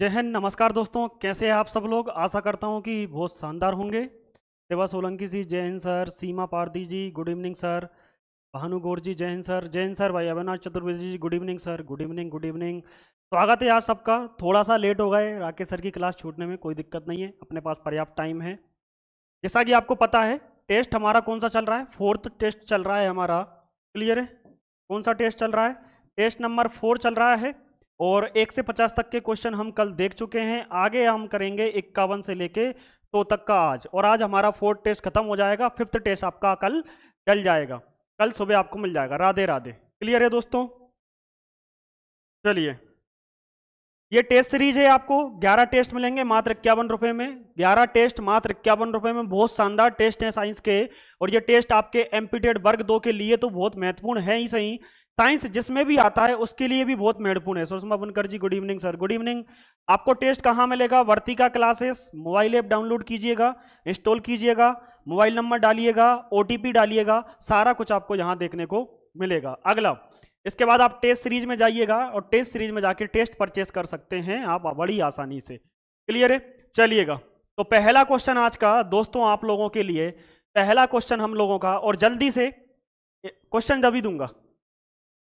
जय हिंद। नमस्कार दोस्तों, कैसे हैं आप सब लोग। आशा करता हूं कि बहुत शानदार होंगे। देवा सोलंकी जी जय हिंद sir, Seema Pardi ji good evening sir, Bhanu Gaur ji जय हिंद सर, भाई Avinash Chaturvedi ji good evening sir, good evening good evening. Good है आप सबका। थोड़ा सा लेट हो गए राकेश सर की क्लास छूटने में, कोई दिक्कत नहीं है, अपने पास पर्याप्त टाइम है। जैसा कि आपको पता है, टेस्ट हमारा कौन सा चल रहा है, फोर्थ टेस्ट चल रहा है हमारा। क्लियर है। कौन सा टेस्ट चल रहा है? टेस्ट नंबर 4 चल रहा है। और 1 से 50 तक के क्वेश्चन हम कल देख चुके हैं। आगे हम करेंगे 51 से लेके 100 तक का आज। और आज हमारा फोर्थ टेस्ट खत्म हो जाएगा, फिफ्थ टेस्ट आपका कल चल जाएगा, कल सुबह आपको मिल जाएगा। राधे राधे। क्लियर है दोस्तों। चलिए, ये टेस्ट सीरीज है। आपको 11 टेस्ट मिलेंगे मात्र 51 रुपए में। 11 टेस्ट मात्र 51 रुपए में। बहुत शानदार टेस्ट है साइंस के। और ये टेस्ट आपके एमपीटेड वर्ग 2 के लिए तो बहुत महत्वपूर्ण है ही सही, साइंस जिसमें भी आता है उसके लिए भी बहुत महत्वपूर्ण है। Sushma Bunkar ji good evening sir, good evening. आपको टेस्ट कहाँ मिलेगा? Vartika classes mobile app download कीजिएगा, इंस्टॉल कीजिएगा, मोबाइल नंबर डालिएगा, ओटीपी डालिएगा, सारा कुछ आपको यहाँ देखने को मिलेगा। अगला, इसके बाद आप टेस्ट सीरीज में जाइएगा और टेस्ट सीरीज में जाके टेस्ट परचेस कर सकते हैं आप बड़ी आसानी से। क्लियर है। चलिएगा, तो पहला क्वेश्चन आज का दोस्तों आप लोगों के लिए, पहला क्वेश्चन हम लोगों का, और जल्दी से क्वेश्चन जब भी दूंगा,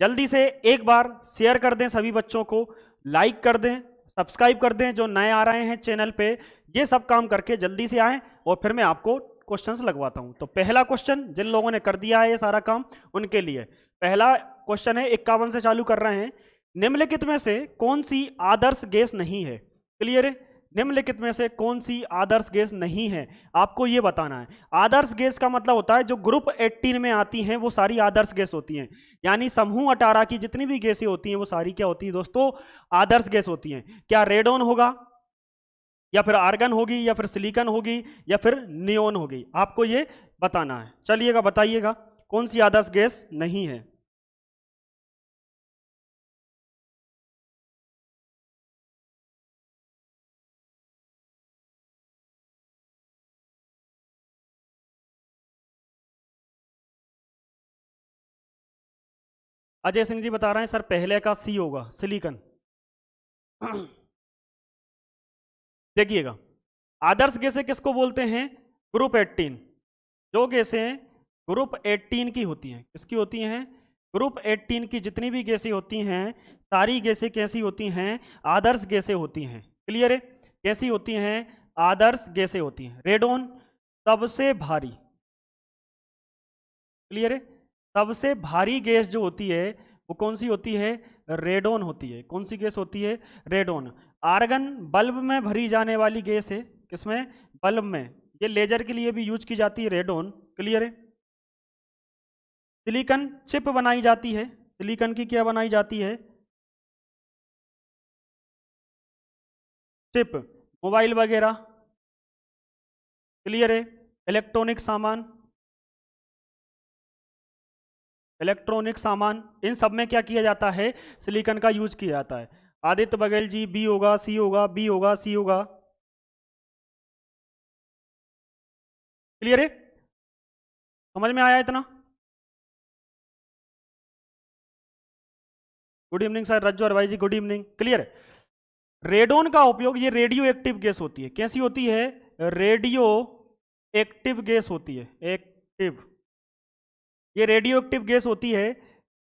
जल्दी से एक बार शेयर कर दें सभी बच्चों को, लाइक कर दें, सब्सक्राइब कर दें जो नए आ रहे हैं चैनल पे। ये सब काम करके जल्दी से आएं और फिर मैं आपको क्वेश्चंस लगवाता हूं। तो पहला क्वेश्चन जिन लोगों ने कर दिया है ये सारा काम, उनके लिए पहला क्वेश्चन है। 51 से चालू कर रहे हैं। निम्नलिखित में से कौन सी आदर्श गैस नहीं है? क्लियर है। निम्नलिखित में से कौन सी आदर्श गैस नहीं है, आपको यह बताना है। आदर्श गैस का मतलब होता है जो ग्रुप 18 में आती हैं वो सारी आदर्श गैस होती हैं। यानी समूह 18 की जितनी भी गैसें होती हैं वो सारी क्या होती है दोस्तों? आदर्श गैस होती हैं। क्या रेडॉन होगा, या फिर आर्गन होगी, या फिर सिलिकॉन होगी, या फिर नियोन होगी? आपको ये बताना है। चलिएगा, बताइएगा कौन सी आदर्श गैस नहीं है। अजय सिंह जी बता रहे हैं सर पहले का सी होगा, सिलिकॉन। देखिएगा, आदर्श गैसें किसको बोलते हैं? ग्रुप 18। जो गैसें ग्रुप 18 की होती हैं, किसकी होती हैं? ग्रुप 18 की जितनी भी गैसें होती हैं, सारी गैसें कैसी होती हैं? आदर्श गैसें होती हैं। क्लियर है। कैसी होती हैं? आदर्श गैसें होती हैं। रेडॉन सबसे भारी। क्लियर है। सबसे भारी गैस जो होती है वो कौन सी होती है? रेडॉन होती है। कौन सी गैस होती है? रेडॉन। आर्गन बल्ब में भरी जाने वाली गैस है। किसमें? बल्ब में। ये लेजर के लिए भी यूज की जाती है, रेडॉन। क्लियर है। सिलिकॉन चिप बनाई जाती है। सिलिकॉन की क्या बनाई जाती है? चिप, मोबाइल वगैरह। क्लियर है। इलेक्ट्रॉनिक सामान, इलेक्ट्रॉनिक सामान, इन सब में क्या किया जाता है? सिलिकॉन का यूज किया जाता है। आदित्य बघेल जी बी होगा, सी होगा, बी होगा, सी होगा। क्लियर है। समझ में आया इतना? गुड इवनिंग सर, रज्जू अरवाई जी गुड इवनिंग। क्लियर है। रेडोन का उपयोग, ये रेडियो एक्टिव गैस होती है। कैसी होती है? रेडियो एक्टिव गैस होती है। एक्टिव, ये रेडियो एक्टिव गैस होती है।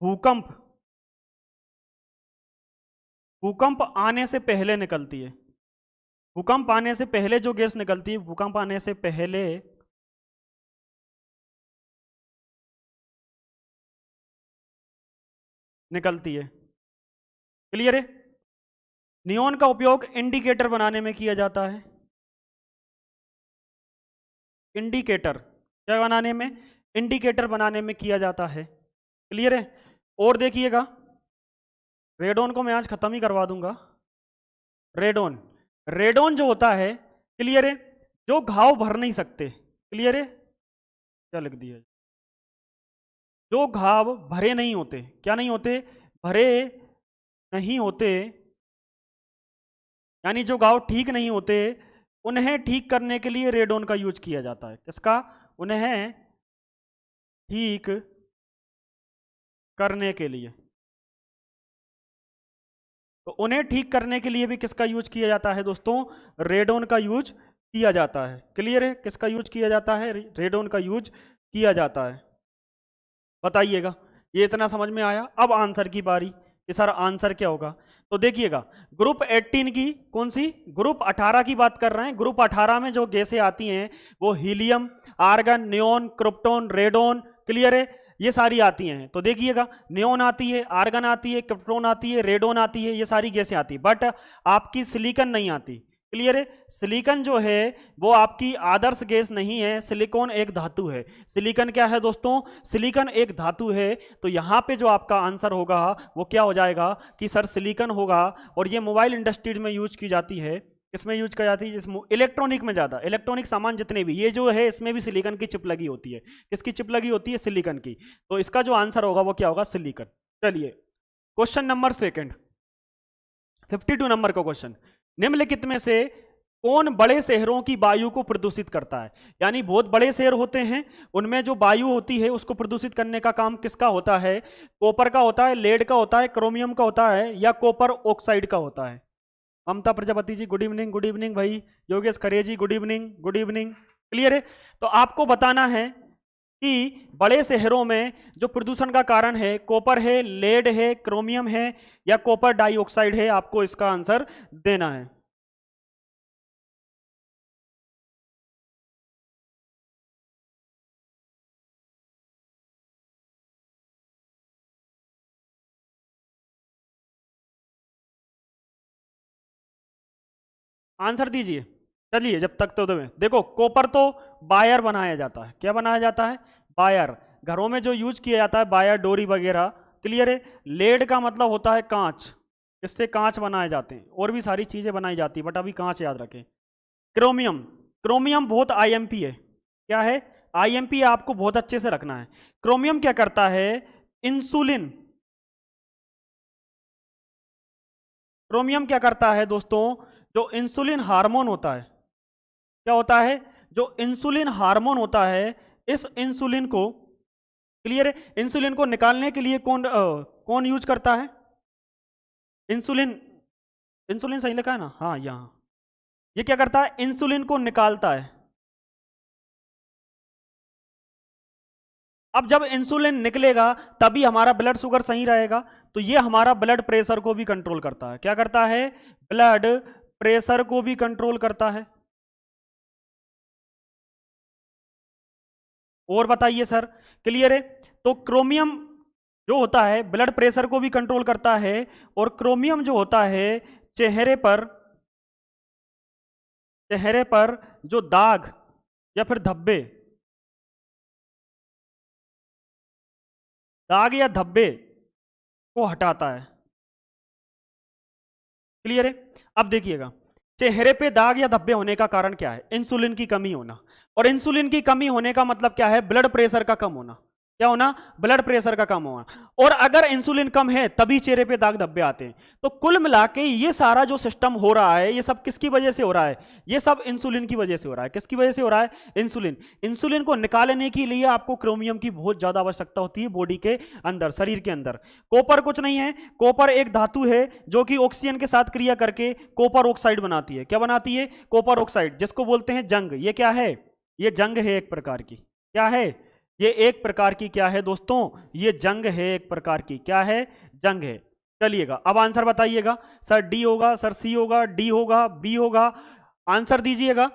भूकंप, भूकंप आने से पहले निकलती है। भूकंप आने से पहले जो गैस निकलती है, भूकंप आने से पहले निकलती है। क्लियर है। नियोन का उपयोग इंडिकेटर बनाने में किया जाता है। इंडिकेटर क्या बनाने में? इंडिकेटर बनाने में किया जाता है। क्लियर है। और देखिएगा, रेडोन को मैं आज खत्म ही करवा दूंगा। रेडोन, रेडोन जो होता है, क्लियर है, जो घाव भर नहीं सकते। क्लियर है। क्या लिख दिया? जो घाव भरे नहीं होते, क्या नहीं होते? भरे नहीं होते, यानी जो घाव ठीक नहीं होते, उन्हें ठीक करने के लिए रेडोन का यूज किया जाता है। किसका? उन्हें ठीक करने के लिए। तो उन्हें ठीक करने के लिए भी किसका यूज किया जाता है दोस्तों? रेडोन का यूज किया जाता है। क्लियर है? किसका यूज किया जाता है? रेडोन का यूज किया जाता है। बताइएगा, ये इतना समझ में आया? अब आंसर की बारी कि सर आंसर क्या होगा। तो देखिएगा, ग्रुप 18 की कौन सी? ग्रुप 18 की बात कर रहे हैं। ग्रुप 18 में जो गैसें आती हैं वो helium, argon, neon, krypton, radon. Clear है? ये सारी आती हैं। तो देखिएगा, नियोन आती है, आर्गन आती है, क्रिप्टोन आती है, रेडोन आती है, ये सारी गैसें आती है, बट आपकी सिलिकॉन नहीं आती। क्लियर है? सिलिकॉन जो है वो आपकी आदर्श गैस नहीं है, सिलिकॉन एक धातु है। सिलिकॉन क्या है दोस्तों? सिलिकॉन एक धातु है। तो यहां पे जो आपका आंसर होगा वो क्या हो जाएगा कि सर सिलिकॉन होगा। और ये मोबाइल इंडस्ट्रीज में यूज की जाती है। इसमें यूज की जाती है, जिसमें इलेक्ट्रॉनिक में ज्यादा, इलेक्ट्रॉनिक सामान जितने भी, ये जो है इसमें भी सिलिकॉन की चिप लगी होती है। किसकी चिप लगी होती है? सिलिकॉन की। तो इसका जो आंसर होगा वो क्या होगा? सिलिकॉन। चलिए, क्वेश्चन नंबर सेकंड, 52 नंबर का क्वेश्चन। निम्नलिखित में से कौन बड़े शहरों की वायु को प्रदूषित करता है? यानी बहुत बड़े शहर होते हैं, उनमें जो वायु होती है उसको प्रदूषित करने का काम किसका होता है? कॉपर का होता है, लेड का होता है, क्रोमियम का होता है, या कॉपर ऑक्साइड का होता है? Mamta Prajapati ji good evening. Good evening भाई। Yogesh Khare ji good evening. Good evening. Clear है? तो आपको बताना है कि बड़े शहरों में जो प्रदूषण का कारण है, कॉपर है, लेड है, क्रोमियम है, या कॉपर डाइऑक्साइड है। आपको इसका आंसर देना है। आंसर दीजिए। चलिए, जब तक तो देखो, कॉपर तो वायर बनाया जाता है। क्या बनाया जाता है? वायर। घरों में जो यूज किया जाता है वायर, डोरी वगैरह। क्लियर है? लेड का मतलब होता है कांच, इससे कांच बनाए जाते हैं, और भी सारी चीजें बनाई जाती है, बट अभी कांच याद रखें। क्रोमियम, क्रोमियम बहुत आईएमपी है। क्या है? आईएमपी है, आपको बहुत अच्छे से रखना है। क्रोमियम क्या करता है? इंसुलिन। क्रोमियम क्या करता है दोस्तों? जो इंसुलिन हार्मोन होता है, क्या होता है? जो इंसुलिन हार्मोन होता है, इस इंसुलिन को, क्लियर है, इंसुलिन को निकालने के लिए कौन यूज करता है? इंसुलिन। इंसुलिन सही लिखा है ना? हाँ, यहां ये क्या करता है? इंसुलिन को निकालता है। अब जब इंसुलिन निकलेगा तभी हमारा ब्लड शुगर सही रहेगा। तो ये हमारा ब्लड प्रेशर को भी कंट्रोल करता है। क्या करता है? ब्लड प्रेशर को भी कंट्रोल करता है। और बताइए सर। क्लियर है? तो क्रोमियम जो होता है ब्लड प्रेशर को भी कंट्रोल करता है, और क्रोमियम जो होता है चेहरे पर, चेहरे पर जो दाग या फिर धब्बे, दाग या धब्बे को हटाता है। क्लियर है? अब देखिएगा, चेहरे पे दाग या धब्बे होने का कारण क्या है? इंसुलिन की कमी होना। और इंसुलिन की कमी होने का मतलब क्या है? ब्लड प्रेशर का कम होना। क्या होना? ब्लड प्रेशर का कम होना। और अगर इंसुलिन कम है तभी चेहरे पे दाग धब्बे आते हैं। तो कुल मिला के ये सारा जो सिस्टम हो रहा है, ये सब किसकी वजह से हो रहा है? ये सब इंसुलिन की वजह से हो रहा है। किसकी वजह से हो रहा है? इंसुलिन। इंसुलिन को निकालने के लिए आपको क्रोमियम की बहुत ज्यादा आवश्यकता होती है बॉडी के अंदर, शरीर के अंदर। कॉपर कुछ नहीं है, कॉपर एक धातु है जो कि ऑक्सीजन के साथ क्रिया करके कॉपर ऑक्साइड बनाती है। क्या बनाती है? कॉपर ऑक्साइड, जिसको बोलते हैं जंग। ये क्या है? ये जंग है एक प्रकार की। क्या है? ये एक प्रकार की क्या है दोस्तों? ये जंग है एक प्रकार की। क्या है? जंग है। चलिएगा, अब आंसर बताइएगा। सर डी होगा, सर सी होगा, डी होगा, बी होगा? आंसर दीजिएगा।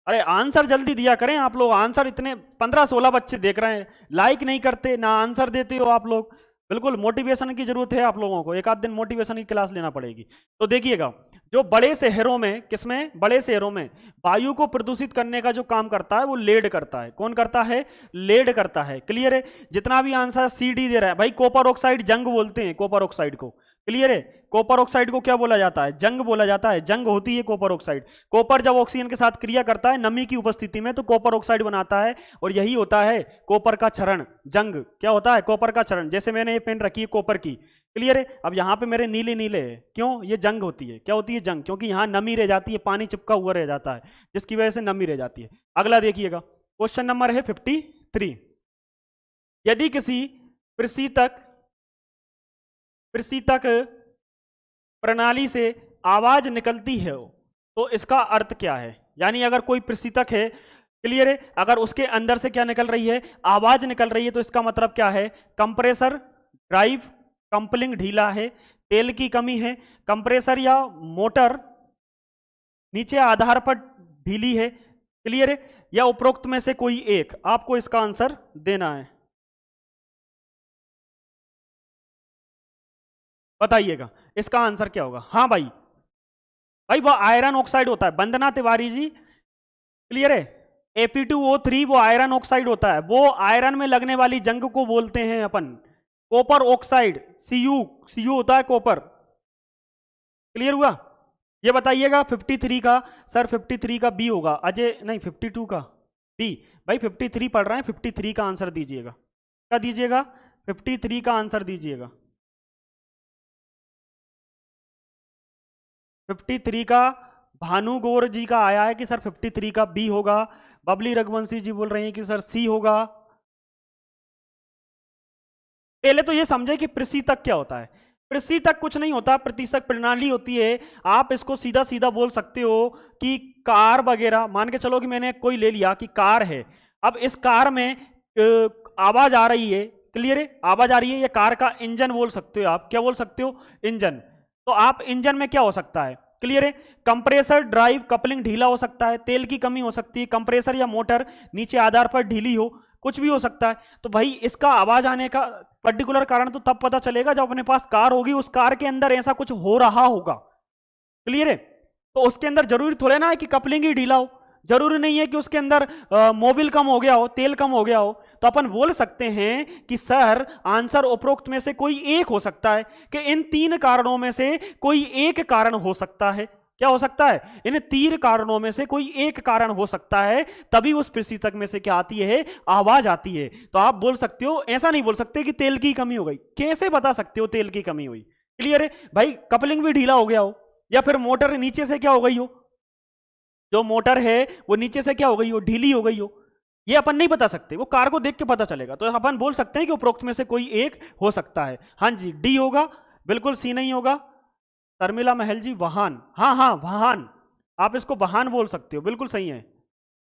अरे आंसर जल्दी दिया करें आप लोग। आंसर इतने 15-16 बच्चे देख रहे हैं, लाइक नहीं करते ना, आंसर देते हो आप लोग। बिल्कुल मोटिवेशन की जरूरत है आप लोगों को, एक आध दिन मोटिवेशन की क्लास लेना पड़ेगी। तो देखिएगा, जो बड़े शहरों में, किसमें? बड़े शहरों में वायु को प्रदूषित करने का जो काम करता है वो लेड करता है। कौन करता है? लेड करता है। क्लियर है? जितना भी आंसर सी डी दे रहा है भाई, कॉपर ऑक्साइड जंग बोलते हैं कॉपर ऑक्साइड को। क्लियर है? कॉपर ऑक्साइड को क्या बोला जाता है? जंग बोला जाता है। जंग होती है कॉपर ऑक्साइड। कॉपर जब ऑक्सीजन के साथ क्रिया करता है नमी की उपस्थिति में तो कॉपर ऑक्साइड बनाता है, और यही होता है कॉपर का क्षरण। जंग क्या होता है? कॉपर का क्षरण। जैसे मैंने ये पेन रखी है कॉपर की। क्लियर है? अब यहां पे मेरे नीले नीले है, क्यों? ये जंग होती है। क्या होती है? जंग। क्योंकि यहां नमी रह जाती है, पानी चिपका हुआ रह जाता है, जिसकी वजह से नमी रह जाती है। अगला देखिएगा, क्वेश्चन नंबर है 53। यदि किसी प्रशीतक प्रणाली से आवाज निकलती है तो इसका अर्थ क्या है? यानी अगर कोई प्रशीतक है, क्लियर है, अगर उसके अंदर से क्या निकल रही है? आवाज निकल रही है, तो इसका मतलब क्या है? कंप्रेसर ड्राइव कंपलिंग ढीला है, तेल की कमी है, कंप्रेसर या मोटर नीचे आधार पर ढीली है, क्लियर है, या उपरोक्त में से कोई एक। आपको इसका आंसर देना है, बताइएगा इसका आंसर क्या होगा। हाँ भाई, भाई वो आयरन ऑक्साइड होता है, वंदना तिवारी जी, क्लियर है। Fe2O3 वो आयरन ऑक्साइड होता है, वो आयरन में लगने वाली जंग को बोलते हैं अपन कॉपर ऑक्साइड, Cu होता है कॉपर, क्लियर हुआ। ये बताइएगा 53 का, सर 53 का बी होगा, अजय नहीं 52 का बी, भाई 53 पढ़ रहे हैं, 53 का आंसर दीजिएगा, क्या दीजिएगा? 53 का आंसर दीजिएगा। 53 का भानु गौर जी का आया है कि सर 53 का बी होगा। बबली रघुवंशी जी बोल रहे हैं कि सर सी होगा। पहले तो ये समझे कि प्रशीतक क्या होता है। प्रशीतक कुछ नहीं होता, प्रतिशत प्रणाली होती है। आप इसको सीधा सीधा बोल सकते हो कि कार वगैरह, मान के चलो कि मैंने कोई ले लिया कि कार है, अब इस कार में आवाज आ रही है, क्लियर है, आवाज आ रही है, ये कार का इंजन बोल सकते हो आप, क्या बोल सकते हो? इंजन। तो आप इंजन में क्या हो सकता है, क्लियर है, कंप्रेसर ड्राइव कपलिंग ढीला हो सकता है, तेल की कमी हो सकती है, कंप्रेसर या मोटर नीचे आधार पर ढीली हो, कुछ भी हो सकता है। तो भाई इसका आवाज आने का पर्टिकुलर कारण तो तब पता चलेगा जब अपने पास कार होगी, उस कार के अंदर ऐसा कुछ हो रहा होगा, क्लियर है। तो उसके अंदर जरूरी थोड़े ना है कि कपलिंग ही ढीला हो, जरूरी नहीं है कि उसके अंदर मोबिल कम हो गया हो, तेल कम हो गया हो। तो अपन बोल सकते हैं कि सर आंसर उपरोक्त में से कोई एक हो सकता है, कि इन तीन कारणों में से कोई एक कारण हो सकता है। क्या हो सकता है? इन तीन कारणों में से कोई एक कारण हो सकता है, तभी उस प्रशीतक में से क्या आती है? आवाज आती है। तो आप बोल सकते हो, ऐसा नहीं बोल सकते कि तेल की कमी हो गई। कैसे बता सकते हो तेल की कमी हुई? क्लियर है भाई, कपलिंग भी ढीला हो गया हो, या फिर मोटर नीचे से क्या हो गई हो, जो मोटर है वो नीचे से क्या हो गई हो? ढीली हो गई हो। ये अपन नहीं बता सकते, वो कार को देख के पता चलेगा। तो अपन बोल सकते हैं कि उपरोक्त में से कोई एक हो सकता है। हाँ जी, डी होगा, बिल्कुल सी नहीं होगा। शर्मिला महल जी, वाहन, हाँ हाँ वाहन, आप इसको वाहन बोल सकते हो, बिल्कुल सही है,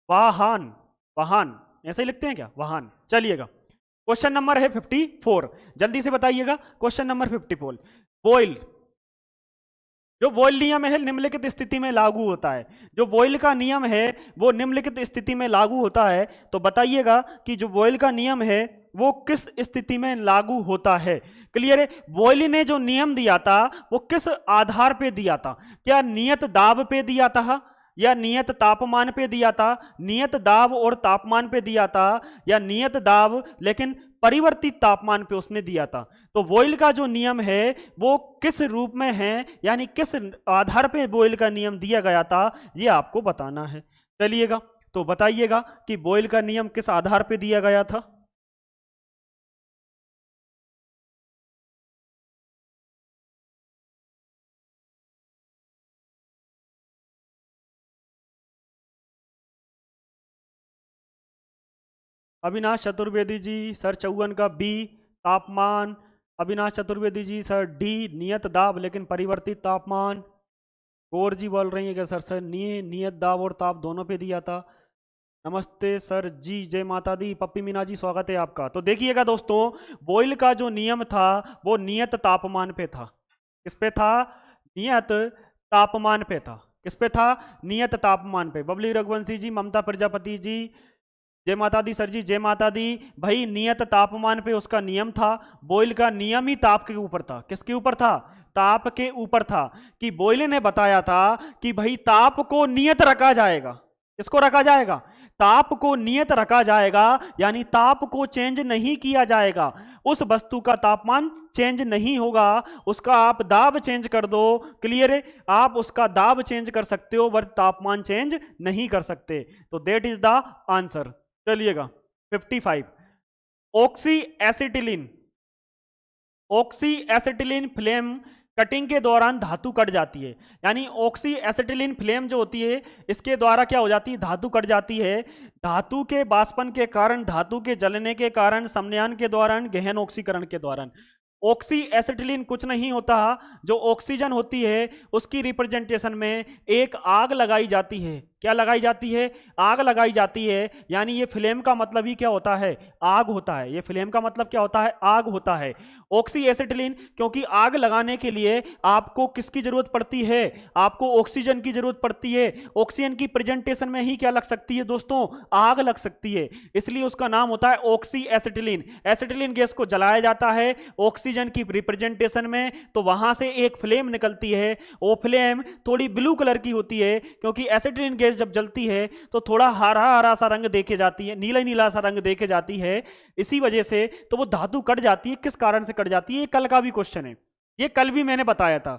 वाहन, वाहन ऐसे ही लिखते हैं क्या? वाहन। चलिएगा, क्वेश्चन नंबर है 54, जल्दी से बताइएगा। क्वेश्चन नंबर 54, बॉयल, जो बॉयल नियम है निम्नलिखित स्थिति में लागू होता है। जो बॉयल का नियम है वो निम्नलिखित स्थिति में लागू होता है। तो बताइएगा कि जो बॉयल का नियम है वो किस स्थिति में लागू होता है। क्लियर है, बॉयल ने जो नियम दिया था वो किस आधार पे दिया था? क्या नियत दाब पे दिया था, या नियत तापमान पे दिया था? नियत दाब और तापमान पे दिया था, या नियत दाब लेकिन परिवर्तित तापमान पे उसने दिया था? तो बॉयल का जो नियम है वो किस रूप में है, यानी किस आधार पे बॉयल का नियम दिया गया था, ये आपको बताना है। चलिएगा, तो बताइएगा कि बॉयल का नियम किस आधार पे दिया गया था। अविनाश चतुर्वेदी जी, सर 54 का बी, तापमान। अविनाश चतुर्वेदी जी, सर डी, नियत दाब लेकिन परिवर्तित तापमान। गौर जी बोल रही है कि सर नियत दाब और ताप दोनों पे दिया था। नमस्ते सर जी, जय माता दी। पप्पी मीना जी, स्वागत है आपका। तो देखिएगा दोस्तों, बॉयल का जो नियम था वो नियत तापमान पे था। किस पे था? नियत तापमान पे था। किस पे था? नियत तापमान पे। बबली रघुवंशी जी, ममता प्रजापति जी, जय माता दी सर जी, जय माता दी। भाई नियत तापमान पे उसका नियम था। बॉयल का नियम ही ताप के ऊपर था। किसके ऊपर था? ताप के ऊपर था। कि बॉयल ने बताया था कि भाई ताप को नियत रखा जाएगा। किसको रखा जाएगा? ताप को नियत रखा जाएगा, यानी ताप को चेंज नहीं किया जाएगा। उस वस्तु का तापमान चेंज नहीं होगा, उसका आप दाब चेंज कर दो, क्लियर है, आप उसका दाब चेंज कर सकते हो बट तापमान चेंज नहीं कर सकते। तो दैट इज द आंसर। चलिएगा 55, oxy acetylene. Oxy acetylene flame cutting के दौरान धातु कट जाती है, यानी ऑक्सी एसिटिलीन फ्लेम जो होती है इसके द्वारा क्या हो जाती है? धातु कट जाती है। धातु के वाष्पन के कारण, धातु के जलने के कारण, समन्वयन के दौरान, गहन ऑक्सीकरण के दौरान। ऑक्सी एसिटिलीन कुछ नहीं होता, जो ऑक्सीजन होती है उसकी रिप्रेजेंटेशन में एक आग लगाई जाती है। क्या लगाई जाती है? आग लगाई जाती है। यानी ये फ्लेम का मतलब ही क्या होता है? आग होता है। ये फ्लेम का मतलब क्या होता है? आग होता है। ऑक्सी एसिटिलीन, क्योंकि आग लगाने के लिए आपको किसकी जरूरत पड़ती है? आपको ऑक्सीजन की जरूरत पड़ती है। ऑक्सीजन की प्रेजेंटेशन में ही क्या लग सकती है दोस्तों? आग लग सकती है, इसलिए उसका नाम होता है ऑक्सी एसिटिलीन। एसिटिलीन गैस को जलाया जाता है ऑक्सीजन की रिप्रेजेंटेशन में, तो वहां से एक फ्लेम निकलती है। वो फ्लेम थोड़ी ब्लू कलर की होती है, क्योंकि एसिटिलीन गैस जब जलती है तो थोड़ा हरा हरा सा रंग देखे जाती है, नीला नीला सा रंग देखे जाती है। इसी वजह से तो वो धातु कट जाती है। किस कारण से कट जाती है? ये कल का भी क्वेश्चन है, ये कल भी मैंने बताया था।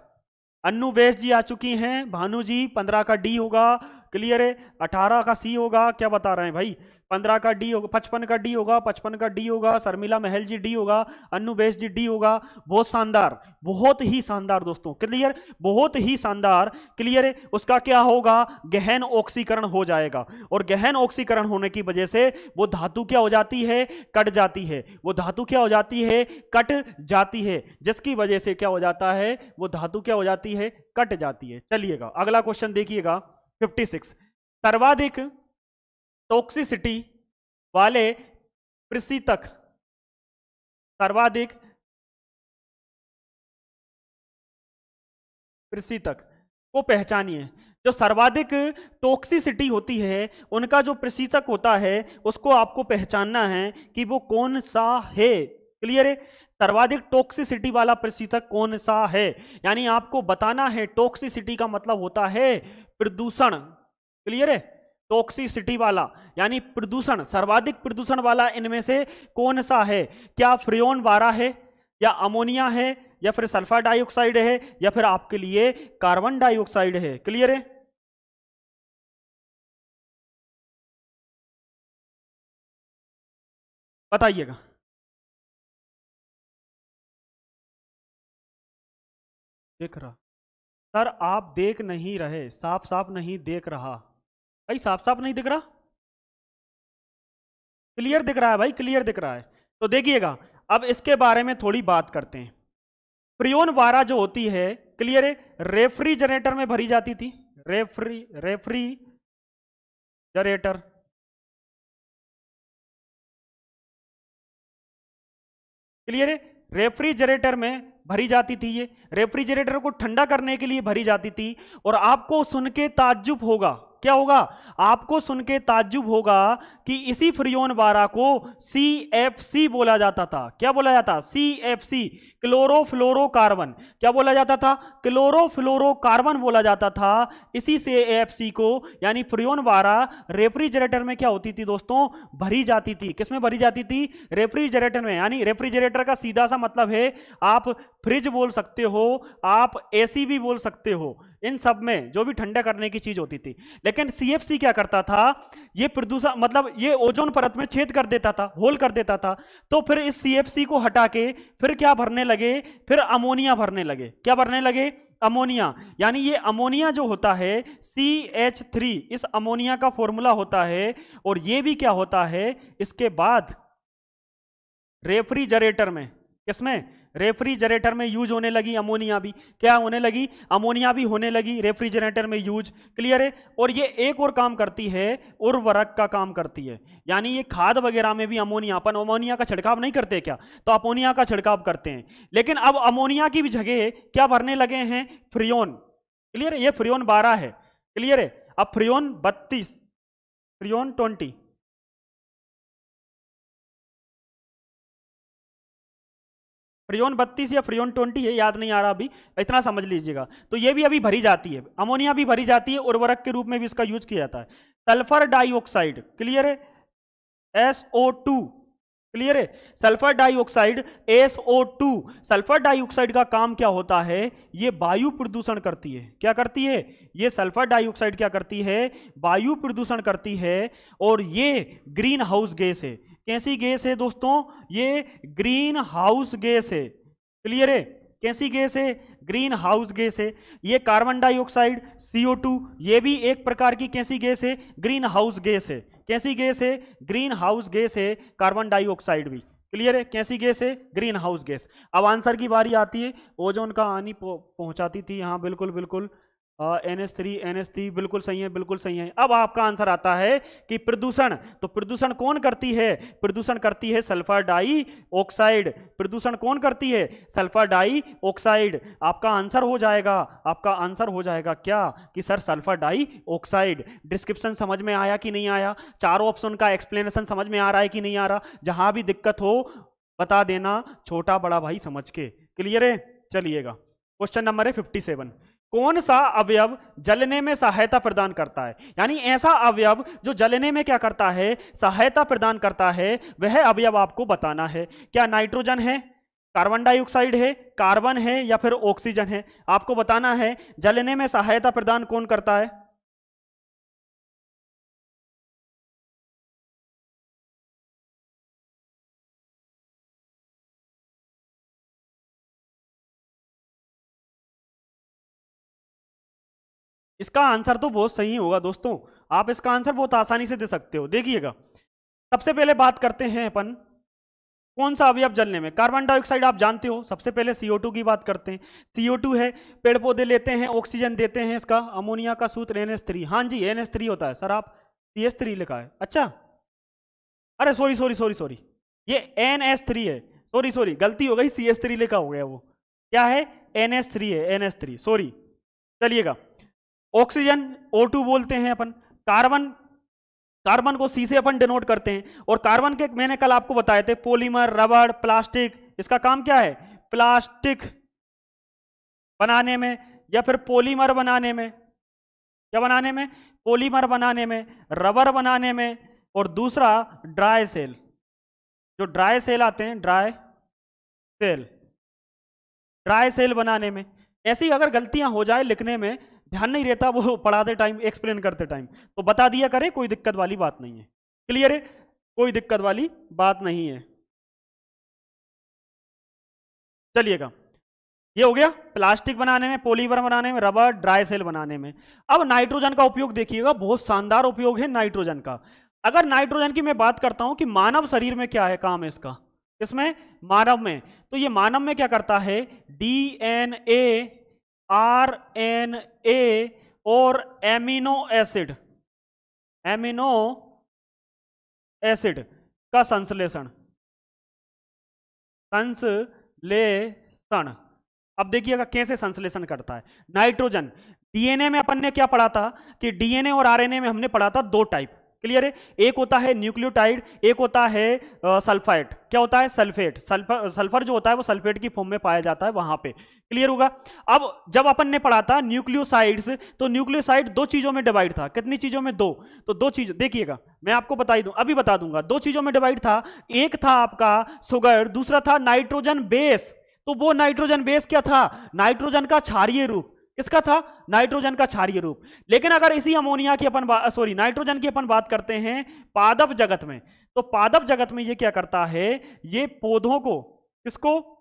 अन्नू बेस जी आ चुकी हैं, भानु जी 15 का डी होगा, क्लियर है। 18 का सी होगा, क्या बता रहे हैं भाई? 15 का डी होगा, 55 का डी होगा, 55 का डी होगा। शर्मिला महल जी डी होगा, अन्नू बेस जी डी होगा। बहुत शानदार, बहुत ही शानदार दोस्तों, क्लियर, बहुत ही शानदार, क्लियर है। उसका क्या होगा? गहन ऑक्सीकरण हो जाएगा, और गहन ऑक्सीकरण होने की वजह से वो धातु क्या हो जाती है? कट जाती है। वो धातु क्या हो जाती है? कट जाती है, जिसकी वजह से क्या हो जाता है? वो धातु क्या हो जाती है? कट जाती है। चलिएगा अगला क्वेश्चन देखिएगा 56। सर्वाधिक टॉक्सिसिटी वाले प्रशीतक, सर्वाधिक प्रशीतक को पहचानिए। जो सर्वाधिक टॉक्सिसिटी होती है उनका जो प्रशीतक होता है उसको आपको पहचानना है कि वो कौन सा है, क्लियर है। सर्वाधिक टॉक्सिसिटी वाला प्रशीतक कौन सा है, यानी आपको बताना है। टॉक्सिसिटी का मतलब होता है प्रदूषण, क्लियर है। टॉक्सिसिटी वाला यानी प्रदूषण, सर्वाधिक प्रदूषण वाला इनमें से कौन सा है? क्या फ्रियोन 12 है, या अमोनिया है, या फिर सल्फर डाइऑक्साइड है, या फिर आपके लिए कार्बन डाइऑक्साइड है? क्लियर है। बताइएगा। देख रहा सर, आप देख नहीं रहे, साफ साफ नहीं देख रहा भाई, साफ साफ नहीं दिख रहा, क्लियर दिख रहा है भाई, क्लियर दिख रहा है। तो देखिएगा, अब इसके बारे में थोड़ी बात करते हैं। फ्रियोन 12 जो होती है, क्लियर है, रेफ्रिजरेटर में भरी जाती थी। रेफ्रिजरेटर, क्लियर है। रेफ्रिजरेटर में भरी जाती थी। ये रेफ्रिजरेटर को ठंडा करने के लिए भरी जाती थी। और आपको सुन के ताज्जुब होगा, क्या होगा? आपको सुन के ताज्जुब होगा कि इसी फ्रियोन 12 को CFC बोला जाता था। क्या बोला जाता? CFC, chlorofluorocarbon. क्या बोला जाता था? क्लोरोफ्लोरोकार्बन बोला जाता था। इसी से AFC को, यानी फ्रियोन 12 रेफ्रिजरेटर में क्या होती थी दोस्तों? भरी जाती थी। किसमें भरी जाती थी? रेफ्रिजरेटर में। यानी रेफ्रिजरेटर का सीधा सा मतलब है, आप फ्रिज बोल सकते हो, आप AC भी बोल सकते हो, इन सब में जो भी ठंडा करने की चीज होती थी। लेकिन CFC क्या करता था? ये प्रदूषण, मतलब ये ओजोन परत में छेद कर देता था, होल कर देता था। तो फिर इस CFC को हटा के फिर क्या भरने लगे? फिर अमोनिया भरने लगे। क्या भरने लगे? अमोनिया। यानी ये अमोनिया जो होता है CH3, इस अमोनिया का फॉर्मूला होता है। और ये भी क्या होता है? इसके बाद रेफ्रिजरेटर में, किसमें? रेफ्रिजरेटर में यूज होने लगी अमोनिया भी। क्या होने लगी? अमोनिया भी होने लगी रेफ्रिजरेटर में यूज, क्लियर है। और ये एक और काम करती है, उर्वरक का काम करती है। यानी ये खाद वगैरह में भी अमोनिया, अपन अमोनिया का छिड़काव नहीं करते क्या? तो अमोनिया का छिड़काव करते हैं। लेकिन अब अमोनिया की भी जगह क्या भरने लगे हैं? फ्रियोन, क्लियर है। ये फ्रियोन 12 है, क्लियर है। अब फ्रियोन 32, फ्रियोन 20, फ्रियोन 32 या फ्रियोन 20 है, याद नहीं आ रहा अभी, इतना समझ लीजिएगा। तो ये भी अभी भरी जाती है, अमोनिया भी भरी जाती है, उर्वरक के रूप में भी इसका यूज किया जाता है। सल्फर डाइऑक्साइड, क्लियर है, SO2, क्लियर है। Sulphur dioxide SO2, sulphur dioxide का काम क्या होता है? ये वायु प्रदूषण करती है। क्या करती है? ये सल्फर डाइऑक्साइड क्या करती है? वायु प्रदूषण करती है। और ये ग्रीन हाउस गैस है। कैसी गैस है दोस्तों? ये ग्रीन हाउस गैस है, क्लियर है। कैसी गैस है? ग्रीन हाउस गैस है। ये कार्बन डाइऑक्साइड CO2, ये भी एक प्रकार की कैसी गैस है? ग्रीन हाउस गैस है। कैसी गैस है? ग्रीन हाउस गैस है कार्बन डाइऑक्साइड भी, क्लियर है? कैसी गैस है? Green house gas. अब आंसर की बारी आती है, ओजोन का हानि पहुंचाती थी, हाँ बिल्कुल बिल्कुल, NH3 बिल्कुल सही है, बिल्कुल सही है। अब आपका आंसर आता है कि प्रदूषण, तो प्रदूषण कौन करती है? प्रदूषण करती है सल्फर डाई ऑक्साइड। प्रदूषण कौन करती है? Sulphur dioxide. आपका आंसर हो जाएगा, आपका आंसर हो जाएगा क्या? कि sir sulphur dioxide. Description समझ में आया कि नहीं आया? चारों ऑप्शन का एक्सप्लेनेशन समझ में आ रहा है कि नहीं आ रहा? जहां भी दिक्कत हो बता देना, छोटा बड़ा भाई समझ के। क्लियर है? चलिएगा, क्वेश्चन नंबर है 57। कौन सा अवयव जलने में सहायता प्रदान करता है? यानी ऐसा अवयव जो जलने में क्या करता है? सहायता प्रदान करता है, वह अवयव आपको बताना है। क्या नाइट्रोजन है, कार्बन डाइऑक्साइड है, कार्बन है, या फिर ऑक्सीजन है? आपको बताना है जलने में सहायता प्रदान कौन करता है। इसका आंसर तो बहुत सही होगा दोस्तों, आप इसका आंसर बहुत आसानी से दे सकते हो। देखिएगा, सबसे पहले बात करते हैं अपन कौन सा अवयव जलने में। कार्बन डाइऑक्साइड आप जानते हो, सबसे पहले CO2 की बात करते हैं। CO2 है, पेड़ पौधे लेते हैं, ऑक्सीजन देते हैं, इसका अमोनिया का सूत्र NH3। हाँ जी, NH3 होता है सर, आप CH3 लिखा है। अच्छा, अरे सॉरी सॉरी सॉरी सॉरी, ये NH3 है, सॉरी सॉरी गलती हो गई, CH3 लिखा हो गया। वो क्या है? NH3 है, NH3, सॉरी। चलिएगा, ऑक्सीजन O2 बोलते हैं अपन। कार्बन, कार्बन को C से अपन डिनोट करते हैं। और कार्बन के मैंने कल आपको बताए थे पॉलीमर, रबड़, प्लास्टिक, इसका काम क्या है? प्लास्टिक बनाने में या फिर पॉलीमर बनाने में। क्या बनाने में? पॉलीमर बनाने में, रबर बनाने में, और दूसरा ड्राई सेल, जो ड्राई सेल आते हैं, ड्राई सेल, ड्राई सेल बनाने में। ऐसी अगर गलतियां हो जाए लिखने में, ध्यान नहीं रहता वो पढ़ाते टाइम, एक्सप्लेन करते टाइम, तो बता दिया करे, कोई दिक्कत वाली बात नहीं है। क्लियर है? कोई दिक्कत वाली बात नहीं है। चलिएगा, ये हो गया प्लास्टिक बनाने में, पॉलीमर बनाने में, रबर, ड्राई सेल बनाने में। अब नाइट्रोजन का उपयोग देखिएगा, बहुत शानदार उपयोग है नाइट्रोजन का। अगर नाइट्रोजन की मैं बात करता हूं कि मानव शरीर में क्या है काम है इसका, इसमें मानव में, तो ये मानव में क्या करता है? DNA, RNA और एमिनो एसिड, एमिनो एसिड का संश्लेषण, संश्लेषण। अब देखिएगा कैसे संश्लेषण करता है नाइट्रोजन। डीएनए में अपन ने क्या पढ़ा था कि डीएनए और आरएनए में हमने पढ़ा था दो टाइप। क्लियर है? एक होता है न्यूक्लियोटाइड, एक होता है सल्फाइड। क्या होता है? सल्फेट। सल्फर जो होता है वो सल्फेट की फॉर्म में पाया जाता है वहां पे। क्लियर होगा? अब जब अपन ने पढ़ा था न्यूक्लियोसाइड्स, तो न्यूक्लियोसाइड दो चीजों में डिवाइड था। कितनी चीजों में? दो। तो दो चीज देखिएगा, मैं आपको बता दूं, अभी बता दूंगा। दो चीजों में डिवाइड था, एक था आपका शुगर, दूसरा था नाइट्रोजन बेस। तो वो नाइट्रोजन बेस क्या था? नाइट्रोजन का क्षारीय रूप। किसका था? नाइट्रोजन का क्षारीय रूप। लेकिन अगर इसी अमोनिया की अपन सॉरी नाइट्रोजन की अपन बात करते हैं पादप जगत में, तो पादप जगत में ये क्या करता है? ये पौधों को, किसको?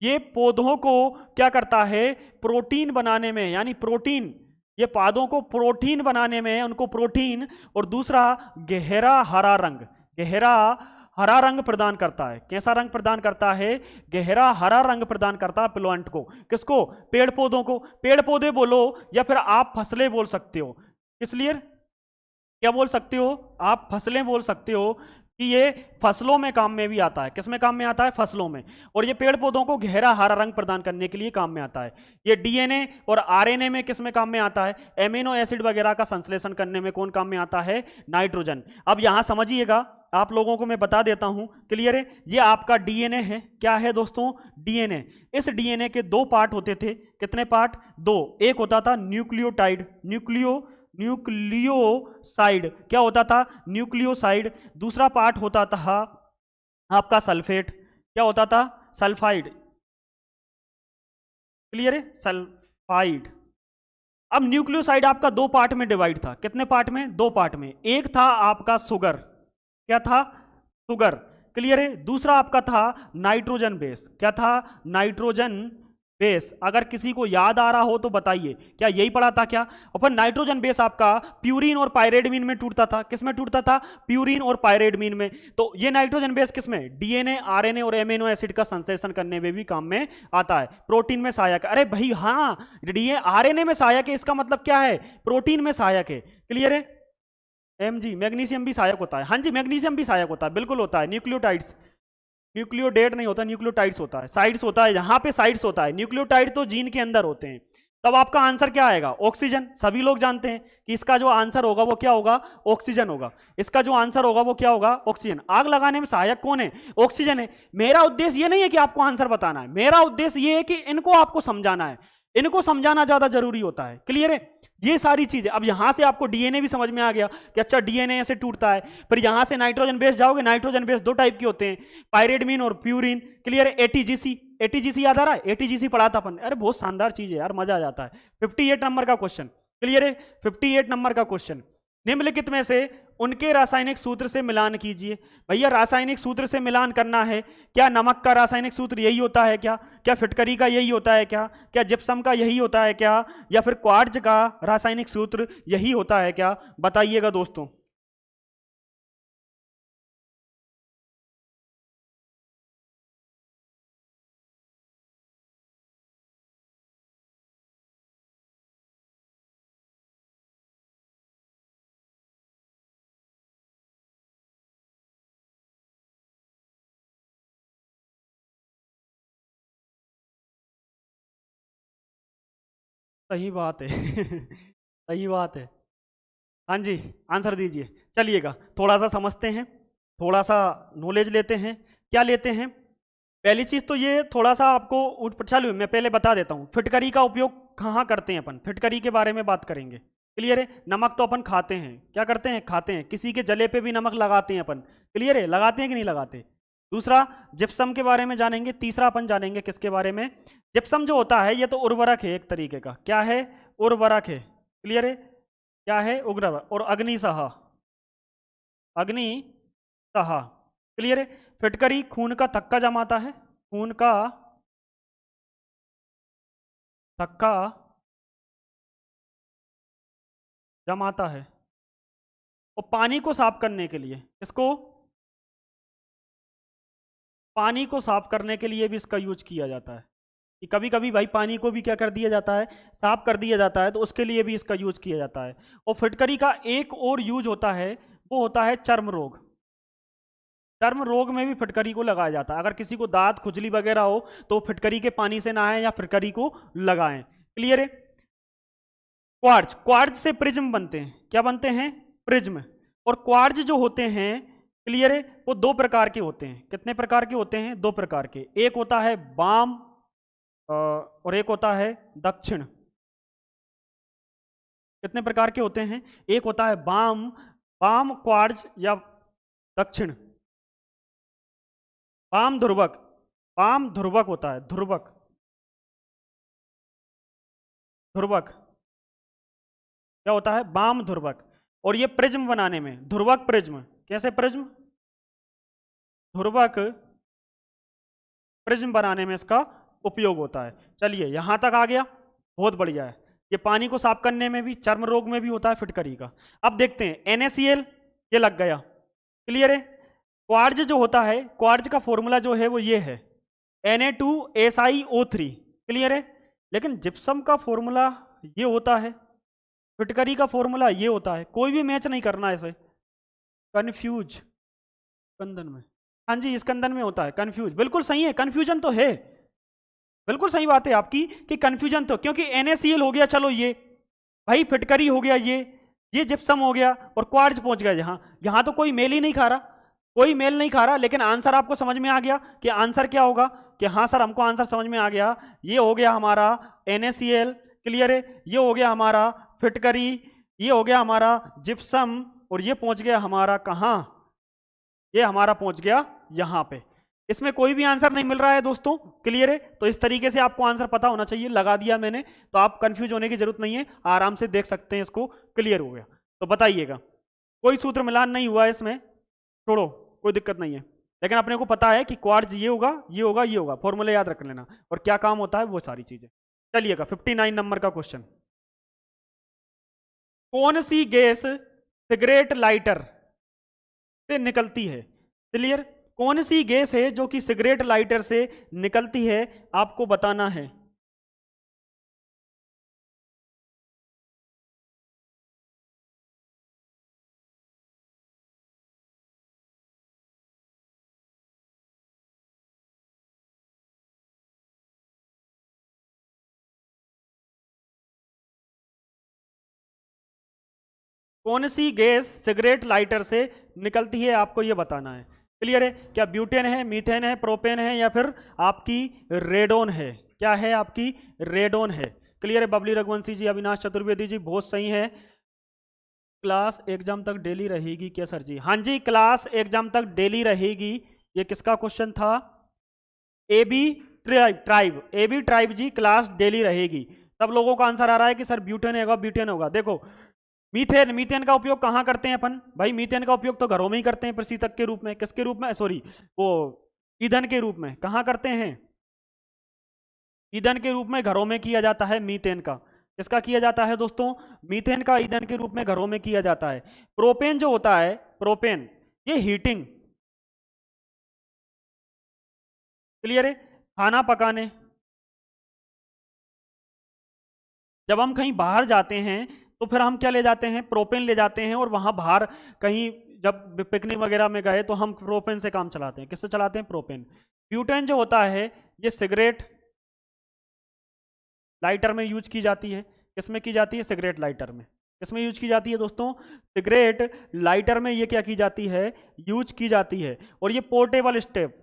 ये पौधों को क्या करता है? प्रोटीन बनाने में, यानी प्रोटीन, ये पौधों को प्रोटीन बनाने में, उनको प्रोटीन, और दूसरा गहरा हरा रंग, गहरा हरा रंग प्रदान करता है। कैसा रंग प्रदान करता है? गहरा हरा रंग प्रदान करता है प्लांट को। किसको? पेड़ पौधों को। पेड़ पौधे बोलो या फिर आप फसलें बोल सकते हो। इसलिए क्या बोल सकते हो? आप फसलें बोल सकते हो कि ये फसलों में काम में भी आता है। किस में काम में आता है? फसलों में। और ये पेड़ पौधों को गहरा हरा रंग प्रदान करने के लिए काम में आता है। ये डीएनए और आरएनए में किस में काम में आता है? एमिनो एसिड वगैरह का संश्लेषण करने में कौन काम में आता है? नाइट्रोजन। अब यहां समझिएगा, आप लोगों को मैं बता देता हूं। क्लियर है? ये आपका डीएनए है। क्या है दोस्तों? डीएनए। इस डीएनए के दो पार्ट होते थे। कितने पार्ट? दो। एक होता था न्यूक्लियोटाइड, न्यूक्लियोसाइड। क्या होता था? न्यूक्लियोसाइड। दूसरा पार्ट होता था आपका सल्फेट। क्या होता था? सल्फाइड। क्लियर है? सल्फाइड। अब न्यूक्लियोसाइड आपका दो पार्ट में डिवाइड था। कितने पार्ट में? दो पार्ट में। एक था आपका शुगर। क्या था? शुगर। क्लियर है? दूसरा आपका था नाइट्रोजन बेस। क्या था? नाइट्रोजन बेस, अगर किसी को याद आ रहा हो तो बताइए, क्या यही पढ़ा था क्या? और फिर नाइट्रोजन बेस आपका प्यूरिन और पायरेडमीन में टूटता था। किस में टूटता था? प्यूरिन और पायरेडमीन में। तो ये नाइट्रोजन बेस किस में? डीएनए, आरएनए और एमिनो एसिड का संश्लेषण करने में भी काम में आता है। प्रोटीन में सहायक, अरे भाई हाँ, डीएनए आरएनए में सहायक है, इसका मतलब क्या है? प्रोटीन में सहायक है। क्लियर है? एमजी, मैग्नीशियम भी सहायक होता है। हाँ जी, मैग्नीशियम भी सहायक होता है, बिल्कुल होता है। न्यूक्लियोटाइड्स, न्यूक्लियोडेट नहीं होता, न्यूक्लियोटाइड्स होता है, साइड्स होता है, यहाँ पे साइड्स होता है। न्यूक्लियोटाइड तो जीन के अंदर होते हैं। तब आपका आंसर क्या आएगा? ऑक्सीजन। सभी लोग जानते हैं कि इसका जो आंसर होगा वो क्या होगा? ऑक्सीजन होगा। इसका जो आंसर होगा वो क्या होगा? ऑक्सीजन। आग लगाने में सहायक कौन है? ऑक्सीजन है। मेरा उद्देश्य ये नहीं है कि आपको आंसर बताना है, मेरा उद्देश्य ये है कि इनको आपको समझाना है, इनको समझाना ज्यादा जरूरी होता है। क्लियर है? ये सारी चीजें। अब यहां से आपको डीएनए भी समझ में आ गया कि अच्छा डीएनए ऐसे टूटता है। फिर यहां से नाइट्रोजन बेस जाओगे, नाइट्रोजन बेस दो टाइप के होते हैं, पायरेडमीन और प्यूरिन। क्लियर है? एटीजीसी, एटीजीसी याद आ रहा है? एटीजीसी पढ़ा था अपन, अरे बहुत शानदार चीज है यार, मजा आ जाता है। 58 नंबर का क्वेश्चन। क्लियर है? 58 नंबर का क्वेश्चन, निम्नलिखित में से उनके रासायनिक सूत्र से मिलान कीजिए। भैया रासायनिक सूत्र से मिलान करना है, क्या नमक का रासायनिक सूत्र यही होता है क्या? क्या फिटकरी का यही होता है क्या? क्या जिप्सम का यही होता है क्या? या फिर क्वार्ट्ज का रासायनिक सूत्र यही होता है क्या? बताइएगा दोस्तों। सही बात है सही बात है। हाँ जी, आंसर दीजिए। चलिएगा थोड़ा सा समझते हैं, थोड़ा सा नॉलेज लेते हैं। क्या लेते हैं? पहली चीज तो ये थोड़ा सा आपको चलो मैं पहले बता देता हूँ, फिटकरी का उपयोग कहाँ करते हैं अपन, फिटकरी के बारे में बात करेंगे। क्लियर है? नमक तो अपन खाते हैं, क्या करते हैं? खाते हैं। किसी के जले पे भी नमक लगाते हैं अपन। क्लियर है? लगाते हैं कि नहीं लगाते? दूसरा, जिप्सम के बारे में जानेंगे। तीसरा अपन जानेंगे किसके बारे में? जिप्सम जो होता है ये तो उर्वरक है एक तरीके का। क्या है? उर्वरक है। क्लियर है? क्या है? उर्वरक। और अग्निसह, अग्निसह। क्लियर है? फिटकरी खून का थक्का जमाता है, खून का थक्का जमाता है। और पानी को साफ करने के लिए, इसको पानी को साफ करने के लिए भी इसका यूज किया जाता है। कि कभी कभी भाई पानी को भी क्या कर दिया जाता है? साफ कर दिया जाता है, तो उसके लिए भी इसका यूज किया जाता है। और फिटकरी का एक और यूज होता है, वो होता है चर्म रोग। चर्म रोग में भी फिटकरी को लगाया जाता है। अगर किसी को दांत खुजली वगैरह हो तो फिटकरी के पानी से नहाएं या फिटकरी को लगाएं। क्लियर है? क्वार्ट्ज, क्वार्ट्ज से प्रिज्म बनते हैं। क्या बनते हैं? प्रिज्म। और क्वार्ट्ज जो होते हैं, क्लियर है, वो दो प्रकार के होते हैं। कितने प्रकार के होते हैं? दो प्रकार के। एक होता है वाम और एक होता है दक्षिण। कितने प्रकार के होते हैं? एक होता है वाम, वाम क्वार्ट्ज या दक्षिण। वाम ध्रुवक, वाम ध्रुवक होता है, ध्रुवक, ध्रुवक क्या होता है? वाम ध्रुवक। और ये प्रिज्म बनाने में, ध्रुवक प्रिज्म। कैसे प्रिज्म? ध्रुवक प्रिज्म बनाने में इसका उपयोग होता है। चलिए यहां तक आ गया, बहुत बढ़िया है। ये पानी को साफ करने में भी, चर्म रोग में भी होता है फिटकरी का। अब देखते हैं NaCl, ये लग गया। क्लियर है? क्वार्ज जो होता है, क्वार्ज का फॉर्मूला जो है वो ये है Na2SiO3। क्लियर है? लेकिन जिप्सम का फॉर्मूला ये होता है, फिटकरी का फॉर्मूला ये होता है। कोई भी मैच नहीं करना ऐसे, कन्फ्यूज स्कंदन में। हाँ जी, स्कंदन में होता है कन्फ्यूज। बिल्कुल सही है, कन्फ्यूजन तो है, बिल्कुल सही बात है आपकी कि कन्फ्यूजन तो, क्योंकि NaCl हो गया, चलो ये भाई फिटकरी हो गया, ये जिप्सम हो गया, और क्वार्ज पहुंच गया यहाँ। यहाँ तो कोई मेल ही नहीं खा रहा, कोई मेल नहीं खा रहा। लेकिन आंसर आपको समझ में आ गया कि आंसर क्या होगा? कि हाँ सर हमको आंसर समझ में आ गया। ये हो गया हमारा NaCl। क्लियर है? ये हो गया हमारा फिटकरी, ये हो गया हमारा जिप्सम, और ये पहुंच गया हमारा कहाँ? ये हमारा पहुंच गया यहां पे। इसमें कोई भी आंसर नहीं मिल रहा है दोस्तों। क्लियर है? तो इस तरीके से आपको आंसर पता होना चाहिए। लगा दिया मैंने, तो आप कंफ्यूज होने की जरूरत नहीं है, आराम से देख सकते हैं इसको। क्लियर हो गया? तो बताइएगा, कोई सूत्र मिलान नहीं हुआ इसमें, छोड़ो, कोई दिक्कत नहीं है। लेकिन अपने को पता है कि क्वार्ट्ज ये होगा, ये होगा, ये होगा, फॉर्मूला याद रख लेना और क्या काम होता है वो सारी चीजें। चलिएगा 59 नंबर का क्वेश्चन। कौन सी गैस सिगरेट लाइटर से निकलती है? क्लियर? कौन सी गैस है जो कि सिगरेट लाइटर से निकलती है, आपको बताना है। कौन सी गैस सिगरेट लाइटर से निकलती है, आपको ये बताना है। क्लियर है? क्या ब्यूटेन है, मीथेन है, प्रोपेन है, या फिर आपकी रेडोन है? क्या है? आपकी रेडोन है। क्लियर है? बबली रघुवंशी जी, अविनाश चतुर्वेदी जी, बहुत सही है। क्लास एग्जाम तक डेली रहेगी क्या सर जी? हाँ जी, क्लास एग्जाम तक डेली रहेगी। ये किसका क्वेश्चन था? एबी ट्राइब, एबी ट्राइब जी, क्लास डेली रहेगी। सब लोगों का आंसर आ रहा है कि सर ब्यूटेन होगा, ब्यूटेन होगा। देखो मीथेन, मीथेन का उपयोग कहाँ करते हैं अपन भाई? मीथेन का उपयोग तो घरों में ही करते हैं, प्रशीतक के रूप में। किसके रूप में? सॉरी, वो ईंधन के रूप में। कहाँ करते हैं? ईंधन के रूप में घरों में किया जाता है मीथेन का। किसका किया जाता है दोस्तों? मीथेन का ईंधन के रूप में घरों में किया जाता है। प्रोपेन जो होता है, प्रोपेन, ये हीटिंग। क्लियर है? खाना पकाने, जब हम कहीं बाहर जाते हैं तो फिर हम क्या ले जाते हैं? प्रोपेन ले जाते हैं। और वहां बाहर कहीं जब पिकनिक वगैरह में गए तो हम प्रोपेन से काम चलाते हैं। किससे चलाते हैं? प्रोपेन। ब्यूटेन जो होता है ये सिगरेट लाइटर में यूज की जाती है। किसमें की जाती है? सिगरेट लाइटर में। किसमें यूज की जाती है दोस्तों? सिगरेट लाइटर में ये क्या की जाती है? यूज की जाती है। और ये पोर्टेबल स्टेप,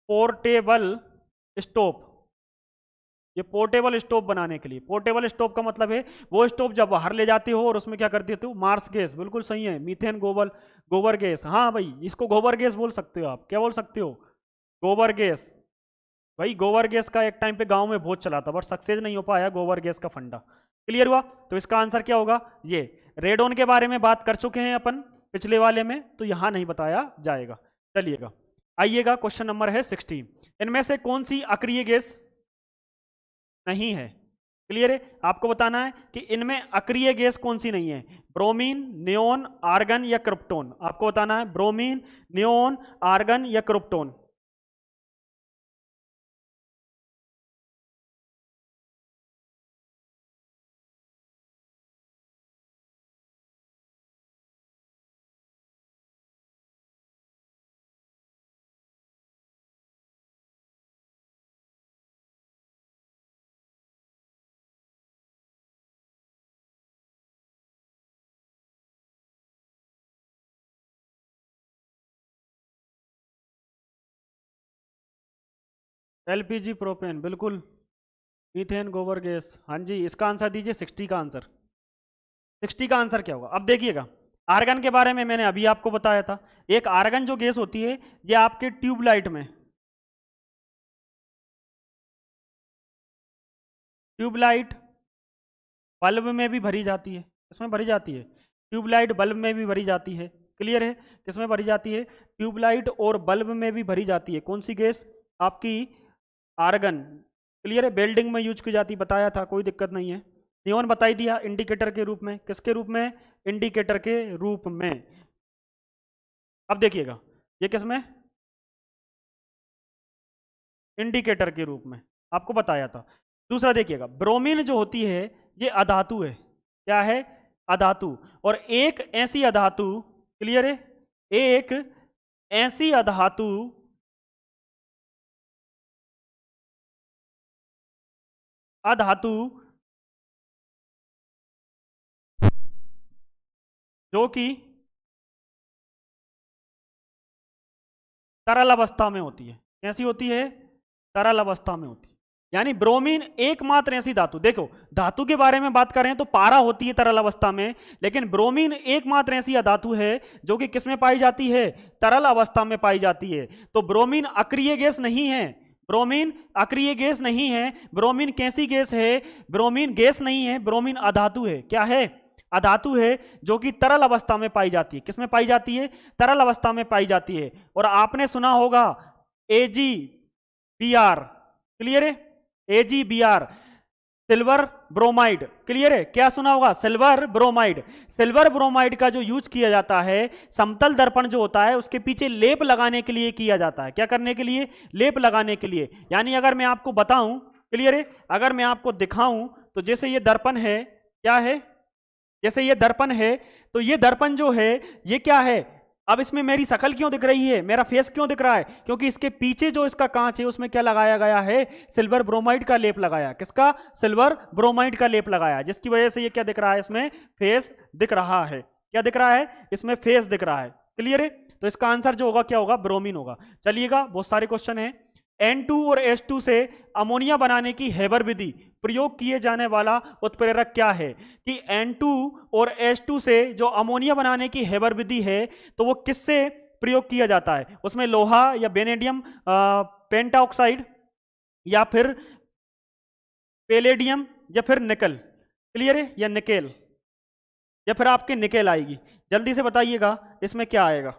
पोर्टेबल स्टोव, ये पोर्टेबल स्टोव बनाने के लिए। पोर्टेबल स्टोव का मतलब है वो स्टोव जब बाहर ले जाते हो और उसमें क्या कर देते हो? Marsh gas. बिल्कुल सही है, मीथेन, गोबर गैस। हाँ भाई, इसको गोबर गैस बोल सकते हो आप। क्या बोल सकते हो? गोबर गैस। भाई गोबर गैस का एक टाइम पे गांव में बहुत चला था, बट सक्सेस नहीं हो पाया गोबर गैस का फंडा। क्लियर हुआ? तो इसका आंसर क्या होगा? ये। रेडोन के बारे में बात कर चुके हैं अपन पिछले वाले में, तो यहां नहीं बताया जाएगा। चलिएगा, आइएगा, क्वेश्चन नंबर है 16। इनमें से कौन सी अक्रिय गैस नहीं है? क्लियर है? आपको बताना है कि इनमें अक्रिय गैस कौन सी नहीं है। ब्रोमीन, नियोन, आर्गन या क्रिप्टोन। आपको बताना है ब्रोमीन, नियोन, आर्गन या क्रिप्टोन। एलपीजी, प्रोपेन, बिल्कुल। मीथेन, गोबर गैस। हाँ जी, इसका आंसर दीजिए 60 का आंसर। 60 का आंसर क्या होगा? अब देखिएगा, आर्गन के बारे में मैंने अभी आपको बताया था। एक आर्गन जो गैस होती है ये आपके ट्यूबलाइट में, ट्यूबलाइट बल्ब में भी भरी जाती है। किसमें भरी जाती है? ट्यूबलाइट बल्ब में भी भरी जाती है। क्लियर है? किसमें भरी जाती है? ट्यूबलाइट और बल्ब में भी भरी जाती है। कौन सी गैस? आपकी आर्गन। क्लियर है? वेल्डिंग में यूज की जाती, बताया था, कोई दिक्कत नहीं है। नियोन बताई दिया, इंडिकेटर के रूप में। किसके रूप में? इंडिकेटर के रूप में। अब देखिएगा, ये किसमें? इंडिकेटर के रूप में, आपको बताया था। दूसरा देखिएगा, ब्रोमीन जो होती है ये अधातु है। क्या है? अधातु। और एक ऐसी अधातु, क्लियर है, एक ऐसी अधातु अधातु जो कि तरल अवस्था में होती है। कैसी होती है? तरल अवस्था में होती है। यानी ब्रोमीन एकमात्र ऐसी धातु, देखो धातु के बारे में बात करें तो पारा होती है तरल अवस्था में, लेकिन ब्रोमीन एकमात्र ऐसी धातु है जो कि किसमें पाई जाती है? तरल अवस्था में पाई जाती है। तो ब्रोमीन अक्रिय गैस नहीं है। ब्रोमीन अक्रिय गैस नहीं है। ब्रोमीन कैसी गैस है? ब्रोमीन गैस नहीं है, ब्रोमीन अधातु है। क्या है? अधातु है जो कि तरल अवस्था में पाई जाती है। किसमें पाई जाती है? तरल अवस्था में पाई जाती है। और आपने सुना होगा AgBr, क्लियर है? AgBr, सिल्वर ब्रोमाइड, क्लियर है? क्या सुना होगा? Silver bromide. सिल्वर ब्रोमाइड का जो यूज किया जाता है समतल दर्पण जो होता है उसके पीछे लेप लगाने के लिए किया जाता है। क्या करने के लिए? लेप लगाने के लिए। यानी अगर मैं आपको बताऊं, क्लियर है, अगर मैं आपको दिखाऊं तो जैसे ये दर्पण है, क्या है? जैसे ये दर्पण है, तो ये दर्पण जो है ये क्या है? अब इसमें मेरी शक्ल क्यों दिख रही है, मेरा फेस क्यों दिख रहा है? क्योंकि इसके पीछे जो इसका कांच है उसमें क्या लगाया गया है? सिल्वर ब्रोमाइड का लेप लगाया। किसका? सिल्वर ब्रोमाइड का लेप लगाया, जिसकी वजह से ये क्या दिख रहा है? इसमें फेस दिख रहा है। क्या दिख रहा है? इसमें फेस दिख रहा है, क्लियर है? तो इसका आंसर जो होगा क्या होगा? ब्रोमीन होगा। चलिएगा, बहुत सारे क्वेश्चन है। N2 और H2 से अमोनिया बनाने की हेबर विधि प्रयोग किए जाने वाला उत्प्रेरक क्या है? कि N2 और H2 से जो अमोनिया बनाने की हेबर विधि है तो वो किससे प्रयोग किया जाता है? उसमें लोहा या वेनेडियम पेंटाऑक्साइड या फिर पैलेडियम या फिर निकल, क्लियर है? या निकेल, या फिर आपके निकेल आएगी। जल्दी से बताइएगा इसमें क्या आएगा।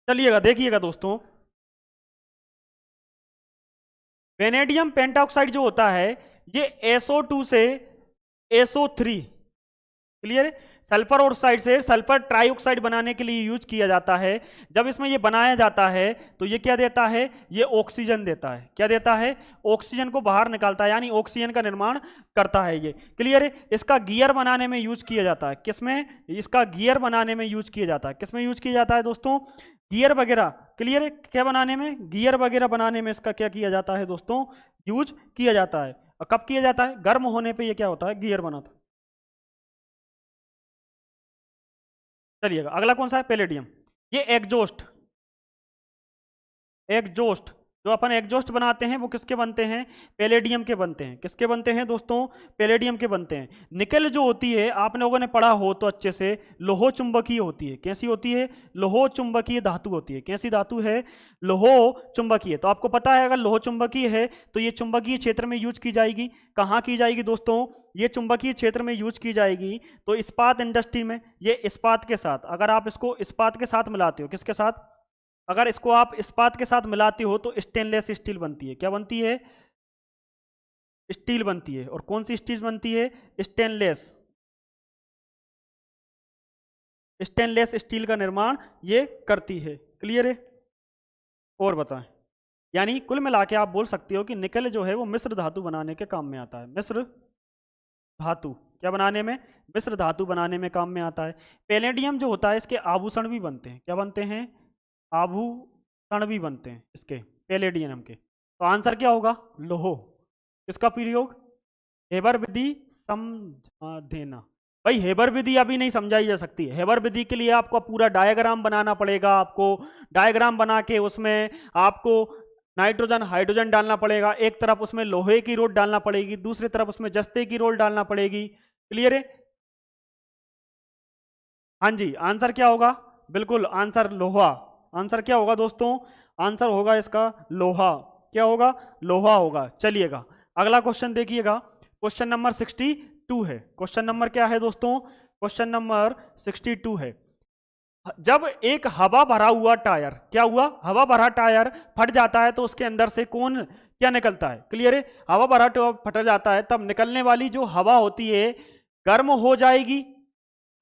चलिएगा, देखिएगा दोस्तों, वेनेडियम पेंटाऑक्साइड जो होता है ये SO2 से SO3, क्लियर है? सल्फर ऑक्साइड से सल्फर ट्राइऑक्साइड बनाने के लिए यूज किया जाता है। जब इसमें ये बनाया जाता है तो ये क्या देता है? ये ऑक्सीजन देता है। क्या देता है? ऑक्सीजन को बाहर निकालता है, यानी ऑक्सीजन का निर्माण करता है ये, क्लियर है? इसका गियर बनाने में यूज किया जाता है। किसमें? इसका गियर बनाने में यूज किया जाता है। किसमें यूज किया जाता है दोस्तों? गियर वगैरह, क्लियर है? क्या बनाने में? गियर वगैरह बनाने में इसका क्या किया जाता है दोस्तों? यूज किया जाता है। और कब किया जाता है? गर्म होने पे ये क्या होता है? गियर बनाता है। चलिएगा, अगला कौन सा है? पैलेडियम। ये एग्जॉस्ट, एग्जॉस्ट जो अपन एग्जॉस्ट बनाते हैं वो किसके बनते हैं? पैलेडियम के बनते हैं। किसके बनते हैं दोस्तों? पैलेडियम के बनते हैं। निकल जो होती है, आप लोगों ने पढ़ा हो तो अच्छे से, लोहो चुंबकीय होती है। कैसी होती है? लोहो चुंबकीय धातु होती है। कैसी धातु है? लोहो चुंबकीय। तो आपको पता है अगर लोहो चुंबकीय है तो ये चुंबकीय क्षेत्र में यूज की जाएगी। कहाँ की जाएगी दोस्तों? ये चुंबकीय क्षेत्र में यूज की जाएगी तो इस्पात इंडस्ट्री में। ये इस्पात के साथ, अगर आप इसको इस्पात के साथ मिलाते हो, किसके साथ? अगर इसको आप इस्पात के साथ मिलाते हो तो स्टेनलेस स्टील बनती है। क्या बनती है? स्टील बनती है। और कौन सी स्टील बनती है? स्टेनलेस, स्टेनलेस स्टील का निर्माण ये करती है, क्लियर है? और बताएं, यानी कुल मिला के आप बोल सकते हो कि निकल जो है वो मिश्र धातु बनाने के काम में आता है। मिश्र धातु क्या बनाने में? मिश्र धातु बनाने में काम में आता है। पैलेडियम जो होता है इसके आभूषण भी बनते हैं। क्या बनते हैं? आभूषण भी बनते हैं इसके, पैलेडियम के। तो आंसर क्या होगा? लोहो। किसका प्रयोग? हेबर विधि समझा देना। भाई हेबर विधि अभी नहीं समझाई जा सकती। हेबर विधि के लिए आपको पूरा डायग्राम बनाना पड़ेगा। आपको डायग्राम बना के उसमें आपको नाइट्रोजन हाइड्रोजन डालना पड़ेगा। एक तरफ उसमें लोहे की रोड डालना पड़ेगी, दूसरी तरफ उसमें जस्ते की रोड डालना पड़ेगी, क्लियर है? हाँ जी, आंसर क्या होगा? बिल्कुल आंसर लोहा। आंसर क्या होगा दोस्तों? आंसर होगा इसका लोहा। क्या होगा? लोहा होगा। चलिएगा, अगला क्वेश्चन देखिएगा। क्वेश्चन नंबर 62 है। क्वेश्चन नंबर क्या है दोस्तों? क्वेश्चन नंबर 62 है। जब एक हवा भरा हुआ टायर, क्या हुआ? हवा भरा टायर फट जाता है तो उसके अंदर से कौन क्या निकलता है? क्लियर है? हवा भरा फट जाता है तब निकलने वाली जो हवा होती है गर्म हो जाएगी,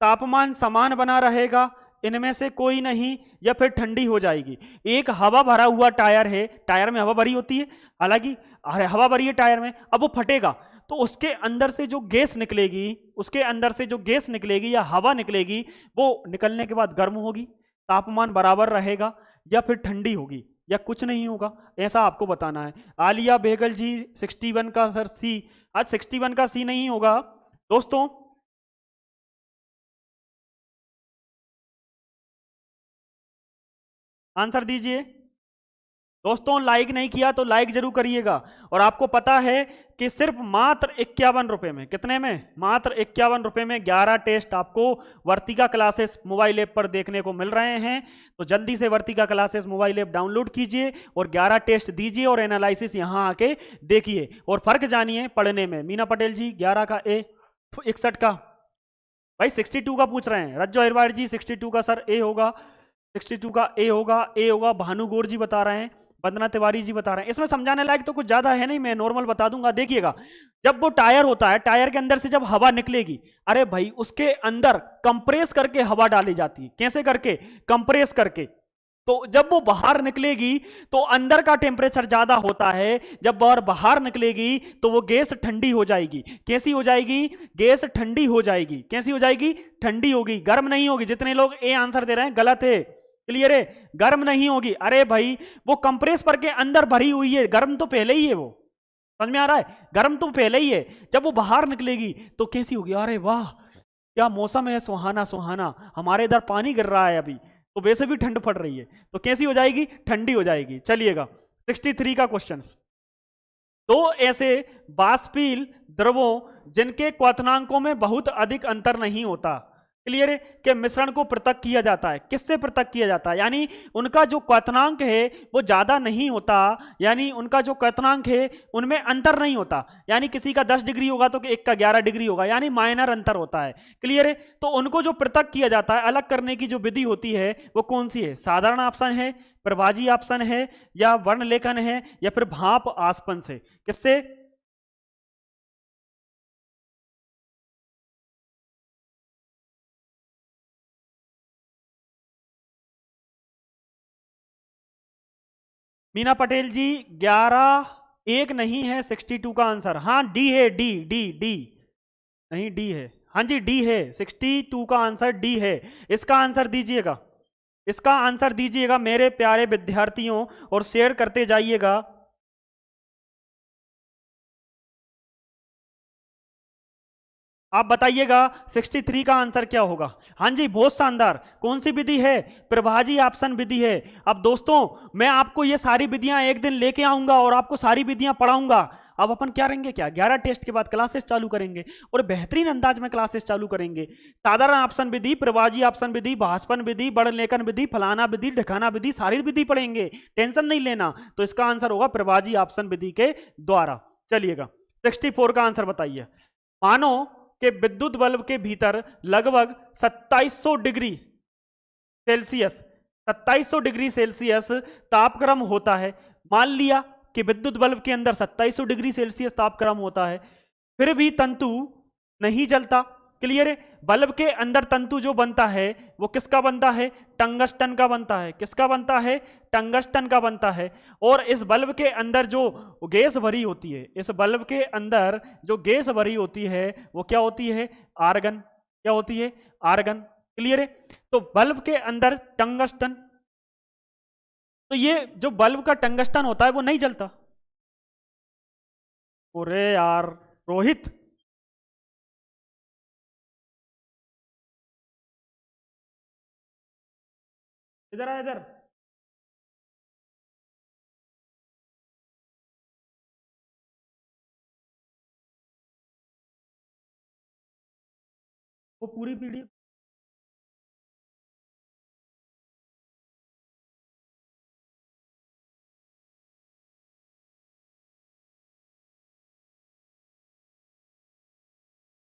तापमान समान बना रहेगा, इनमें से कोई नहीं, या फिर ठंडी हो जाएगी। एक हवा भरा हुआ टायर है, टायर में हवा भरी होती है, हालांकि हवा भरी है टायर में, अब वो फटेगा तो उसके अंदर से जो गैस निकलेगी, उसके अंदर से जो गैस निकलेगी या हवा निकलेगी वो निकलने के बाद गर्म होगी, तापमान बराबर रहेगा, या फिर ठंडी होगी, या कुछ नहीं होगा। ऐसा आपको बताना है। आलिया बेगल जी 61 का सर सी, आज 61 का सी नहीं होगा दोस्तों। आंसर दीजिए दोस्तों। लाइक नहीं किया तो लाइक जरूर करिएगा। और आपको पता है कि सिर्फ मात्र 51 रुपए में, कितने में, मात्र 51 रुपए में 11 टेस्ट आपको वर्तिका क्लासेस मोबाइल ऐप पर देखने को मिल रहे हैं। तो जल्दी से वर्तिका क्लासेस मोबाइल ऐप डाउनलोड कीजिए और 11 टेस्ट दीजिए और एनालिसिस यहां आके देखिए और फर्क जानिए पढ़ने में। मीना पटेल जी 11 का ए, 61 का, भाई 62 का पूछ रहे हैं। रज्जो अहिरवार जी 62 का सर ए होगा, 62 का ए होगा, ए होगा। भानु गौर जी बता रहे हैं, वंदना तिवारी जी बता रहे हैं। इसमें समझाने लायक तो कुछ ज्यादा है नहीं, मैं नॉर्मल बता दूंगा। देखिएगा, जब वो टायर होता है, टायर के अंदर से जब हवा निकलेगी, अरे भाई उसके अंदर कंप्रेस करके हवा डाली जाती है। कैसे करके, कंप्रेस करके। तो जब वो बाहर निकलेगी तो अंदर का टेम्परेचर ज्यादा होता है, जब बाहर निकलेगी तो वो गैस ठंडी हो जाएगी। कैसी हो जाएगी, गैस ठंडी हो जाएगी। कैसी हो जाएगी, ठंडी होगी, गर्म नहीं होगी। जितने लोग ए आंसर दे रहे हैं गलत है, क्लियर है, गर्म नहीं होगी। अरे भाई वो कंप्रेस करके अंदर भरी हुई है, गर्म तो पहले ही है। वो समझ में आ रहा है, गर्म तो पहले ही है। जब वो बाहर निकलेगी तो कैसी होगी, अरे वाह क्या मौसम है, सुहाना सुहाना, हमारे इधर पानी गिर रहा है अभी, तो वैसे भी ठंड पड़ रही है, तो कैसी हो जाएगी, ठंडी हो जाएगी। चलिएगा 63 का क्वेश्चन। तो ऐसे बाष्पील द्रवों जिनके क्वथनांकों में बहुत अधिक अंतर नहीं होता, क्लियर है, कि मिश्रण को पृथक किया जाता है। किससे पृथक किया जाता है, यानी उनका जो क्वथनांक है वो ज्यादा नहीं होता, यानी उनका जो क्वथनांक है उनमें अंतर नहीं होता। यानी किसी का 10 डिग्री होगा तो एक का 11 डिग्री होगा, यानी माइनर अंतर होता है, क्लियर है। तो उनको जो पृथक किया जाता है, अलग करने की जो विधि होती है वो कौन सी है, साधारण ऑप्शन है, प्रभाजी ऑप्शन है, या वर्ण लेखन है, या फिर भाप आसपन से। किससे, मीना पटेल जी 11 एक नहीं है 62 का आंसर। हाँ डी है, डी डी डी, नहीं डी है, हाँ जी डी है, 62 का आंसर डी है। इसका आंसर दीजिएगा, इसका आंसर दीजिएगा मेरे प्यारे विद्यार्थियों, और शेयर करते जाइएगा। आप बताइएगा 63 का आंसर क्या होगा। हाँ जी बहुत शानदार, कौन सी विधि है, प्रभाजी ऑप्शन विधि है। अब दोस्तों मैं आपको ये सारी विधियां एक दिन लेके आऊंगा और आपको सारी विधियां पढ़ाऊंगा। अब अपन क्या करेंगे, क्या 11 टेस्ट के बाद क्लासेस चालू करेंगे और बेहतरीन अंदाज में क्लासेस चालू करेंगे। साधारण ऑप्शन विधि, प्रभाजी ऑप्शन विधि, भाषपन विधि, बड़लेखन विधि, फलाना विधि, ढकाना विधि, सारी विधि पढ़ेंगे, टेंशन नहीं लेना। तो इसका आंसर होगा प्रभाजी ऑप्शन विधि के द्वारा। चलिएगा 64 का आंसर बताइए। मानो कि विद्युत बल्ब के भीतर लगभग 2700 डिग्री सेल्सियस, 2700 डिग्री सेल्सियस तापक्रम होता है। मान लिया कि विद्युत बल्ब के अंदर 2700 डिग्री सेल्सियस तापक्रम होता है, फिर भी तंतु नहीं जलता, क्लियर है। बल्ब के अंदर तंतु जो बनता है वो किसका बनता है, टंगस्टन का बनता है। किसका बनता है, टंगस्टन का बनता है। और इस बल्ब के अंदर जो गैस भरी होती है, इस बल्ब के अंदर जो गैस भरी होती है वो क्या होती है, आर्गन। क्या होती है, आर्गन, क्लियर है। तो बल्ब के अंदर टंगस्टन, तो ये जो बल्ब का टंगस्टन होता है वो नहीं जलता। अरे यार रोहित, इधर आ इधर। वो पूरी पीडीएफ,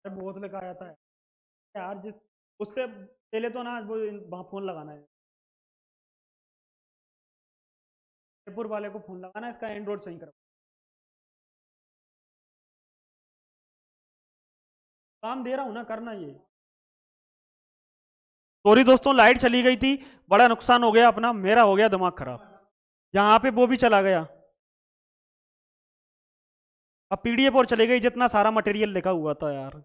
बहुत लिखा आता है यार, जिस उससे पहले तो ना वो वहां फोन लगाना है, जयपुर वाले को फोन लगाना है, इसका एंड्रॉइड सही करो। काम दे रहा हूं ना, करना ये। सॉरी दोस्तों लाइट चली गई थी, बड़ा नुकसान हो गया अपना, मेरा हो गया दिमाग खराब। यहाँ पे वो भी चला गया, अब पीडीएफ और चली गई, जितना सारा मटेरियल लिखा हुआ था यार।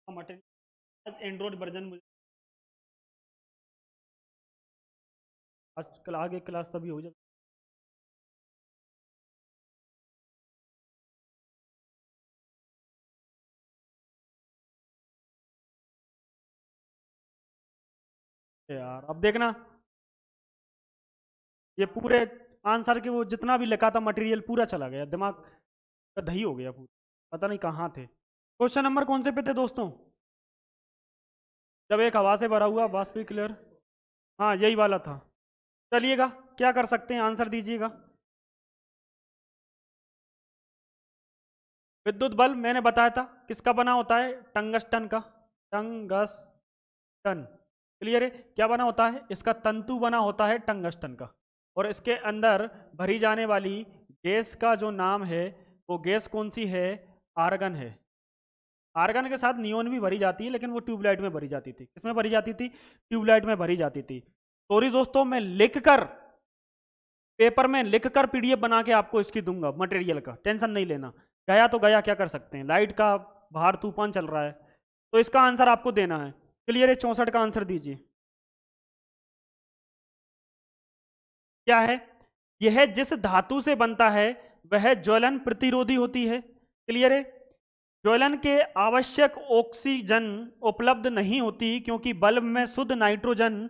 मटेरियल एंड्रॉइड वर्जन मुझे आज कल आगे क्लास तभी हो जाए। यार अब देखना, ये पूरे आंसर के वो जितना भी लिखा था मटेरियल पूरा चला गया, दिमाग का दही हो गया पूरा, पता नहीं कहाँ थे। क्वेश्चन नंबर कौन से पे थे दोस्तों? जब एक हवा से भरा हुआ बाष्पीकरण, हाँ यही वाला था। चलिएगा, क्या कर सकते हैं, आंसर दीजिएगा। विद्युत बल्ब मैंने बताया था किसका बना होता है, टंगस्टन का, टंगस्टन। क्लियर है, क्या बना होता है, इसका तंतु बना होता है टंगस्टन का। और इसके अंदर भरी जाने वाली गैस का जो नाम है, वो गैस कौन सी है, आर्गन है। आर्गन के साथ नियोन भी भरी जाती है, लेकिन वो ट्यूबलाइट में भरी जाती थी। किसमें भरी जाती थी, ट्यूबलाइट में भरी जाती थी। सॉरी दोस्तों, मैं लिखकर, पेपर में लिखकर पीडीएफ बना के आपको इसकी दूंगा मटेरियल का, टेंशन नहीं लेना। गया तो गया, क्या कर सकते हैं, लाइट का बाहर तूफान चल रहा है। तो इसका आंसर आपको देना है। क्लियर है, 64 का आंसर दीजिए। क्या है, यह जिस धातु से बनता है वह ज्वलन प्रतिरोधी होती है। क्लियर है, ज्वलन के आवश्यक ऑक्सीजन उपलब्ध नहीं होती, क्योंकि बल्ब में शुद्ध नाइट्रोजन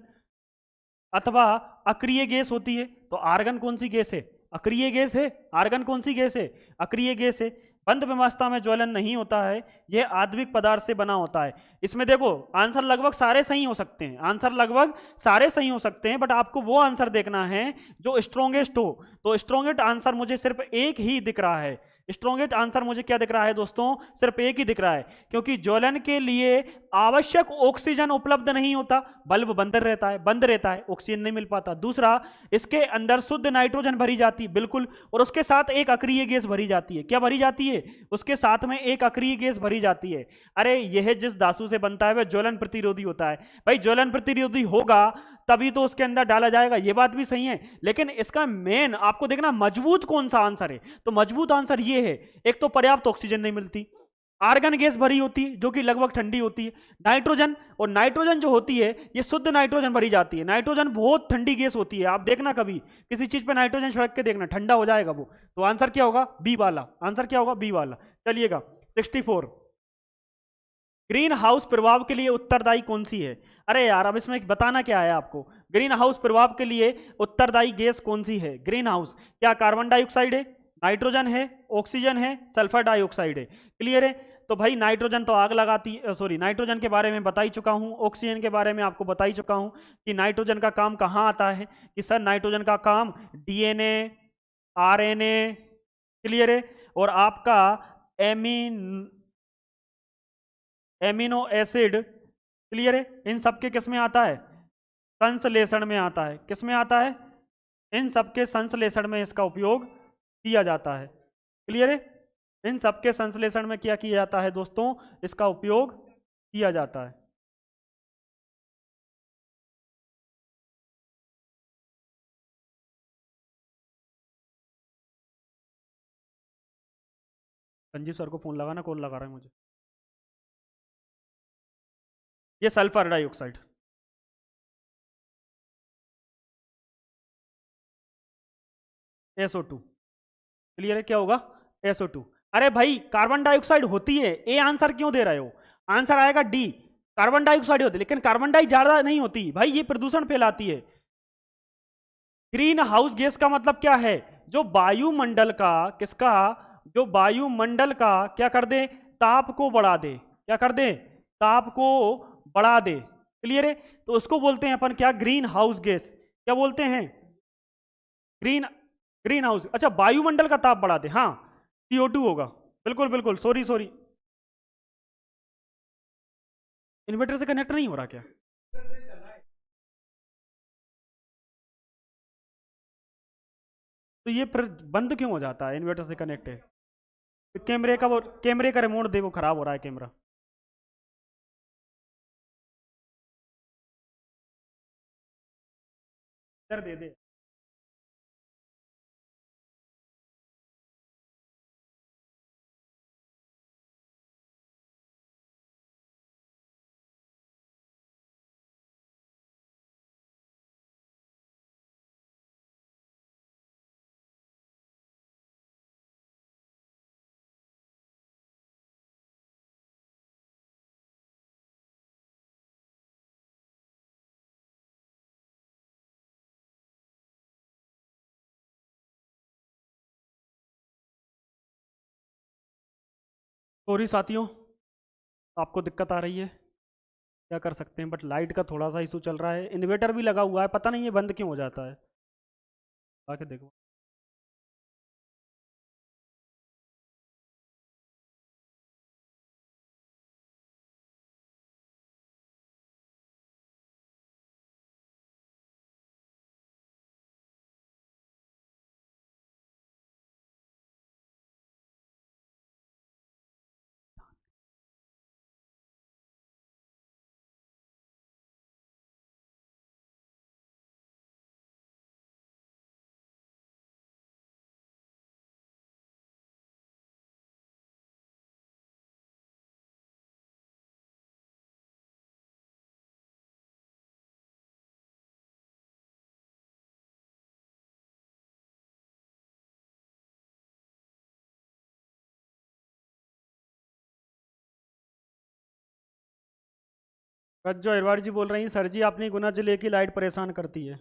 अथवा अक्रिय गैस होती है। तो आर्गन कौन सी गैस है, अक्रिय गैस है। आर्गन कौन सी गैस है, अक्रिय गैस है। बंद व्यवस्था में ज्वलन नहीं होता है, यह आणविक पदार्थ से बना होता है। इसमें देखो आंसर लगभग सारे सही हो सकते हैं, आंसर लगभग सारे सही हो सकते हैं, बट आपको वो आंसर देखना है जो स्ट्रोंगेस्ट हो। तो स्ट्रोंगेस्ट आंसर मुझे सिर्फ एक ही दिख रहा है। स्ट्रोंगेस्ट आंसर मुझे क्या दिख रहा है दोस्तों, सिर्फ एक ही दिख रहा है, क्योंकि ज्वलन के लिए आवश्यक ऑक्सीजन उपलब्ध नहीं होता, बल्ब बंद रहता है, बंद रहता है, ऑक्सीजन नहीं मिल पाता। दूसरा, इसके अंदर शुद्ध नाइट्रोजन भरी जाती है, बिल्कुल, और उसके साथ एक अक्रिय गैस भरी जाती है। क्या भरी जाती है, उसके साथ में एक अक्रिय गैस भरी जाती है। अरे यह जिस धातु से बनता है वह ज्वलन प्रतिरोधी होता है। भाई ज्वलन प्रतिरोधी होगा तभी तो उसके अंदर डाला जाएगा, ये बात भी सही है। लेकिन इसका मेन आपको देखना मजबूत कौन सा आंसर है, तो मजबूत आंसर ये है, एक तो पर्याप्त ऑक्सीजन नहीं मिलती, आर्गन गैस भरी होती है जो कि लगभग ठंडी होती है, नाइट्रोजन, और नाइट्रोजन जो होती है ये शुद्ध नाइट्रोजन भरी जाती है। नाइट्रोजन बहुत ठंडी गैस होती है, आप देखना कभी किसी चीज पे नाइट्रोजन छिड़क के देखना, ठंडा हो जाएगा वो। तो आंसर क्या होगा, बी वाला, आंसर क्या होगा, बी वाला। चलिएगा 64, ग्रीन हाउस प्रभाव के लिए उत्तरदायी कौन सी है। अरे यार अब इसमें बताना क्या है आपको, ग्रीन हाउस प्रभाव के लिए उत्तरदायी गैस कौन सी है। ग्रीन हाउस, क्या कार्बन डाइऑक्साइड है, नाइट्रोजन है, ऑक्सीजन है, सल्फर डाइऑक्साइड है। क्लियर है, तो भाई नाइट्रोजन तो आग लगाती, सॉरी नाइट्रोजन के बारे में बता ही चुका हूँ, ऑक्सीजन के बारे में आपको बता ही चुका हूँ कि नाइट्रोजन का काम कहाँ आता है, कि सर नाइट्रोजन का काम डीएनए, आरएनए, क्लियर है, और आपका एमिन एमिनो एसिड, क्लियर है, इन सबके किस में आता है, संश्लेषण में आता है। किस में आता है, इन सबके संश्लेषण में इसका उपयोग किया जाता है। क्लियर है, इन सबके संश्लेषण में क्या किया जाता है दोस्तों, इसका उपयोग किया जाता है। संजीव सर को फोन लगाना, कौन लगा रहा है मुझे, ये सल्फर डाइऑक्साइड, SO2। क्लियर है, क्या होगा, SO2। अरे भाई कार्बन डाइऑक्साइड होती है, ए आंसर क्यों दे रहे हो, आंसर आएगा डी, कार्बन डाइऑक्साइड होती है, लेकिन कार्बन डाई ज्यादा नहीं होती भाई, ये प्रदूषण फैलाती है। ग्रीन हाउस गैस का मतलब क्या है, जो वायुमंडल का, किसका, जो वायुमंडल का क्या कर दे, ताप को बढ़ा दे, क्या कर दे, ताप को बढ़ा दे। क्लियर है, तो उसको बोलते हैं अपन क्या, ग्रीन हाउस गैस, क्या बोलते हैं, ग्रीन, ग्रीन हाउस, अच्छा वायुमंडल का ताप बढ़ा दे, हाँ CO2 होगा, बिल्कुल बिल्कुल, सॉरी सॉरी, इन्वर्टर से कनेक्ट नहीं हो रहा क्या, तो ये बंद क्यों हो जाता है, इन्वर्टर से कनेक्ट है। कैमरे का वो, कैमरे का रिमोट दे, वो खराब हो रहा है कैमरा। इधर दे दे। सॉरी साथियों, आपको दिक्कत आ रही है, क्या कर सकते हैं, बट लाइट का थोड़ा सा इशू चल रहा है। इन्वर्टर भी लगा हुआ है, पता नहीं ये बंद क्यों हो जाता है, आके देखो। रज्जो अहिरवार जी बोल रही हैं, सर जी आपने गुना जिले की लाइट परेशान करती है।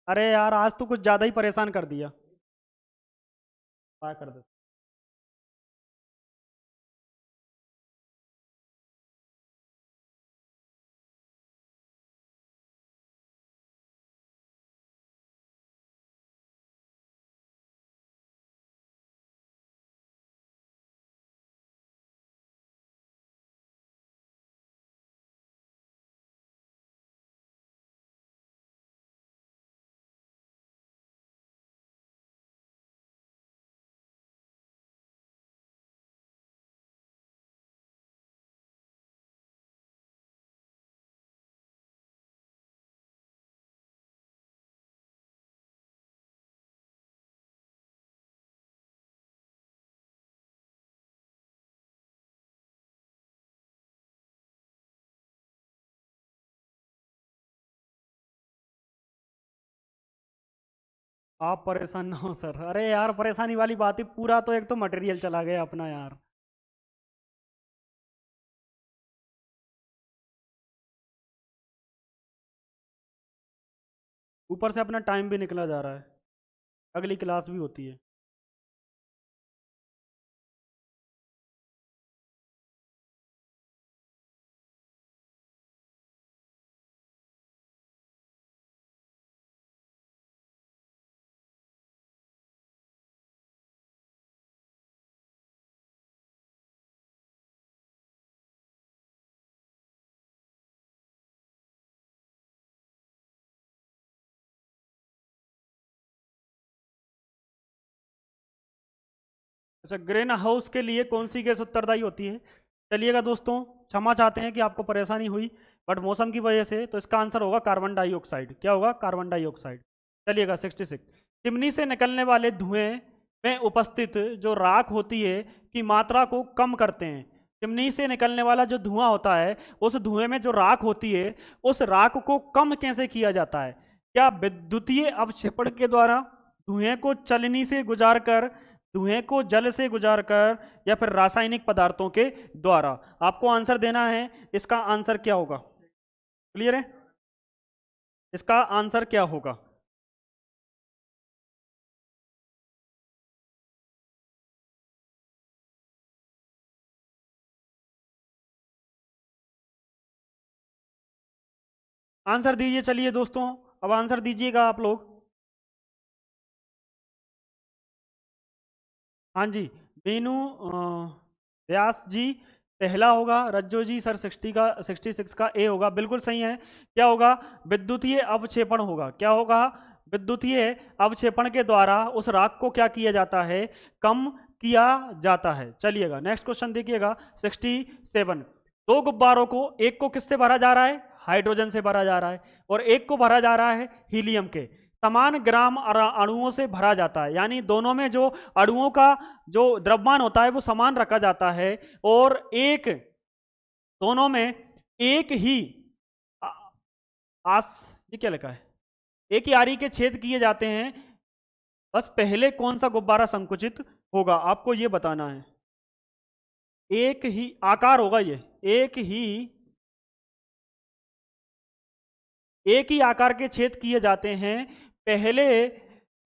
अरे यार आज तो कुछ ज़्यादा ही परेशान कर दिया, क्या कर दे। आप परेशान ना हो सर, अरे यार परेशानी वाली बात है, पूरा तो एक तो मटेरियल चला गया अपना यार। ऊपर से अपना टाइम भी निकला जा रहा है, अगली क्लास भी होती है। अच्छा, ग्रीन हाउस के लिए कौन सी गैस उत्तरदायी होती है? चलिएगा दोस्तों, क्षमा चाहते हैं कि आपको परेशानी हुई, बट मौसम की वजह से, तो इसका आंसर होगा कार्बन डाइऑक्साइड। क्या होगा? Carbon dioxide. चलिएगा 66, चिमनी से निकलने वाले धुएं में उपस्थित जो राख होती है की मात्रा को कम करते हैं। चिमनी से निकलने वाला जो धुआं होता है, उस धुएं में जो राख होती है, उस राख को कम कैसे किया जाता है? क्या विद्युतीय अवक्षेपण के द्वारा, धुएं को चलनी से गुजार कर, धुएं को जल से गुजार कर, या फिर रासायनिक पदार्थों के द्वारा? आपको आंसर देना है, इसका आंसर क्या होगा? क्लियर है? इसका आंसर क्या होगा? आंसर दीजिए, चलिए दोस्तों, अब आंसर दीजिएगा आप लोग। हाँ जी, मीनू व्यास जी पहला होगा, रज्जो जी सर 66 का ए होगा, बिल्कुल सही है। क्या होगा? विद्युतीय अवक्षेपण होगा। क्या होगा? विद्युतीय अवक्षेपण के द्वारा उस राख को क्या किया जाता है? कम किया जाता है। चलिएगा नेक्स्ट क्वेश्चन देखिएगा 67। दो गुब्बारों को, एक को किससे भरा जा रहा है? हाइड्रोजन से भरा जा रहा है, और एक को भरा जा रहा है हीलियम के। समान ग्राम अणुओं से भरा जाता है, यानी दोनों में जो अणुओं का जो द्रव्यमान होता है वो समान रखा जाता है, और एक दोनों में एक ही आ- आस ये क्या लिखा है, एक ही आरी के छेद किए जाते हैं। बस पहले कौन सा गुब्बारा संकुचित होगा, आपको ये बताना है। एक ही आकार होगा ये, एक ही आकार के छेद किए जाते हैं। पहले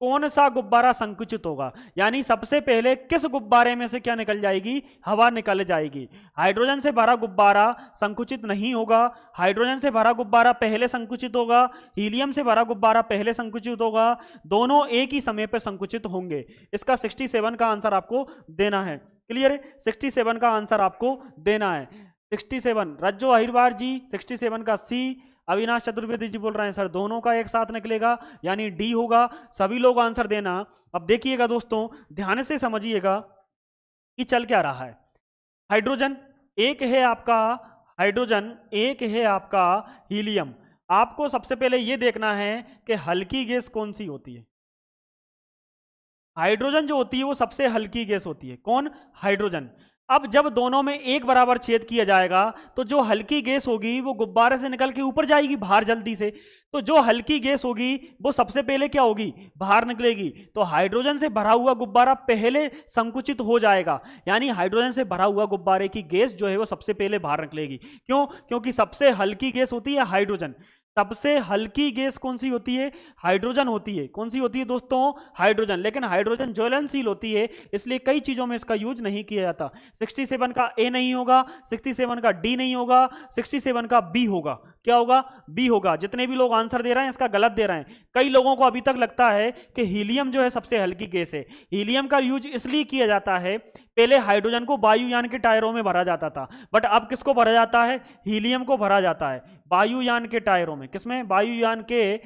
कौन सा गुब्बारा संकुचित होगा, यानी सबसे पहले किस गुब्बारे में से क्या निकल जाएगी, हवा निकल जाएगी। हाइड्रोजन से भरा गुब्बारा संकुचित नहीं होगा, हाइड्रोजन से भरा गुब्बारा पहले संकुचित होगा, हीलियम से भरा गुब्बारा पहले संकुचित होगा, दोनों एक ही समय पर संकुचित होंगे। इसका 67 का आंसर आपको देना है। क्लियर है, 67 का आंसर आपको देना है। 67 रज्जो अहिरवार जी 67 का सी। अविनाश चतुर्वेदी जी बोल रहे हैं सर दोनों का एक साथ निकलेगा, यानी डी होगा। सभी लोग आंसर देना। अब देखिएगा दोस्तों, ध्यान से समझिएगा कि चल क्या रहा है। हाइड्रोजन एक है आपका, हाइड्रोजन एक है आपका हीलियम। आपको सबसे पहले यह देखना है कि हल्की गैस कौन सी होती है। हाइड्रोजन जो होती है वो सबसे हल्की गैस होती है। कौन, हाइड्रोजन। अब जब दोनों में एक बराबर छेद किया जाएगा तो जो हल्की गैस होगी वो गुब्बारे से निकल के ऊपर जाएगी बाहर जल्दी से। तो जो हल्की गैस होगी वो सबसे पहले क्या होगी, बाहर निकलेगी। तो हाइड्रोजन से भरा हुआ गुब्बारा पहले संकुचित हो जाएगा, यानी हाइड्रोजन से भरा हुआ गुब्बारे की गैस जो है वो सबसे पहले बाहर निकलेगी। क्यों, क्योंकि सबसे हल्की गैस होती है हाइड्रोजन। सबसे हल्की गैस कौन सी होती है, हाइड्रोजन होती है। कौन सी होती है दोस्तों, हाइड्रोजन। लेकिन हाइड्रोजन ज्वलनशील होती है, इसलिए कई चीजों में इसका यूज नहीं किया जाता। 67 का ए नहीं होगा, 67 का डी नहीं होगा, 67 का बी होगा। क्या होगा, बी होगा। जितने भी लोग आंसर दे रहे हैं इसका गलत दे रहे हैं। कई लोगों को अभी तक लगता है कि हीलियम जो है सबसे हल्की गैस है। हीलियम का यूज इसलिए किया जाता है, पहले हाइड्रोजन को वायुयान के टायरों में भरा जाता था, बट अब किसको भरा जाता है, हीलियम को भरा जाता है वायुयान के टायरों में। किसमें, वायुयान के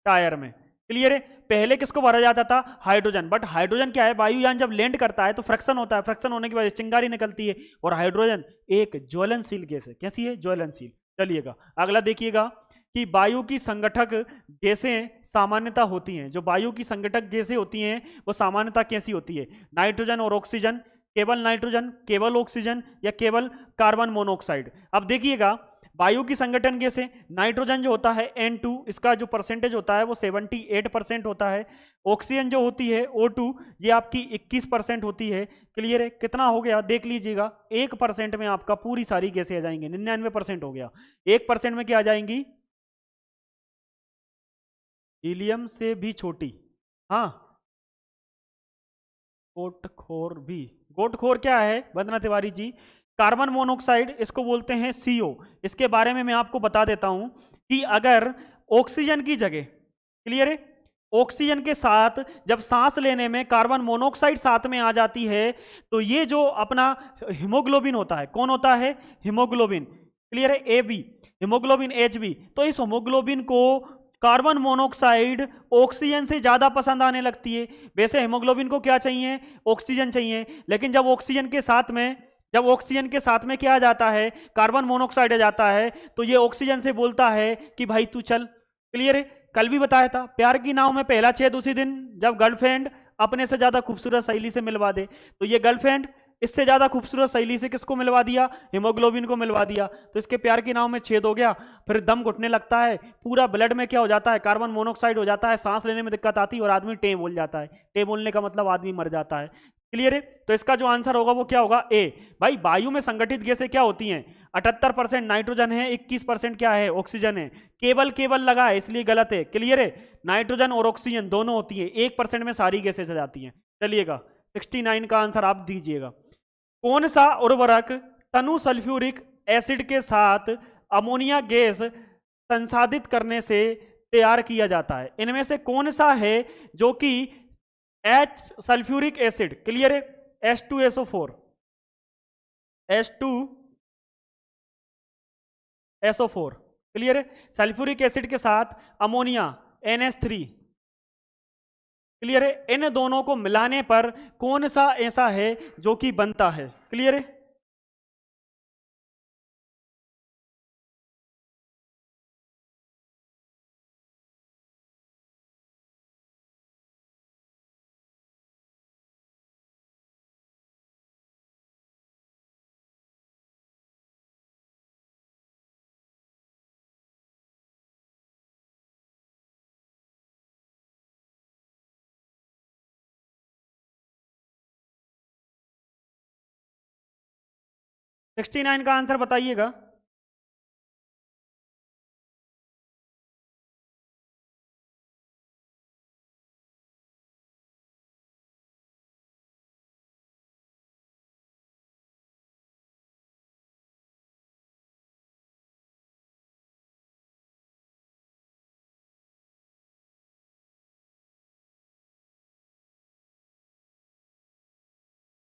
टायर में। क्लियर है, पहले किसको भरा जाता था, हाइड्रोजन। बट हाइड्रोजन क्या है, वायुयान जब लैंड करता है तो फ्रिक्शन होता है, फ्रिक्शन होने की वजह से चिंगारी निकलती है। और हाइड्रोजन एक ज्वलनशील गैस है। कैसी है, ज्वलनशील। चलिएगा अगला देखिएगा कि वायु की संगठक गैसें सामान्यता होती हैं। जो वायु की संगठक गैसें होती हैं वो सामान्यता कैसी होती है, नाइट्रोजन और ऑक्सीजन, केवल नाइट्रोजन, केवल ऑक्सीजन, या केवल कार्बन मोनोऑक्साइड। अब देखिएगा वायु की संगठन गैसें, नाइट्रोजन जो होता है N2, इसका जो परसेंटेज होता है वो 78% होता है। ऑक्सीजन जो होती है O2, ये आपकी 21% होती है। क्लियर है, कितना हो गया देख लीजिएगा, 1% में आपका पूरी सारी गैसें आ जाएंगी। 99% हो गया। 1% में क्या आ जाएंगी, हीलियम से भी छोटी। हाँ, गोटखोर भी। गोटखोर क्या है वंदना तिवारी जी, कार्बन मोनोऑक्साइड, इसको बोलते हैं CO। इसके बारे में मैं आपको बता देता हूं कि अगर ऑक्सीजन की जगह, क्लियर है, ऑक्सीजन के साथ जब सांस लेने में कार्बन मोनोऑक्साइड साथ में आ जाती है तो ये जो अपना हीमोग्लोबिन होता है, कौन होता है, हीमोग्लोबिन। क्लियर है, AB, हीमोग्लोबिन HB। तो इस हीमोग्लोबिन को कार्बन मोनोऑक्साइड ऑक्सीजन से ज्यादा पसंद आने लगती है। वैसे हीमोग्लोबिन को क्या चाहिए, ऑक्सीजन चाहिए, लेकिन जब ऑक्सीजन के साथ में क्या आ जाता है, कार्बन मोनोऑक्साइड आ जाता है, तो ये ऑक्सीजन से बोलता है कि भाई तू चल। क्लियर है, कल भी बताया था, प्यार की नाव में पहला छेद उसी दिन जब गर्लफ्रेंड अपने से ज्यादा खूबसूरत सहेली से मिलवा दे। तो ये गर्लफ्रेंड इससे ज्यादा खूबसूरत सहेली से किसको मिलवा दिया, हीमोग्लोबिन को मिलवा दिया। तो इसके प्यार की नाव में छेद हो गया, फिर दम घुटने लगता है, पूरा ब्लड में क्या हो जाता है, कार्बन मोनोऑक्साइड हो जाता है, सांस लेने में दिक्कत आती है और आदमी टे बोल जाता है। टे बोलने का मतलब आदमी मर जाता है। क्लियर है, तो इसका जो आंसर होगा वो क्या होगा, ए। भाई वायु में संगठित गैसें क्या होती हैं, 78% नाइट्रोजन है, 21% क्या है, ऑक्सीजन है। केवल लगा है इसलिए गलत है। क्लियर है, नाइट्रोजन और ऑक्सीजन दोनों होती है, 1% में सारी गैसें से जाती हैं। चलिएगा 69 का आंसर आप दीजिएगा। कौन सा उर्वरक तनु सल्फ्यूरिक एसिड के साथ अमोनिया गैस संसाधित करने से तैयार किया जाता है। इनमें से कौन सा है जो कि H सल्फ्यूरिक एसिड, क्लियर है, H2SO4, H2SO4, क्लियर है, सल्फ्यूरिक एसिड के साथ अमोनिया NH3, क्लियर है, इन दोनों को मिलाने पर कौन सा ऐसा है जो कि बनता है। क्लियर है, सिक्सटी नाइन का आंसर बताइएगा।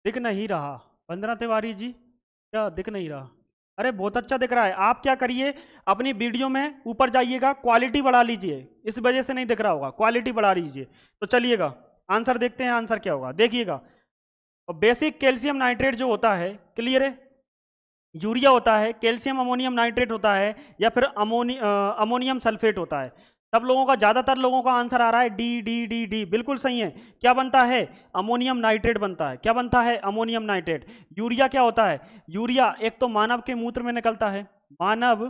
दिख नहीं रहा। वंदना तिवारी जी, क्या दिख नहीं रहा? अरे बहुत अच्छा दिख रहा है। आप क्या करिए, अपनी वीडियो में ऊपर जाइएगा, क्वालिटी बढ़ा लीजिए, इस वजह से नहीं दिख रहा होगा, क्वालिटी बढ़ा लीजिए। तो चलिएगा आंसर देखते हैं, आंसर क्या होगा देखिएगा। और बेसिक कैल्शियम नाइट्रेट जो होता है, क्लियर है, यूरिया होता है, कैल्शियम अमोनियम नाइट्रेट होता है, या फिर अमोनियम सल्फेट होता है। सब लोगों का, ज़्यादातर लोगों का आंसर आ रहा है डी डी डी डी, बिल्कुल सही है। क्या बनता है? अमोनियम नाइट्रेट बनता है। क्या बनता है? Ammonium nitrate. यूरिया क्या होता है? यूरिया एक तो मानव के मूत्र में निकलता है, मानव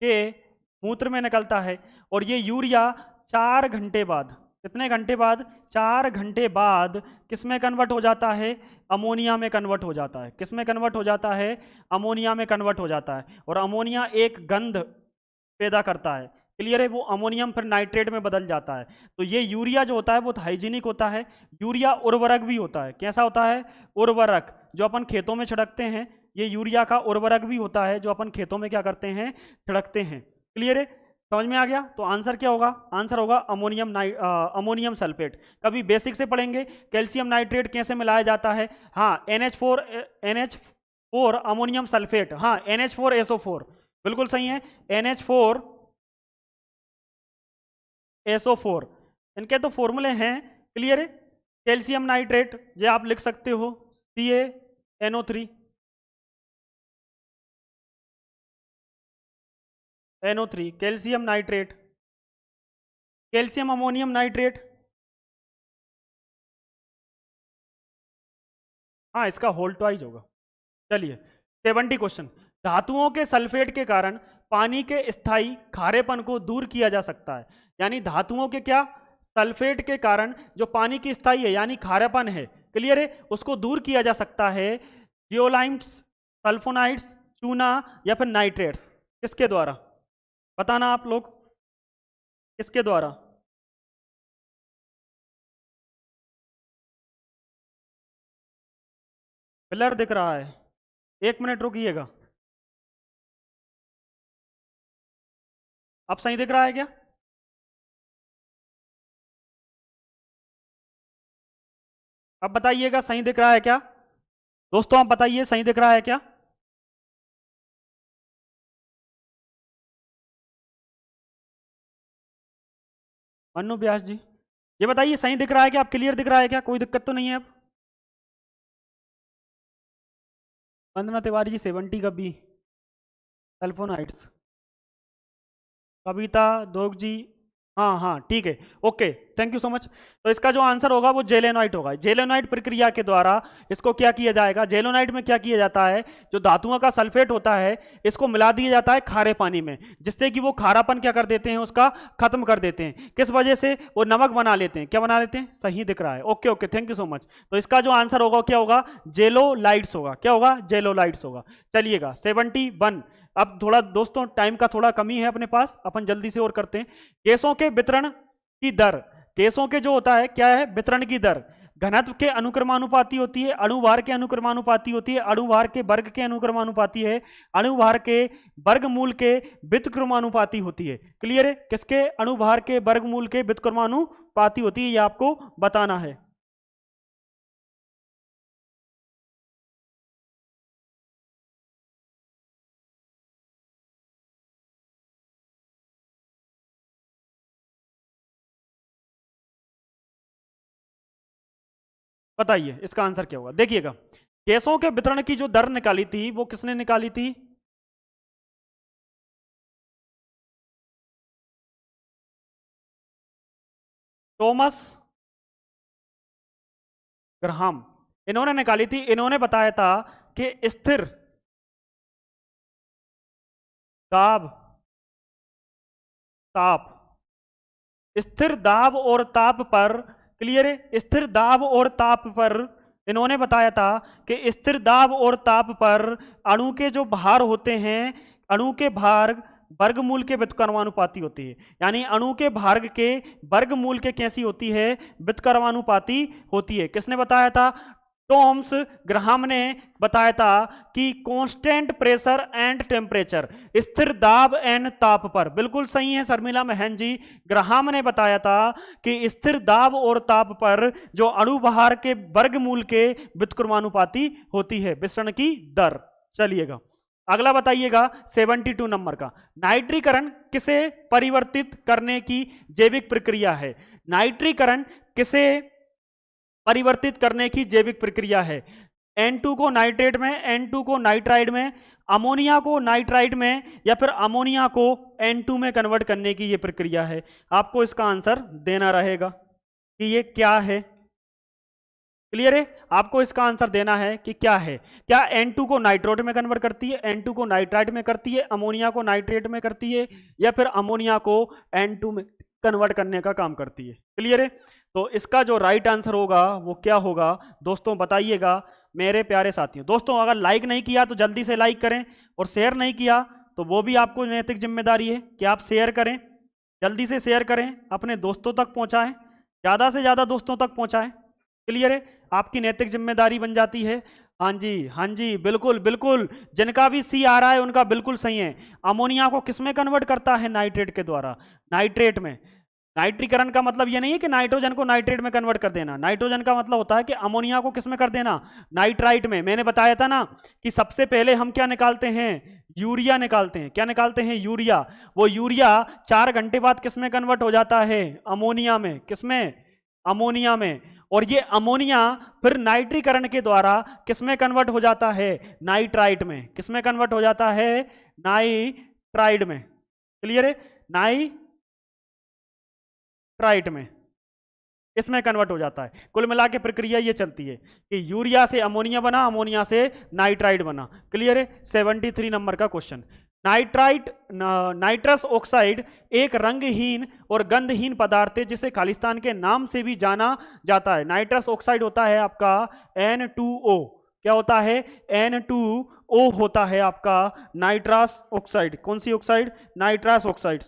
के मूत्र में निकलता है, और ये यूरिया 4 घंटे बाद, कितने घंटे बाद? 4 घंटे बाद किस में कन्वर्ट हो जाता है? अमोनिया में कन्वर्ट हो जाता है। किस में कन्वर्ट हो जाता है? अमोनिया में कन्वर्ट हो जाता है। और अमोनिया एक गंध पैदा करता है, क्लियर है, वो अमोनियम फिर नाइट्रेट में बदल जाता है। तो ये यूरिया जो होता है वो हाइजीनिक होता है। यूरिया उर्वरक भी होता है। कैसा होता है? उर्वरक, जो अपन खेतों में छिड़कते हैं, ये यूरिया का उर्वरक भी होता है, जो अपन खेतों में क्या करते हैं? छिड़कते हैं। क्लियर है, समझ में आ गया? तो आंसर क्या होगा? आंसर होगा अमोनियम सल्फेट। कभी बेसिक से पढ़ेंगे कैल्शियम नाइट्रेट कैसे मिलाया जाता है। हाँ, NH4 अमोनियम सल्फेट, हाँ NH4SO4, बिल्कुल सही है, NH4SO4, इनके तो फॉर्मूले हैं, क्लियर है। कैल्शियम नाइट्रेट ये आप लिख सकते हो CaNO3, NO3, calcium nitrate, calcium ammonium nitrate, हाँ इसका होल ट्वाइज होगा। चलिए 70 क्वेश्चन। धातुओं के सल्फेट के कारण पानी के स्थायी खारेपन को दूर किया जा सकता है। यानी धातुओं के क्या? सल्फेट के कारण जो पानी की स्थायी है यानी खारेपन है, क्लियर है, उसको दूर किया जा सकता है जियोलाइम्स, सल्फोनाइड्स, चूना या फिर नाइट्रेट्स। किसके द्वारा? बताना आप लोग, किसके द्वारा? ब्लर दिख रहा है, 1 मिनट रुकिएगा। अब सही दिख रहा है क्या? अब बताइएगा सही दिख रहा है क्या? दोस्तों आप बताइए सही दिख रहा है क्या? मन्नू व्यास जी, ये बताइए सही दिख रहा है क्या? आप क्लियर दिख रहा है क्या? कोई दिक्कत तो नहीं है अब? वंदना तिवारी जी 70 का बी, सल्फोनाइड्स। कविता दोग जी, हाँ हाँ ठीक है, okay, thank you so much. तो इसका जो आंसर होगा वो जेलेनोइट होगा। जेलेनोइट प्रक्रिया के द्वारा इसको क्या किया जाएगा? जेलेनोइट में क्या किया जाता है? जो धातुओं का सल्फेट होता है इसको मिला दिया जाता है खारे पानी में, जिससे कि वो खारापन क्या कर देते हैं? उसका खत्म कर देते हैं। किस वजह से? वो नमक बना लेते हैं। क्या बना लेते हैं? सही दिख रहा है, okay okay, thank you so much. तो इसका जो आंसर होगा क्या होगा? जेलोलाइट्स होगा। क्या होगा? जेलोलाइट्स होगा। चलिएगा 71। अब थोड़ा दोस्तों टाइम का थोड़ा कमी है अपने पास, अपन जल्दी से और करते हैं। गैसों के वितरण की दर, गैसों के जो होता है क्या है? वितरण की दर घनत्व के अनुक्रमानुपाती होती है, अणुभार के अनुक्रमानुपाती होती है, अणुभार के वर्ग के अनुक्रमानुपाती है, अणुभार के वर्गमूल के व्युत्क्रमानुपाती होती है। क्लियर है? किसके? अणुभार के वर्गमूल के व्युत्क्रमानुपाती होती है, ये आपको बताना है। बताइए इसका आंसर क्या होगा? देखिएगा, गैसों के वितरण की जो दर निकाली थी वो किसने निकाली थी? टॉमस ग्राहम, इन्होंने निकाली थी। इन्होंने बताया था कि स्थिर दाब, ताप, स्थिर दाब और ताप पर, क्लियर है, स्थिर दाब और ताप पर इन्होंने बताया था कि स्थिर दाब और ताप पर अणु के जो भार होते हैं, अणु के भार वर्गमूल के व्युत्क्रमानुपाती होती है। यानी अणु के भार के वर्गमूल के कैसी होती है? व्युत्क्रमानुपाती होती है। किसने बताया था? टॉम्स ग्राहम ने बताया था कि कांस्टेंट प्रेशर एंड टेम्परेचर, स्थिर दाब एंड ताप पर। बिल्कुल सही है शर्मिला महन जी, ग्राहम ने बताया था कि स्थिर दाब और ताप पर जो अणु भार के वर्गमूल के व्युत्क्रमानुपाती होती है विसरण की दर। चलिएगा अगला बताइएगा 72 नंबर का, नाइट्रीकरण किसे परिवर्तित करने की जैविक प्रक्रिया है? नाइट्रीकरण किसे परिवर्तित करने की जैविक प्रक्रिया है? N2 को नाइट्रेट में, N2 को नाइट्राइड में, अमोनिया को नाइट्राइड में, या फिर अमोनिया को N2 में कन्वर्ट करने की यह प्रक्रिया है। आपको इसका आंसर देना रहेगा कि ये क्या है। क्लियर है? आपको इसका आंसर देना है कि क्या है। क्या N2 को नाइट्रोट में कन्वर्ट करती है, N2 को नाइट्राइड में करती है, अमोनिया को नाइट्रेट में करती है, या फिर अमोनिया को N2 में कन्वर्ट करने का काम करती है? क्लियर है? तो इसका जो राइट आंसर होगा वो क्या होगा दोस्तों, बताइएगा मेरे प्यारे साथियों। दोस्तों अगर लाइक नहीं किया तो जल्दी से लाइक करें, और शेयर नहीं किया तो वो भी आपको नैतिक जिम्मेदारी है कि आप शेयर करें, जल्दी से शेयर करें, अपने दोस्तों तक पहुंचाएं, ज़्यादा से ज़्यादा दोस्तों तक पहुंचाएं। क्लियर है? आपकी नैतिक जिम्मेदारी बन जाती है। हाँ जी बिल्कुल बिल्कुल, जिनका भी सी आ रहा है उनका बिल्कुल सही है। अमोनिया को किस में कन्वर्ट करता है? नाइट्रेट के द्वारा, नाइट्रेट में। नाइट्रीकरण का मतलब ये नहीं है कि नाइट्रोजन को नाइट्रेट में कन्वर्ट कर देना, नाइट्रोजन का मतलब होता है कि अमोनिया को किस में कर देना? नाइट्राइट में। मैंने बताया था ना कि सबसे पहले हम क्या निकालते हैं? यूरिया निकालते हैं। क्या निकालते हैं? यूरिया। वो यूरिया 4 घंटे बाद किस में कन्वर्ट हो जाता है? अमोनिया में। किस में? अमोनिया में। और ये अमोनिया फिर नाइट्रीकरण के द्वारा किस में कन्वर्ट हो जाता है? नाइट्राइट में। किस में कन्वर्ट हो जाता है? नाइट्राइड में। क्लियर है? नाइट्राइट में, इसमें कन्वर्ट हो जाता है। कुल मिला के प्रक्रिया ये चलती है कि यूरिया से अमोनिया बना, अमोनिया से नाइट्राइड बना। क्लियर है? 73 नंबर का क्वेश्चन। नाइट्रस ऑक्साइड एक रंगहीन और गंधहीन पदार्थ है जिसे खालिस्तान के नाम से भी जाना जाता है। नाइट्रस ऑक्साइड होता है आपका N2O। क्या होता है? N2O होता है आपका नाइट्रस ऑक्साइड। कौन सी ऑक्साइड? Nitrous oxide.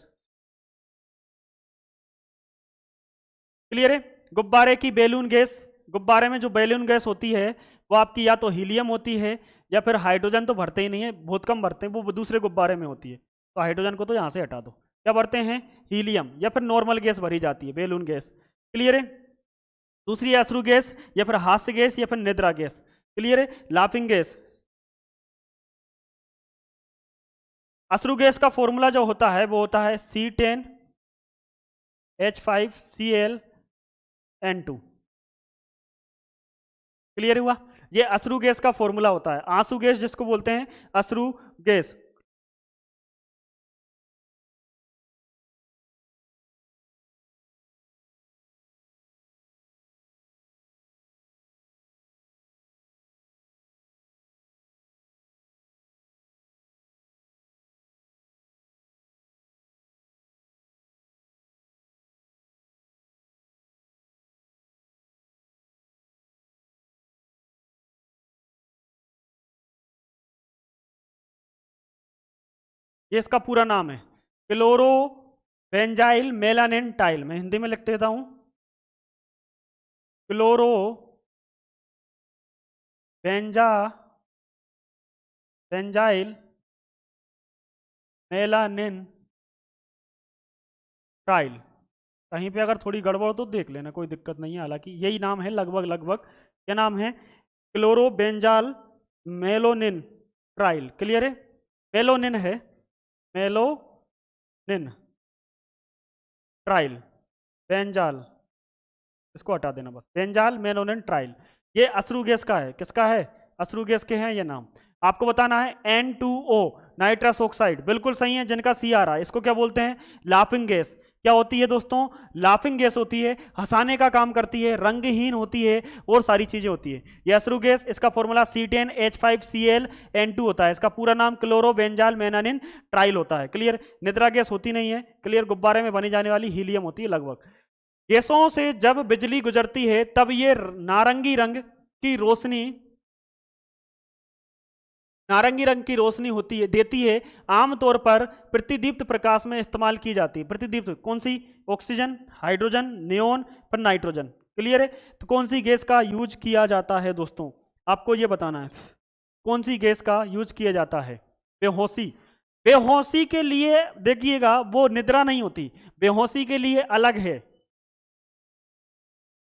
क्लियर है? गुब्बारे की बैलून गैस, गुब्बारे में जो बैलून गैस होती है वो आपकी या तो हीलियम होती है या फिर हाइड्रोजन तो भरते ही नहीं है, बहुत कम भरते हैं, वो दूसरे गुब्बारे में होती है। तो हाइड्रोजन को तो यहाँ से हटा दो। क्या भरते हैं? हीलियम, या फिर नॉर्मल गैस भरी जाती है, बैलून गैस। क्लियर है? दूसरी अश्रु गैस, या फिर हास्य गैस, या फिर निद्रा गैस। क्लियर है? Laughing gas. अश्रु गैस का फॉर्मूला जो होता है वो होता है C10H5Cl N2। क्लियर हुआ? ये अश्रु गैस का फॉर्मूला होता है। आंसू गैस जिसको बोलते हैं, अश्रु गैस। ये इसका पूरा नाम है क्लोरो बेंजाइल मेलानिन टाइल। मैं हिंदी में लिख देता हूं, क्लोरो बेंजाइल मेलानिन टाइल। कहीं पे अगर थोड़ी गड़बड़ तो देख लेना, कोई दिक्कत नहीं है। हालांकि यही नाम है लगभग लगभग। क्या नाम है? Chloro benzal melanin ट्राइल। क्लियर है? मेलोनिन है, मेलोनिन ट्राइल, बेंजाल, इसको हटा देना बस, बेंजाल मेलोनिन ट्राइल। ये अश्रु गैस का है। किसका है? अश्रु गैस के हैं ये नाम। आपको बताना है N2O नाइट्रस ऑक्साइड। बिल्कुल सही है, जिनका सी आ रहा है। इसको क्या बोलते हैं? Laughing gas. क्या होती है दोस्तों? लाफिंग गैस होती है, हंसाने का काम करती है, रंगहीन होती है, और सारी चीजें होती है। ये अश्रु गैस, इसका फॉर्मूला C10H5Cl N2 होता है। इसका पूरा नाम क्लोरो बेंजाल मेलानिन ट्राइल होता है। क्लियर? निद्रा गैस होती नहीं है। क्लियर? गुब्बारे में बनी जाने वाली हीलियम होती है लगभग। गैसों से जब बिजली गुजरती है तब ये नारंगी रंग की रोशनी होती है, देती है। आमतौर पर प्रतिदीप्त प्रकाश में इस्तेमाल की जाती है। प्रतिदीप्त कौन सी? ऑक्सीजन, हाइड्रोजन, नियोन, पर नाइट्रोजन। क्लियर है? तो कौन सी गैस का यूज किया जाता है दोस्तों, आपको ये बताना है, कौन सी गैस का यूज किया जाता है? बेहोशी। बेहोशी के लिए देखिएगा वो निद्रा नहीं होती, बेहोशी के लिए अलग है।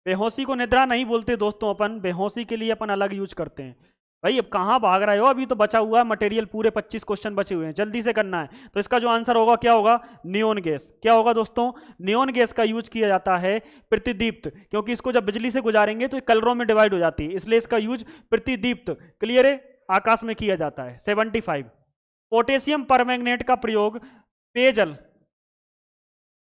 बेहोशी को निद्रा नहीं बोलते दोस्तों, अपन बेहोशी के लिए अपन अलग यूज करते हैं। भाई अब कहाँ भाग रहे हो, अभी तो बचा हुआ है मटेरियल, पूरे 25 क्वेश्चन बचे हुए हैं, जल्दी से करना है। तो इसका जो आंसर होगा क्या होगा? Neon gas. क्या होगा दोस्तों? नियोन गैस का यूज किया जाता है प्रतिदीप्त, क्योंकि इसको जब बिजली से गुजारेंगे तो कलरों में डिवाइड हो जाती है, इसलिए इसका यूज प्रतिदीप्त, क्लियर है, आकाश में किया जाता है। 75, पोटेशियम परमैंगनेट का प्रयोग पेयजल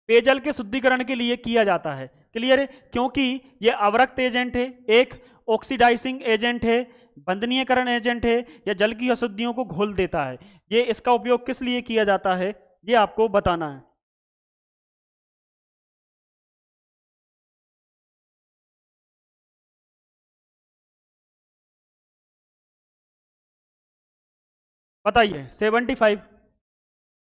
पेयजल के शुद्धिकरण के लिए किया जाता है, क्लियर है, क्योंकि यह अवरक्त एजेंट है, एक ऑक्सीडाइजिंग एजेंट है, बंधनीयकरण एजेंट है, या जल की अशुद्धियों को घोल देता है। ये इसका उपयोग किस लिए किया जाता है ये आपको बताना है। बताइए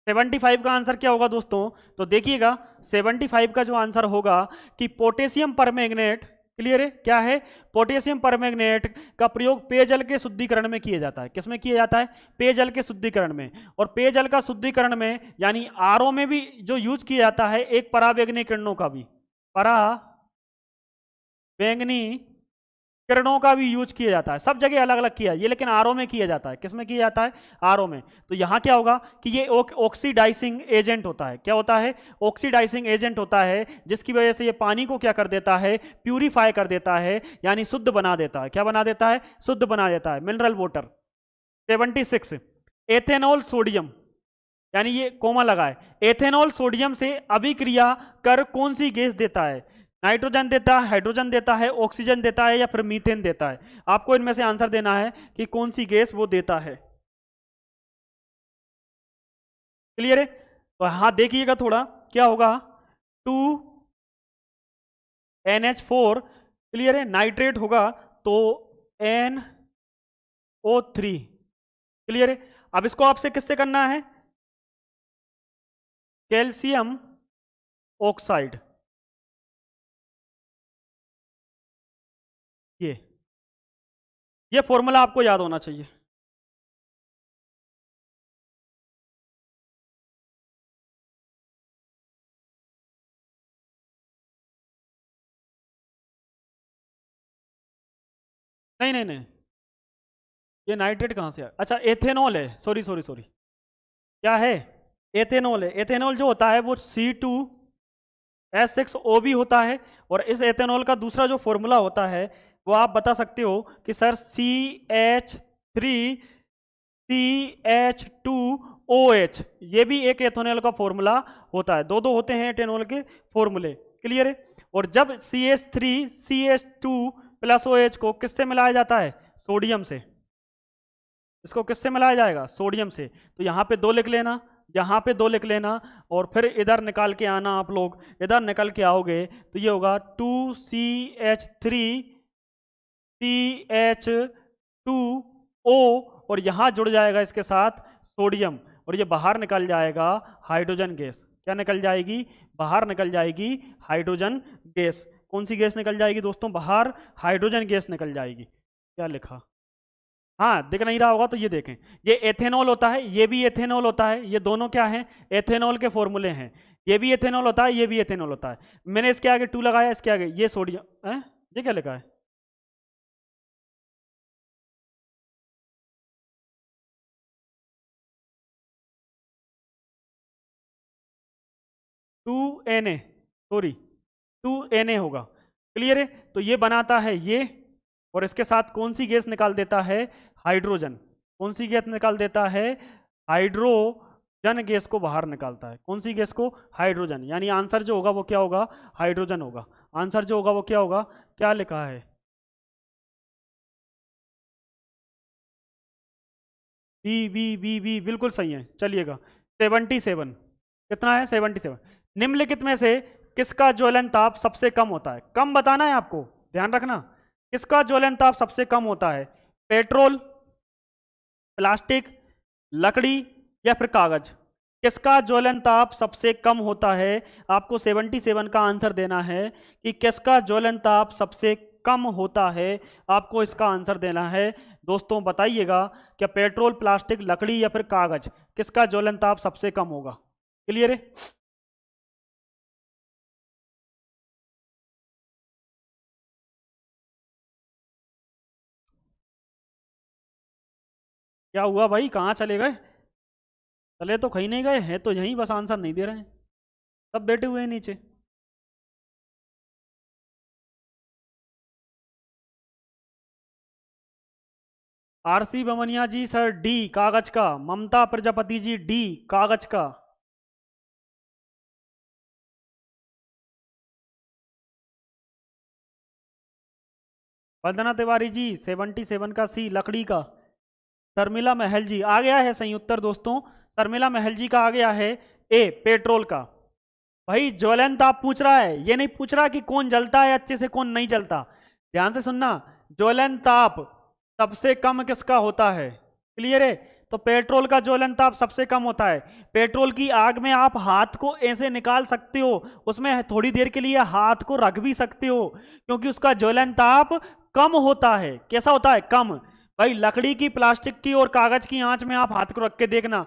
75 का आंसर क्या होगा दोस्तों? तो देखिएगा 75 का जो आंसर होगा कि पोटेशियम परमैंगनेट, क्लियर है, क्या है? पोटेशियम परमैंगनेट का प्रयोग पेयजल के शुद्धिकरण में किया जाता है। किसमें किया जाता है? पेयजल के शुद्धिकरण में। और पेयजल का शुद्धिकरण में यानी आरओ में भी जो यूज किया जाता है, एक पराबैंगनी किरणों का भी, पराबैंगनी किरणों का भी यूज किया जाता है। सब जगह अलग अलग किया है ये, लेकिन आरओ में किया जाता है। किसमें किया जाता है? आरओ में। तो यहां क्या होगा कि ये ऑक्सीडाइजिंग एजेंट होता है। क्या होता है? ऑक्सीडाइजिंग एजेंट होता है, जिसकी वजह से ये पानी को क्या कर देता है? प्यूरिफाई कर देता है, यानी शुद्ध बना देता है। क्या बना देता है? शुद्ध बना देता है, मिनरल वाटर। 76, एथेनॉल सोडियम, यानी ये कोमा लगा है, एथेनॉल सोडियम से अभिक्रिया कर कौन सी गैस देता है? नाइट्रोजन देता है, हाइड्रोजन देता है, ऑक्सीजन देता है, या फिर मीथेन देता है? आपको इनमें से आंसर देना है कि कौन सी गैस वो देता है। क्लियर है? तो हाँ देखिएगा थोड़ा, क्या होगा? 2NH4, क्लियर है, नाइट्रेट होगा तो NO3, क्लियर है। अब इसको आपसे किससे करना है? Calcium oxide. ये फॉर्मूला आपको याद होना चाहिए। नहीं नहीं नहीं, ये नाइट्रेट कहाँ से आया? अच्छा एथेनॉल है, सॉरी सॉरी सॉरी, क्या है? एथेनॉल है। एथेनॉल जो होता है वो C2H6O भी होता है, और इस एथेनॉल का दूसरा जो फॉर्मूला होता है वो आप बता सकते हो कि सर CH3CH2OH, ये भी एक एथेनॉल का फॉर्मूला होता है। दो दो होते हैं एथेनॉल के फॉर्मूले, क्लियर है। और जब CH3CH2+OH को किससे मिलाया जाता है? सोडियम से। इसको किससे मिलाया जाएगा? सोडियम से। तो यहाँ पे 2 लिख लेना, यहाँ पे 2 लिख लेना, और फिर इधर निकाल के आना। आप लोग इधर निकल के आओगे तो ये होगा 2CH3CH2O, और यहाँ जुड़ जाएगा इसके साथ सोडियम, और ये बाहर निकल जाएगा हाइड्रोजन गैस। क्या निकल जाएगी? बाहर निकल जाएगी हाइड्रोजन गैस। कौन सी गैस निकल जाएगी दोस्तों बाहर? हाइड्रोजन गैस निकल जाएगी। क्या लिखा? हाँ दिख नहीं रहा होगा तो ये देखें, ये एथेनॉल होता है, ये भी एथेनॉल होता है, ये दोनों क्या हैं? एथेनॉल के फॉर्मूले हैं। ये भी एथेनॉल होता है, ये भी एथेनॉल होता है। मैंने इसके आगे 2 लगाया, इसके आगे ये सोडियम है। ये क्या लिखा है? 2Na, सॉरी 2Na होगा, क्लियर है। तो ये बनाता है ये, और इसके साथ कौन सी गैस निकाल देता है? हाइड्रोजन। कौन सी गैस निकाल देता है? हाइड्रोजन गैस को बाहर निकालता है। कौन सी गैस को? हाइड्रोजन। यानी आंसर जो होगा वो क्या होगा? हाइड्रोजन होगा। आंसर जो होगा वो क्या होगा? क्या लिखा है? बी बिल्कुल सही है। चलिएगा 77, कितना है? 77। निम्नलिखित में से किसका ज्वलन ताप सबसे कम होता है? कम बताना है आपको, ध्यान रखना। किसका ज्वलन ताप सबसे कम होता है? पेट्रोल, प्लास्टिक, लकड़ी, या फिर कागज? किसका ज्वलनताप सबसे कम होता है? आपको 77 का आंसर देना है कि किसका ज्वलनताप सबसे कम होता है, आपको इसका आंसर देना है। दोस्तों बताइएगा, क्या पेट्रोल, प्लास्टिक, लकड़ी या फिर कागज, किसका ज्वलनताप सबसे कम होगा? क्लियर है? क्या हुआ भाई, कहाँ चले गए? चले तो कहीं नहीं गए हैं, तो यहीं बस आंसर नहीं दे रहे हैं, सब बैठे हुए हैं नीचे। आरसी बमनिया जी सर डी कागज का, ममता प्रजापति जी डी कागज का। वंदना तिवारी जी 77 का सी लकड़ी का। शर्मिला महल जी आ गया है सही उत्तर दोस्तों, शर्मिला महल जी का आ गया है ए पेट्रोल का। भाई ज्वलंत आप पूछ रहा है, ये नहीं पूछ रहा कि कौन जलता है अच्छे से कौन नहीं जलता। ध्यान से सुनना, ज्वलन ताप सबसे कम किसका होता है? क्लियर है? तो पेट्रोल का ज्वलन ताप सबसे कम होता है। पेट्रोल की आग में आप हाथ को ऐसे निकाल सकते हो, उसमें थोड़ी देर के लिए हाथ को रख भी सकते हो, क्योंकि उसका ज्वलन ताप कम होता है। कैसा होता है? कम। भाई लकड़ी की, प्लास्टिक की और कागज की आंच में आप हाथ को रख के देखना,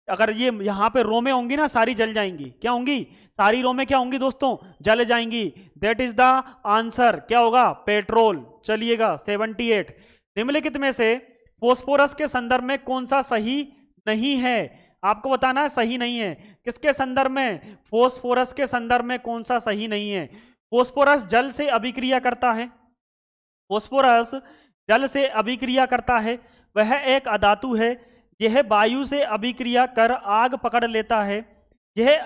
अगर ये यहाँ पे रोमें होंगी ना, सारी जल जाएंगी। क्या होंगी? सारी रोमें क्या होंगी दोस्तों? जल जाएंगी। That is the answer. क्या होगा? पेट्रोल। चलिएगा 78। निम्नलिखित में से फोस्फोरस के संदर्भ में कौन सा सही नहीं है? आपको बताना है सही नहीं है। किसके संदर्भ में? फोस्फोरस के संदर्भ में कौन सा सही नहीं है? फोस्फोरस जल से अभिक्रिया करता है। फोस्फोरस जल से अभिक्रिया करता है, वह एक अधातु है। यह वायु से अभिक्रिया कर आग पकड़ लेता है। यह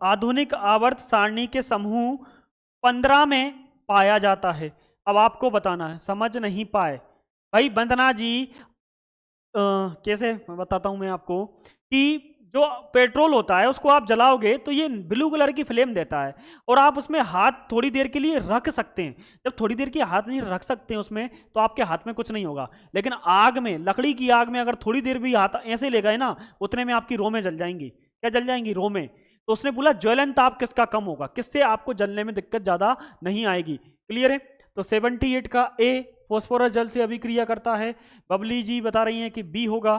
आधुनिक आवर्त सारणी के समूह 15 में पाया जाता है। अब आपको बताना है, समझ नहीं पाए भाई वंदना जी, कैसे बताता हूं मैं आपको कि जो पेट्रोल होता है उसको आप जलाओगे तो ये ब्लू कलर की फ्लेम देता है, और आप उसमें हाथ थोड़ी देर के लिए रख सकते हैं। जब थोड़ी देर के हाथ नहीं रख सकते हैं उसमें, तो आपके हाथ में कुछ नहीं होगा। लेकिन आग में, लकड़ी की आग में अगर थोड़ी देर भी हाथ ऐसे ले गए ना, उतने में आपकी रोमें जल जाएंगी। क्या जल जाएंगी? रोमें। तो उसने बोला ज्वलन ताप किसका कम होगा, किससे आपको जलने में दिक्कत ज्यादा नहीं आएगी। क्लियर है? तो 78 का ए फोस्फोरस जल से अभिक्रिया करता है। बबली जी बता रही हैं कि बी होगा।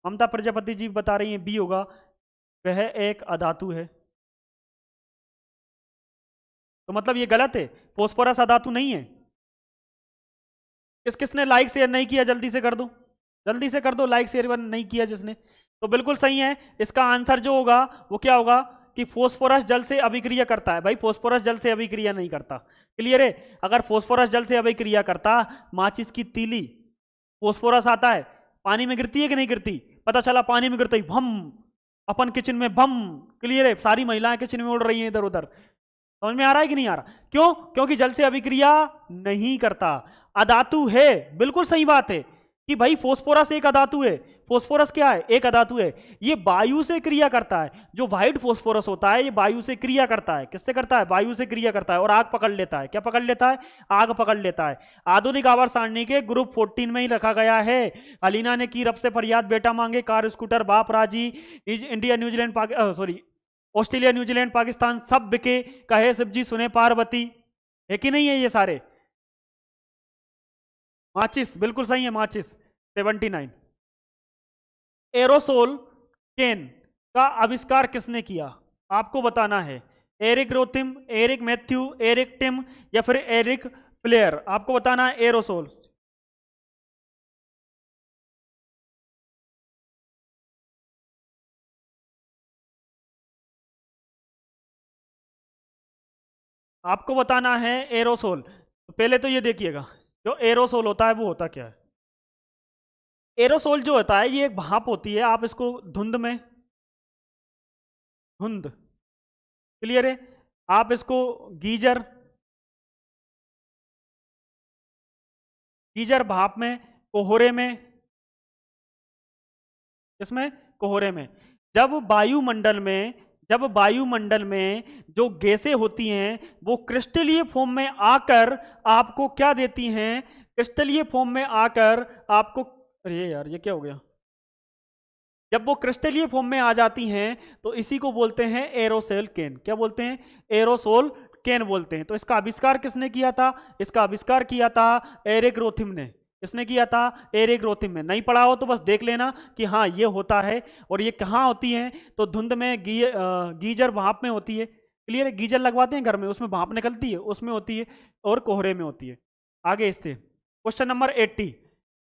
ममता प्रजापति जी बता रही हैं बी होगा, वह एक अधातु है। तो मतलब ये गलत है, फोस्फोरस अधातु नहीं है। किसने लाइक शेयर नहीं किया जल्दी से कर दो, जल्दी से कर दो लाइक शेयर नहीं किया जिसने। तो बिल्कुल सही है, इसका आंसर जो होगा वो क्या होगा कि फोस्फोरस जल से अभिक्रिया करता है। भाई फोस्फोरस जल से अभिक्रिया नहीं करता। क्लियर है? अगर फोस्फोरस जल से अभिक्रिया करता, माचिस की तीली, फोस्फोरस आता है, पानी में गिरती है कि नहीं गिरती? पता चला पानी में गिरता ही भम, अपन किचन में बम। क्लियर है? सारी महिलाएं किचन में उड़ रही हैं इधर उधर। समझ में आ रहा है कि नहीं आ रहा? क्यों? क्योंकि जल से अभिक्रिया नहीं करता, अधातु है। बिल्कुल सही बात है कि भाई फोस्फोरस एक अधातु है। फोस्फोरस क्या है? एक अधातु है। ये वायु से क्रिया करता है। जो व्हाइट फोस्फोरस होता है ये वायु से क्रिया करता है। किससे करता है? वायु से क्रिया करता है, और आग पकड़ लेता है। क्या पकड़ लेता है? आग पकड़ लेता है। आधुनिक आवर्त सारणी के ग्रुप 14 में ही रखा गया है। अलीना ने की रब से फरियाद, बेटा मांगे कार स्कूटर, बाप राजी, India New Zealand sorry Australia New Zealand Pakistan सब बिके, कहे शिवजी सुने पार्वती। है कि नहीं है ये सारे? माचिस बिल्कुल सही है, माचिस 79। एरोसोल कैन का आविष्कार किसने किया? आपको बताना है। Erik Rotheim, Erik Matthew, Erik Tim या फिर एरिक फ्लेयर। आपको बताना है एरोसोल। आपको बताना है एरोसोल। तो पहले तो ये देखिएगा, जो एरोसोल होता है वो होता क्या है। एरोसोल जो होता है ये एक भाप होती है। आप इसको धुंध में, धुंध, क्लियर है? आप इसको गीजर, गीजर भाप में, कोहरे में, इसमें कोहरे में। जब वायुमंडल में, जब वायुमंडल में जो गैसें होती हैं वो क्रिस्टलीय फॉर्म में आकर आपको क्या देती हैं? क्रिस्टलीय फॉर्म में आकर आपको, अरे यार ये क्या हो गया, जब वो क्रिस्टलीय फॉर्म में आ जाती हैं तो इसी को बोलते हैं एरोसोल केन। क्या बोलते हैं? एरोसोल केन बोलते हैं। तो इसका आविष्कार किसने किया था? इसका आविष्कार किया था एरिक रोथिम ने। किसने किया था? एरिक रोथिम ने। नहीं पढ़ा हो तो बस देख लेना कि हाँ ये होता है। और ये कहाँ होती है? तो धुंध में गीजर भाप में होती है। क्लियर है? गीजर लगवाते हैं घर में, उसमें भाप निकलती है, उसमें होती है। और कोहरे में होती है। आगे इससे क्वेश्चन नंबर 80।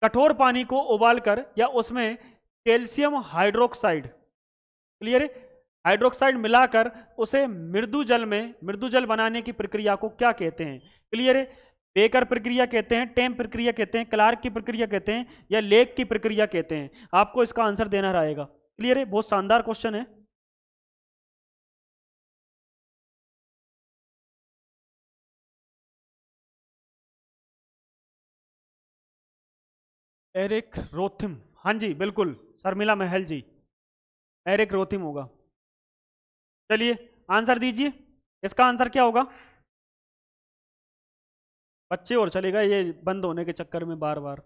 कठोर पानी को उबालकर या उसमें कैल्शियम हाइड्रोक्साइड, क्लियर है, हाइड्रोक्साइड मिलाकर उसे मृदु जल बनाने की प्रक्रिया को क्या कहते हैं? क्लियर है? बेकर प्रक्रिया कहते हैं, टेम प्रक्रिया कहते हैं, क्लार्क की प्रक्रिया कहते हैं, या लेक की प्रक्रिया कहते हैं। आपको इसका आंसर देना रहेगा। क्लियर है? बहुत शानदार क्वेश्चन है। एरिक रोथिम, हाँ जी बिल्कुल, शर्मिला महल जी, एरिक रोथिम होगा। चलिए आंसर दीजिए, इसका आंसर क्या होगा? बच्चे और चलेगा ये बंद होने के चक्कर में बार बार।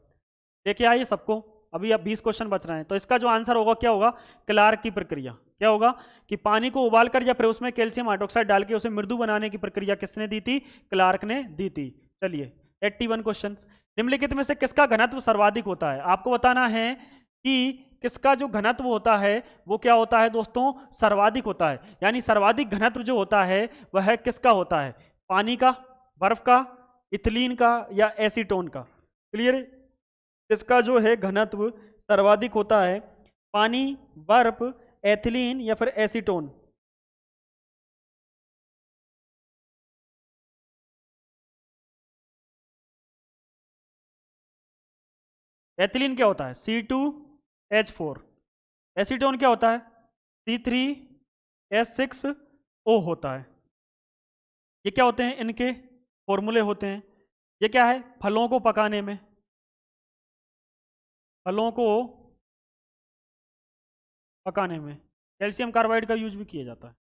लेके आइए सबको, अभी अब 20 क्वेश्चन बच रहे हैं। तो इसका जो आंसर होगा क्या होगा? क्लार्क की प्रक्रिया। क्या होगा? कि पानी को उबालकर या फिर उसमें कैल्शियम हाइड्रोक्साइड डाल के उसे मृदु बनाने की प्रक्रिया किसने दी थी? क्लार्क ने दी थी। चलिए 81 क्वेश्चन। निम्नलिखित में से किसका घनत्व सर्वाधिक होता है? आपको बताना है कि किसका जो घनत्व होता है वो क्या होता है दोस्तों? सर्वाधिक होता है। यानी सर्वाधिक घनत्व जो होता है वह किसका होता है? पानी का, बर्फ का, इथिलीन का, या एसीटोन का? क्लियर है? इसका जो है घनत्व सर्वाधिक होता है पानी, बर्फ, एथिलीन या फिर एसीटोन। एथिलीन क्या होता है? C2H4। एसीटोन क्या होता है? C3H6O होता है। ये क्या होते हैं? इनके फॉर्मूले होते हैं। ये क्या है? फलों को पकाने में, फलों को पकाने में कैल्शियम कार्बाइड का यूज भी किया जाता है।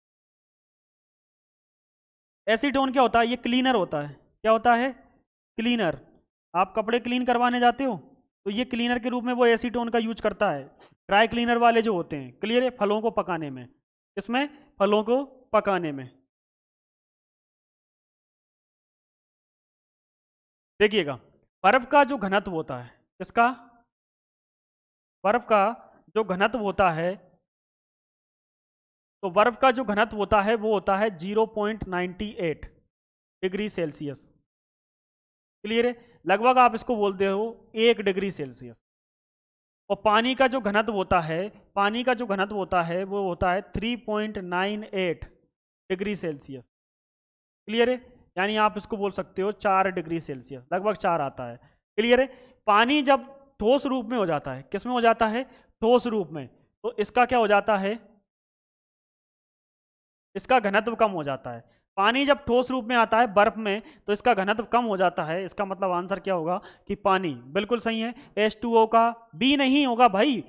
एसीटोन क्या होता है? ये क्लीनर होता है। क्या होता है? क्लीनर। आप कपड़े क्लीन करवाने जाते हो तो ये क्लीनर के रूप में वो एसीटोन का यूज करता है। ड्राई क्लीनर वाले जो होते हैं, क्लियर है, फलों को पकाने में। इसमें फलों को पकाने में। देखिएगा, बर्फ का जो घनत्व होता है, किसका? बर्फ का जो घनत्व होता है, तो बर्फ का जो घनत्व होता है वो होता है 0.98 डिग्री सेल्सियस। क्लियर है? लगभग आप इसको बोलते हो 1 डिग्री सेल्सियस। और पानी का जो घनत्व होता है, पानी का जो घनत्व होता है वो होता है 3.98 डिग्री सेल्सियस। क्लियर है? यानी आप इसको बोल सकते हो 4 डिग्री सेल्सियस, लगभग 4 आता है। क्लियर है? पानी जब ठोस रूप में हो जाता है, किस में हो जाता है? ठोस रूप में, तो इसका क्या हो जाता है? इसका घनत्व कम हो जाता है। पानी जब ठोस रूप में आता है बर्फ में तो इसका घनत्व कम हो जाता है। इसका मतलब आंसर क्या होगा? कि पानी। बिल्कुल सही है। H2O का बी नहीं होगा भाई।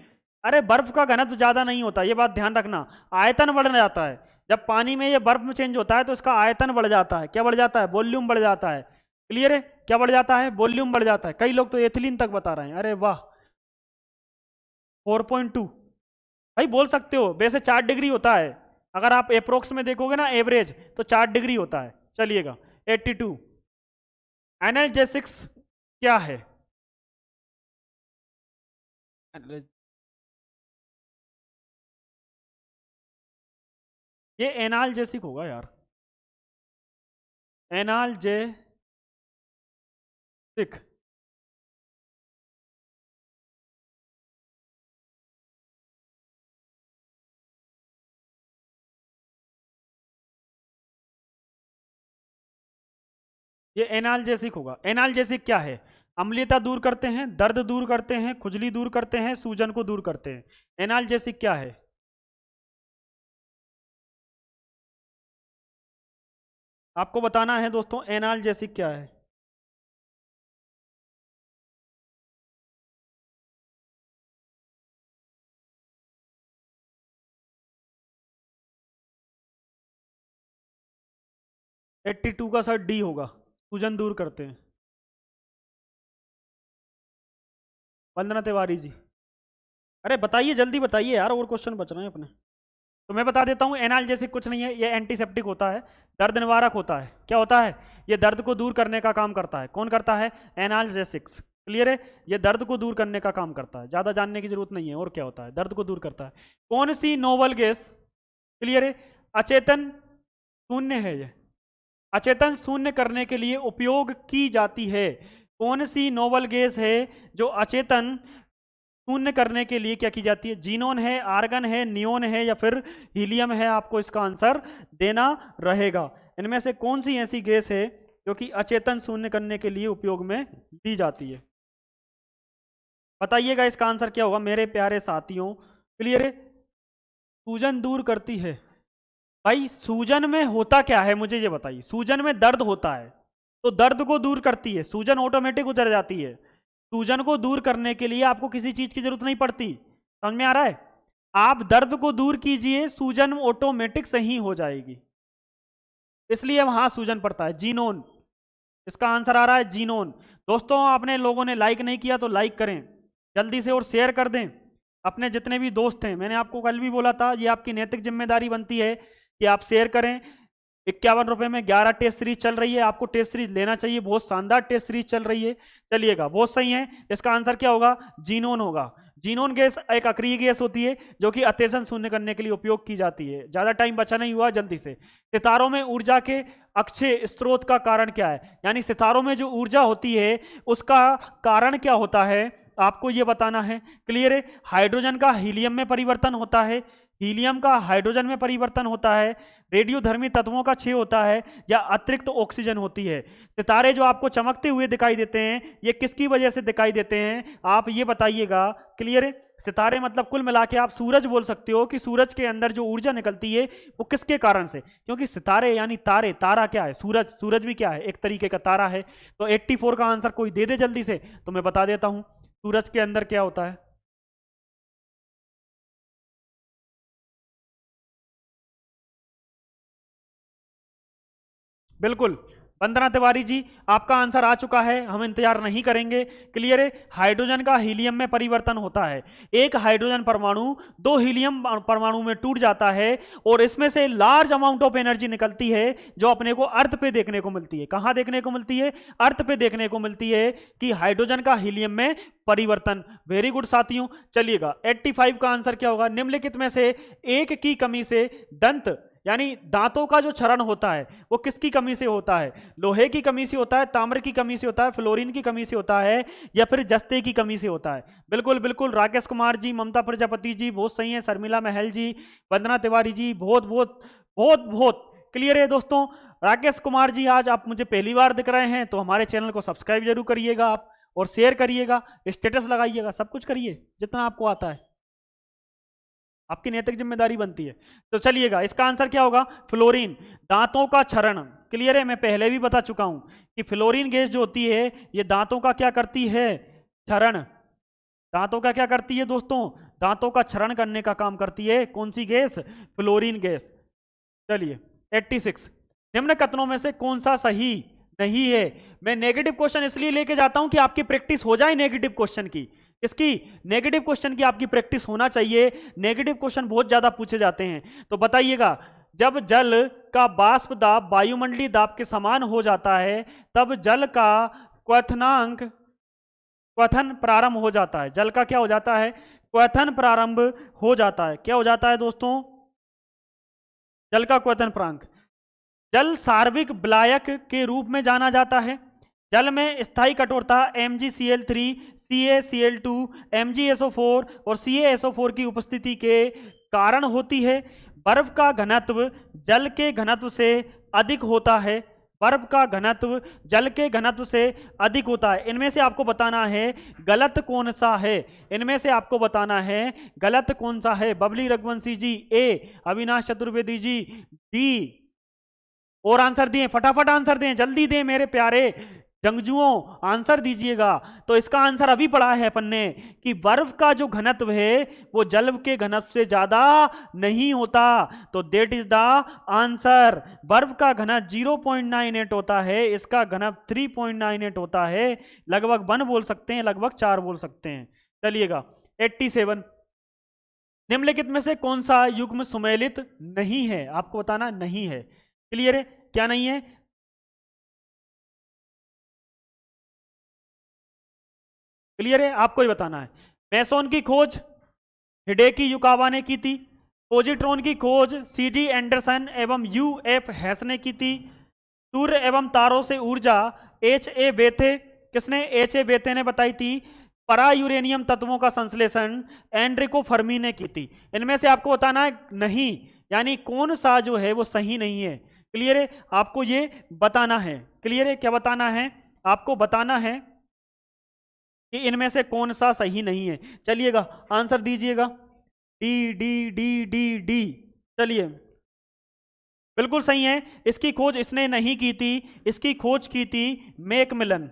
अरे बर्फ का घनत्व ज्यादा नहीं होता, ये बात ध्यान रखना। आयतन बढ़ जाता है जब पानी में ये बर्फ में चेंज होता है, तो इसका आयतन बढ़ जाता है। क्या बढ़ जाता है? वॉल्यूम बढ़ जाता है। क्लियर है? क्या बढ़ जाता है? वॉल्यूम बढ़ जाता है। कई लोग तो एथिलीन तक बता रहे हैं। अरे वाह, 4.2 भाई बोल सकते हो। वैसे 4 डिग्री होता है, अगर आप अप्रोक्स में देखोगे ना, एवरेज, तो 4 डिग्री होता है। चलिएगा 82। एनाल्जेसिक्स क्या है? ये एनाल्जेसिक होगा यार, एनाल्जेसिक। ये एनाल्जेसिक होगा। एनाल्जेसिक क्या है? अम्लीयता दूर करते हैं, दर्द दूर करते हैं, खुजली दूर करते हैं, सूजन को दूर करते हैं। एनाल्जेसिक क्या है? आपको बताना है दोस्तों, एनाल्जेसिक क्या है। एट्टी टू का सर डी होगा, सूजन दूर करते हैं। वंदना तिवारी जी, अरे बताइए, जल्दी बताइए यार, और क्वेश्चन बच रहे हैं अपने। तो मैं बता देता हूँ, एनाल्जेसिक कुछ नहीं है, ये एंटीसेप्टिक होता है, दर्द निवारक होता है। क्या होता है? ये दर्द को दूर करने का काम करता है। कौन करता है? एनाल्जेसिक्स। क्लियर है? ये दर्द को दूर करने का काम करता है, ज्यादा जानने की जरूरत नहीं है। और क्या होता है? दर्द को दूर करता है। कौन सी नोबल गैस, क्लियर है, अचेतन शून्य है, ये अचेतन शून्य करने के लिए उपयोग की जाती है? कौन सी नोबल गैस है जो अचेतन शून्य करने के लिए क्या की जाती है? जीनोन है, आर्गन है, नियोन है, या फिर हीलियम है? आपको इसका आंसर देना रहेगा। इनमें से कौन सी ऐसी गैस है जो कि अचेतन शून्य करने के लिए उपयोग में ली जाती है? बताइएगा इसका आंसर क्या होगा मेरे प्यारे साथियों। क्लियर है? सूजन दूर करती है। भाई सूजन में होता क्या है, मुझे ये बताइए। सूजन में दर्द होता है, तो दर्द को दूर करती है, सूजन ऑटोमेटिक उतर जाती है। सूजन को दूर करने के लिए आपको किसी चीज की जरूरत नहीं पड़ती। समझ में आ रहा है? आप दर्द को दूर कीजिए, सूजन ऑटोमेटिक सही हो जाएगी, इसलिए वहां सूजन पड़ता है। जीनोन, इसका आंसर आ रहा है जीनोन। दोस्तों आपने लोगों ने लाइक नहीं किया तो लाइक करें जल्दी से, और शेयर कर दें अपने जितने भी दोस्त हैं। मैंने आपको कल भी बोला था, ये आपकी नैतिक जिम्मेदारी बनती है कि आप शेयर करें। 51 रुपए में 11 टेस्ट सीरीज चल रही है, आपको टेस्ट सीरीज लेना चाहिए, बहुत शानदार टेस्ट सीरीज चल रही है। चलिएगा, बहुत सही है। इसका आंसर क्या होगा? जीनोन होगा। जीनोन गैस एक अक्रिय गैस होती है जो कि अत्यशन शून्य करने के लिए उपयोग की जाती है। ज्यादा टाइम बचा नहीं हुआ, जल्दी से। सितारों में ऊर्जा के अक्षय स्रोत का कारण क्या है? यानी सितारों में जो ऊर्जा होती है उसका कारण क्या होता है, आपको यह बताना है। क्लियर है? हाइड्रोजन का हीलियम में परिवर्तन होता है, हीलियम का हाइड्रोजन में परिवर्तन होता है, रेडियोधर्मी तत्वों का क्षय होता है, या अतिरिक्त ऑक्सीजन होती है। सितारे जो आपको चमकते हुए दिखाई देते हैं, ये किसकी वजह से दिखाई देते हैं, आप ये बताइएगा। क्लियर है? सितारे मतलब कुल मिला के आप सूरज बोल सकते हो कि सूरज के अंदर जो ऊर्जा निकलती है वो किसके कारण से? क्योंकि सितारे यानी तारे, तारा क्या है? सूरज, सूरज भी क्या है? एक तरीके का तारा है। तो 84 का आंसर कोई दे दे जल्दी से, तो मैं बता देता हूं सूरज के अंदर क्या होता है। बिल्कुल, वंदना तिवारी जी, आपका आंसर आ चुका है, हम इंतजार नहीं करेंगे। क्लियर है? हाइड्रोजन का हीलियम में परिवर्तन होता है। एक हाइड्रोजन परमाणु दो हीलियम परमाणु में टूट जाता है और इसमें से लार्ज अमाउंट ऑफ एनर्जी निकलती है जो अपने को अर्थ पे देखने को मिलती है। कहां देखने को मिलती है? अर्थ पे देखने को मिलती है कि हाइड्रोजन का हीलियम में परिवर्तन। वेरी गुड साथियों। चलिएगा, 85 का आंसर क्या होगा? निम्नलिखित में से एक की कमी से दंत यानी दांतों का जो क्षरण होता है वो किसकी कमी से होता है? लोहे की कमी से होता है, ताम्र की कमी से होता है, फ्लोरीन की कमी से होता है, या फिर जस्ते की कमी से होता है? बिल्कुल बिल्कुल, राकेश कुमार जी, ममता प्रजापति जी बहुत सही है, शर्मिला महल जी, वंदना तिवारी जी बहुत बहुत बहुत बहुत क्लियर है। दोस्तों राकेश कुमार जी, आज आप मुझे पहली बार दिख रहे हैं तो हमारे चैनल को सब्सक्राइब जरूर करिएगा आप, और शेयर करिएगा, स्टेटस लगाइएगा, सब कुछ करिए जितना आपको आता है, आपकी नैतिक जिम्मेदारी बनती है। तो चलिएगा, इसका आंसर क्या होगा? फ्लोरीन, दांतों का क्षरण। क्लियर है? मैं पहले भी बता चुका हूं कि फ्लोरीन गैस जो होती है ये दांतों का क्या करती है? क्षरण। दांतों का क्या करती है दोस्तों? दांतों का क्षरण करने का काम करती है। कौन सी गैस? Fluorine gas. चलिए 86, निम्न कथनों में से कौन सा सही नहीं है? मैं नेगेटिव क्वेश्चन इसलिए लेके जाता हूं कि आपकी प्रैक्टिस हो जाए नेगेटिव क्वेश्चन की। इसकी नेगेटिव क्वेश्चन की आपकी प्रैक्टिस होना चाहिए। नेगेटिव क्वेश्चन बहुत ज्यादा पूछे जाते हैं। तो बताइएगा, जब जल का वाष्प दाब वायुमंडलीय दाब के समान हो जाता है तब जल का क्वथनांक, क्वथन प्रारंभ हो जाता है। जल का क्या हो जाता है? क्वथन प्रारंभ हो जाता है। क्या हो जाता है दोस्तों? जल का क्वथन प्रारंभ। जल सार्विक विलायक के रूप में जाना जाता है। जल में स्थायी कठोरता MgCl3, CaCl2, MgSO4 और CaSO4 की उपस्थिति के कारण होती है। बर्फ का घनत्व जल के घनत्व से अधिक होता है। बर्फ का घनत्व जल के घनत्व से अधिक होता है। इनमें से आपको बताना है गलत कौन सा है। इनमें से आपको बताना है गलत कौन सा है। Babli Raghuvanshi ji A, Avinash Chaturvedi ji D। और आंसर दिए, फटाफट आंसर दें, जल्दी दें मेरे प्यारे जंगजुओं, आंसर दीजिएगा। तो इसका आंसर अभी पढ़ा है अपन ने कि बर्फ का जो घनत्व है वो जल के घनत्व से ज्यादा नहीं होता। तो दैट इज द आंसर। बर्फ का घनत्व 0.98 होता है, इसका घनत्व 3.98 होता है। लगभग 1 बोल सकते हैं, लगभग 4 बोल सकते हैं। चलिएगा 87, निम्नलिखित में से कौन सा युग्म सुमेलित नहीं है, आपको बताना नहीं है। क्लियर है, क्या नहीं है? क्लियर है, आपको ही बताना है। मैसोन की खोज हिडेकी युकावा ने की थी। पोजिट्रॉन की खोज CD एंडरसन एवं UF हैस ने की थी। सूर्य एवं तारों से ऊर्जा HA बेथे, किसने? HA बेथे ने बताई थी। परा यूरेनियम तत्वों का संश्लेषण एंड्रिको फर्मी ने की थी। इनमें से आपको बताना है नहीं, यानी कौन सा जो है वो सही नहीं है। क्लियर है, आपको ये बताना है। क्लियर है, क्या बताना है? आपको बताना है कि इनमें से कौन सा सही नहीं है। चलिएगा आंसर दीजिएगा। D D D D D, चलिए बिल्कुल सही है। इसकी खोज इसने नहीं की थी, इसकी खोज की थी मैकमिलन।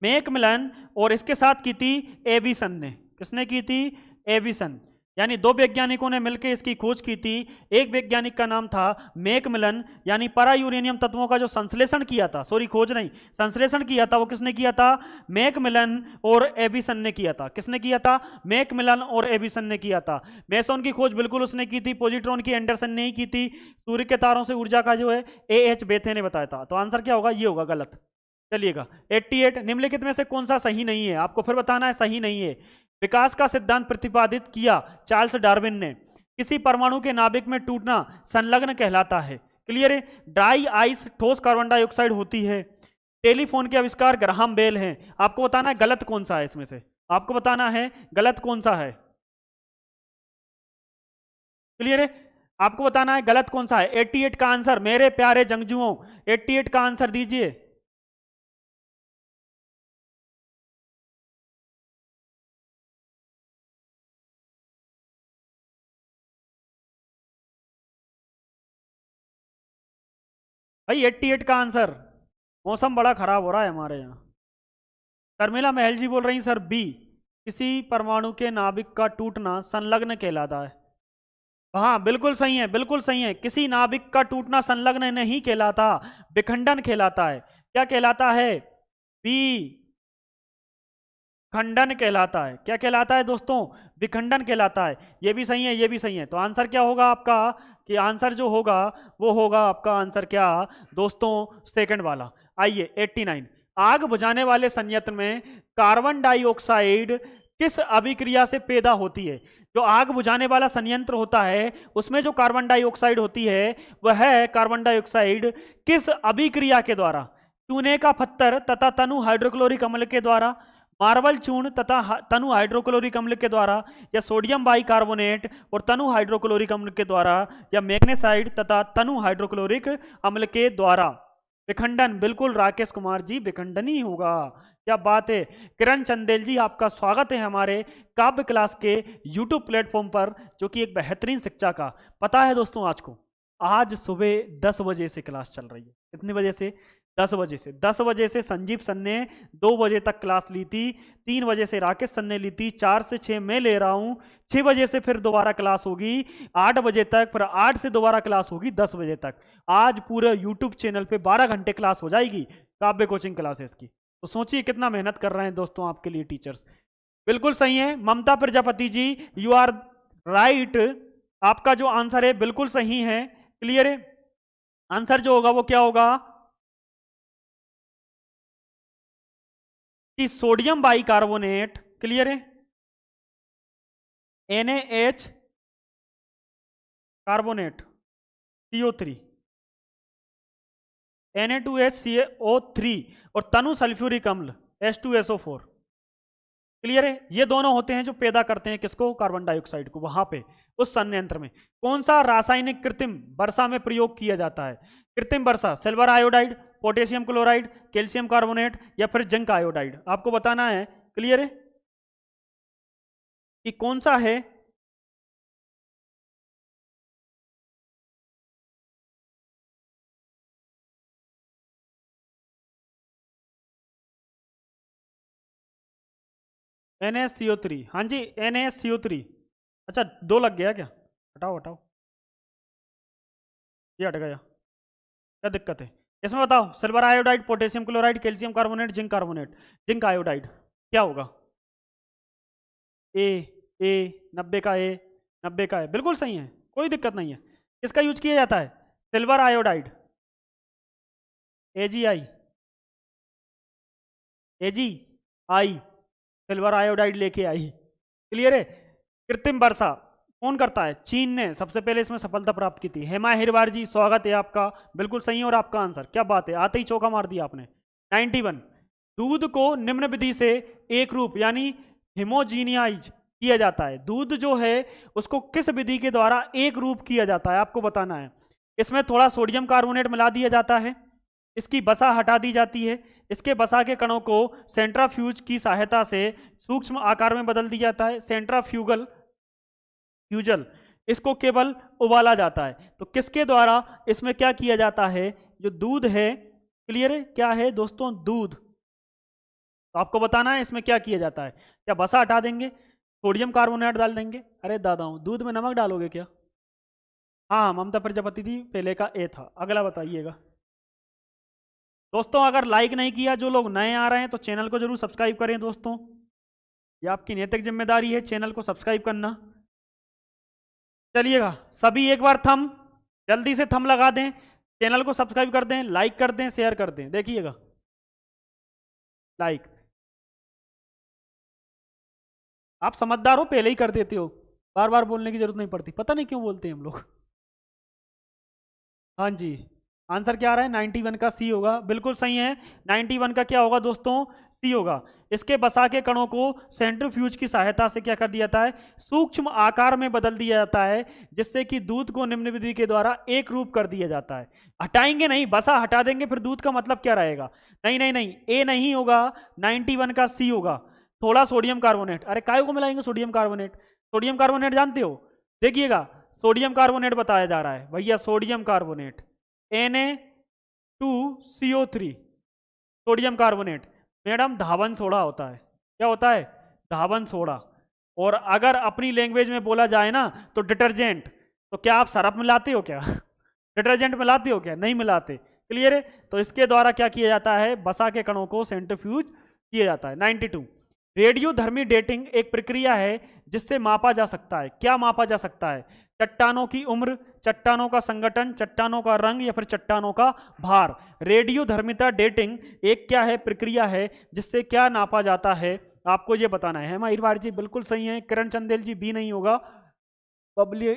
मैकमिलन और इसके साथ की थी एविसन ने। किसने की थी? एविसन। यानी दो वैज्ञानिकों ने मिलकर इसकी खोज की थी। एक वैज्ञानिक का नाम था मैकमिलन, यानी परा यूरेनियम तत्वों का जो संश्लेषण किया था, सॉरी खोज नहीं, संश्लेषण किया था, वो किसने किया था? मैकमिलन और एविसन ने किया था। किसने किया था? मैकमिलन और एविसन ने किया था। मैसोन की खोज बिल्कुल उसने की थी, पोजिट्रॉन की एंडरसन ने ही की थी। सूर्य के तारों से ऊर्जा का जो है AH बेथे ने बताया था। तो आंसर क्या होगा? ये होगा गलत। चलिएगा 88, निम्नलिखित में से कौन सा सही नहीं है, आपको फिर बताना है सही नहीं है। विकास का सिद्धांत प्रतिपादित किया चार्ल्स डार्विन ने। किसी परमाणु के नाभिक में टूटना संलग्न कहलाता है। क्लियर है, ड्राई आइस ठोस कार्बन डाइऑक्साइड होती है। टेलीफोन के आविष्कार ग्राहम बेल हैं। आपको बताना है गलत कौन सा है इसमें से, आपको बताना है गलत कौन सा है। क्लियर है, आपको बताना है गलत कौन सा है। 88 का आंसर मेरे प्यारे जंगजुओं, 88 का आंसर दीजिए। भाई 88 का आंसर। मौसम बड़ा खराब हो रहा है हमारे यहाँ। शर्मिला महल जी बोल रही हैं सर बी, किसी परमाणु के नाभिक का टूटना संलग्न कहलाता है। हाँ बिल्कुल सही है, बिल्कुल सही है। किसी नाभिक का टूटना संलग्न नहीं कहलाता, विखंडन कहलाता है। क्या कहलाता है? बी, खंडन कहलाता है। क्या कहलाता है दोस्तों? विखंडन कहलाता है। ये भी सही है, ये भी सही है। तो आंसर क्या होगा आपका? कि आंसर जो होगा वो होगा आपका आंसर क्या दोस्तों? सेकंड वाला। आइए 89, आग बुझाने वाले संयंत्र में कार्बन डाइऑक्साइड किस अभिक्रिया से पैदा होती है? जो आग बुझाने वाला संयंत्र होता है उसमें जो कार्बन डाइऑक्साइड होती है वह कार्बन डाइऑक्साइड किस अभिक्रिया के द्वारा? चूने का पत्थर तथा तनु हाइड्रोक्लोरिक अम्ल के द्वारा, मार्बल चूर्ण तथा तनु हाइड्रोक्लोरिक अम्ल के द्वारा, या सोडियम बाइकार्बोनेट और तनु हाइड्रोक्लोरिक अम्ल के द्वारा, या मैग्नेसाइड तथा तनु हाइड्रोक्लोरिक अम्ल के द्वारा? विखंडन, बिल्कुल राकेश कुमार जी, विखंडन ही होगा। क्या बात है। किरण चंदेल जी, आपका स्वागत है हमारे काव्य क्लास के YouTube प्लेटफॉर्म पर, जो कि एक बेहतरीन शिक्षा का। पता है दोस्तों, आज सुबह 10 बजे से क्लास चल रही है। कितने बजे से? 10 बजे से। 10 बजे से संजीव सन ने 2 बजे तक क्लास ली थी, 3 बजे से राकेश सन ने ली थी, 4 से 6 मैं ले रहा हूं, 6 बजे से फिर दोबारा क्लास होगी 8 बजे तक, फिर 8 से दोबारा क्लास होगी 10 बजे तक। आज पूरे यूट्यूब चैनल पे 12 घंटे क्लास हो जाएगी काव्य कोचिंग क्लासेस की। तो सोचिए कितना मेहनत कर रहे हैं दोस्तों आपके लिए टीचर्स। बिल्कुल सही है ममता प्रजापति जी, यू आर राइट। आपका जो आंसर है बिल्कुल सही है। क्लियर है, आंसर जो होगा वो क्या होगा कि सोडियम बाइकार्बोनेट, क्लियर है, NaH कार्बोनेट CO3, Na2HCO3 और तनु सल्फ्यूरिक अम्ल H2SO4। क्लियर है, ये दोनों होते हैं जो पैदा करते हैं किसको? कार्बन डाइऑक्साइड को। वहां पे उस संयंत्र में कौन सा रासायनिक कृत्रिम वर्षा में प्रयोग किया जाता है? कृत्रिम वर्षा, silver iodide, potassium chloride, calcium carbonate, या फिर जिंक आयोडाइड? आपको बताना है। क्लियर है कि कौन सा है? NaCO3, हाँ जी NaCO3। अच्छा 2 लग गया क्या? हटाओ हटाओ, ये हट गया, क्या दिक्कत है इसमें बताओ? Silver iodide, potassium chloride, calcium carbonate, zinc carbonate. Zinc iodide क्या होगा? ए, ए, 90 का ए, 90 का ए, बिल्कुल सही है, कोई दिक्कत नहीं है। किसका यूज किया जाता है? Silver iodide, AgI, AgI, silver iodide लेके आई। क्लियर है? कृत्रिम वर्षा कौन करता है? चीन ने सबसे पहले इसमें सफलता प्राप्त की थी। हेमा हिरवार जी, स्वागत है आपका, बिल्कुल सही है। और आपका आंसर, क्या बात है, आते ही चौका मार दिया आपने। 91, दूध को निम्न विधि से एक रूप यानी हिमोजीनियाइज किया जाता है। दूध जो है उसको किस विधि के द्वारा एक रूप किया जाता है, आपको बताना है। इसमें थोड़ा सोडियम कार्बोनेट मिला दिया जाता है, इसकी बसा हटा दी जाती है, इसके बसा के कणों को सेंट्राफ्यूज की सहायता से सूक्ष्म आकार में बदल दिया जाता है, सेंट्राफ्यूगल फ्यूजल। इसको केवल उबाला जाता है। तो किसके द्वारा इसमें क्या किया जाता है? जो दूध है, क्लियर है, क्या है दोस्तों? दूध। तो आपको बताना है इसमें क्या किया जाता है। क्या बसा हटा देंगे, सोडियम कार्बोनेट डाल देंगे? अरे दादाओं, दूध में नमक डालोगे क्या? हाँ, ममता प्रजापति थी, पहले का ए था। अगला बताइएगा दोस्तों। अगर लाइक नहीं किया, जो लोग नए आ रहे हैं, तो चैनल को जरूर सब्सक्राइब करें दोस्तों, ये आपकी नैतिक जिम्मेदारी है चैनल को सब्सक्राइब करना। चलिएगा सभी एक बार थंब, जल्दी से थंब लगा दें, चैनल को सब्सक्राइब कर दें, लाइक कर दें, शेयर कर दें। देखिएगा लाइक, आप समझदार हो, पहले ही कर देते हो, बार बार बोलने की जरूरत नहीं पड़ती, पता नहीं क्यों बोलते हैं हम लोग। हाँ जी, आंसर क्या आ रहा है? 91 का सी होगा, बिल्कुल सही है। 91 का क्या होगा दोस्तों? सी होगा। इसके बसा के कणों को सेंट्रीफ्यूज की सहायता से क्या कर दिया जाता है? सूक्ष्म आकार में बदल दिया जाता है, जिससे कि दूध को निम्न विधि के द्वारा एक रूप कर दिया जाता है। हटाएंगे नहीं, बसा हटा देंगे, फिर दूध का मतलब क्या रहेगा? नहीं नहीं नहीं, ए नहीं होगा, 91 का सी होगा। थोड़ा सोडियम कार्बोनेट, अरे काय को मिलाएंगे सोडियम कार्बोनेट? सोडियम कार्बोनेट जानते हो? देखिएगा, सोडियम कार्बोनेट बताया जा रहा है भैया, sodium carbonate, Na2CO3, sodium carbonate. Madam धावन सोडा होता है, क्या होता है? धावन सोडा। और अगर अपनी लैंग्वेज में बोला जाए ना तो डिटर्जेंट। तो क्या आप सरफ मिलाते हो क्या? डिटर्जेंट मिलाते हो क्या? नहीं मिलाते। क्लियर है? तो इसके द्वारा क्या किया जाता है? बसा के कणों को सेंट्रीफ्यूज किया जाता है। 92, रेडियोधर्मी डेटिंग एक प्रक्रिया है जिससे मापा जा सकता है। क्या मापा जा सकता है? चट्टानों की उम्र, चट्टानों का संगठन, चट्टानों का रंग, या फिर चट्टानों का भार। रेडियोधर्मिता डेटिंग एक क्या है? प्रक्रिया है जिससे क्या नापा जाता है, आपको ये बताना है। हेमा हिरवार जी बिल्कुल सही है। किरण चंदेल जी बी नहीं होगा। बबली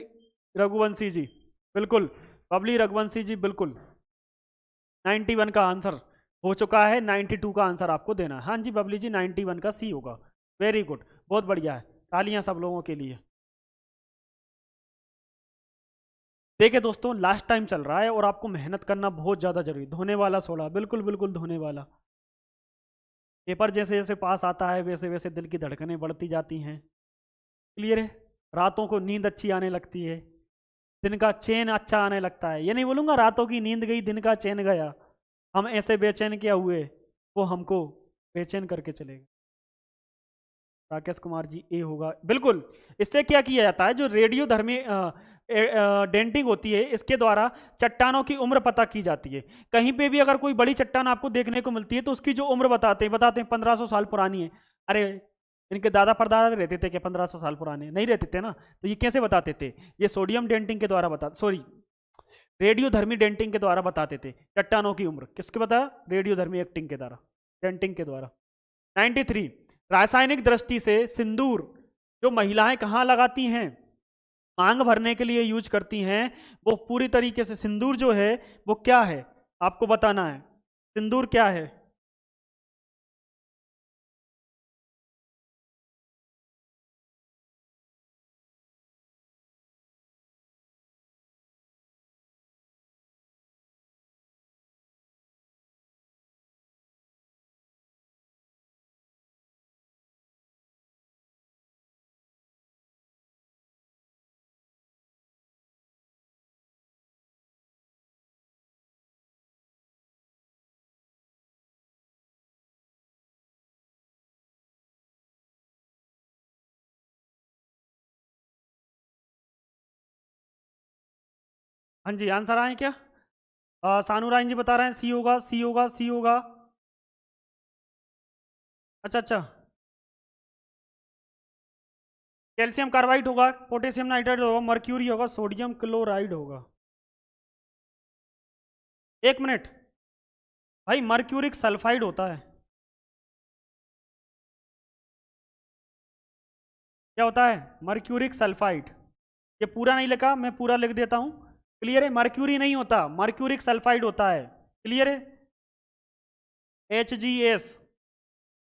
रघुवंशी जी बिल्कुल, बबली रघुवंशी जी बिल्कुल। 91 का आंसर हो चुका है, 92 का आंसर आपको देना है। हाँ जी बबली जी, 91 का सी होगा। वेरी गुड, बहुत बढ़िया है, तालियां सब लोगों के लिए। देखिए दोस्तों, लास्ट टाइम चल रहा है और आपको मेहनत करना बहुत ज़्यादा जरूरी। धोने वाला सोडा, बिल्कुल बिल्कुल धोने वाला। पेपर जैसे जैसे पास आता है वैसे वैसे दिल की धड़कनें बढ़ती जाती हैं। क्लियर है? रातों को नींद अच्छी आने लगती है, दिन का चैन अच्छा आने लगता है। ये नहीं बोलूँगा रातों की नींद गई दिन का चैन गया, हम ऐसे बेचैन क्या हुए वो हमको बेचैन करके चलेगा। राकेश कुमार जी ए होगा, बिल्कुल। इससे क्या किया जाता है? जो रेडियोधर्मी डेंटिंग होती है, इसके द्वारा चट्टानों की उम्र पता की जाती है। कहीं पे भी अगर कोई बड़ी चट्टान आपको देखने को मिलती है तो उसकी जो उम्र बताते हैं 1500 साल पुरानी है। अरे इनके दादा परदादा रहते थे क्या 1500 साल पुराने? नहीं रहते थे ना, तो ये कैसे बताते थे? ये सोडियम डेंटिंग के द्वारा रेडियोधर्मी डेंटिंग के द्वारा बताते थे चट्टानों की उम्र। किसके बताया? रेडियोधर्मी एक्टिंग के द्वारा, डेंटिंग के द्वारा। 93, रासायनिक दृष्टि से सिंदूर जो महिलाएं कहाँ लगाती हैं, मांग भरने के लिए यूज करती हैं, वो पूरी तरीके से सिंदूर जो है वो क्या है, आपको बताना है। सिंदूर क्या है? हाँ जी, आंसर आए क्या? सानू रायन जी बता रहे हैं सी होगा, सी होगा, सी होगा। अच्छा अच्छा, कैल्शियम कार्बाइड होगा, पोटेशियम नाइट्राइड होगा, मर्क्यूरी होगा, सोडियम क्लोराइड होगा। एक मिनट भाई, मर्क्यूरिक सल्फाइड होता है। क्या होता है? Mercuric sulphide. ये पूरा नहीं लिखा, मैं पूरा लिख देता हूं। क्लियर है? मर्क्यूरी नहीं होता, मर्क्यूरिक सल्फाइड होता है। क्लियर है? HgS,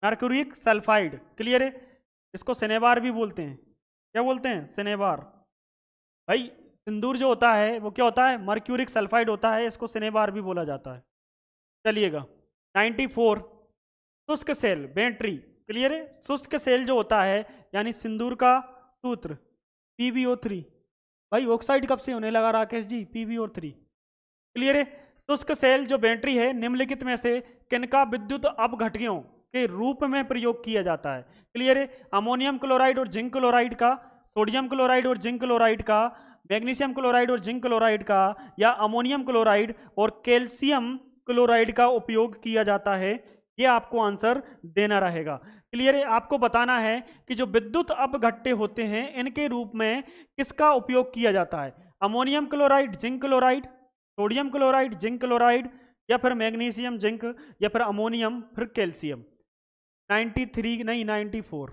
mercuric sulphide. क्लियर है? इसको सिनेबार भी बोलते हैं। क्या बोलते हैं? सिनेबार। भाई सिंदूर जो होता है वो क्या होता है? मर्क्यूरिक सल्फाइड होता है, इसको सिनेबार भी बोला जाता है। चलिएगा 94, शुष्क सेल बैटरी। क्लियर है? शुष्क सेल जो होता है यानी सिंदूर का सूत्र PbO3। भाई ऑक्साइड कब से होने लगा राकेश जी? PbO3। क्लियर है? शुष्क सेल जो बैटरी है निम्नलिखित में से किनका विद्युत अपघटकों के रूप में प्रयोग किया जाता है? क्लियर है? अमोनियम क्लोराइड और जिंक क्लोराइड का, सोडियम क्लोराइड और जिंक क्लोराइड का, मैग्नीशियम क्लोराइड और जिंक क्लोराइड का, या अमोनियम क्लोराइड और कैल्शियम क्लोराइड का उपयोग किया जाता है? ये आपको आंसर देना रहेगा। क्लियर है? आपको बताना है कि जो विद्युत अपघट्य होते हैं इनके रूप में किसका उपयोग किया जाता है? Ammonium chloride, zinc chloride, sodium chloride, zinc chloride, या फिर मैग्नीशियम जिंक, या फिर अमोनियम फिर कैल्शियम। 93 नहीं 94,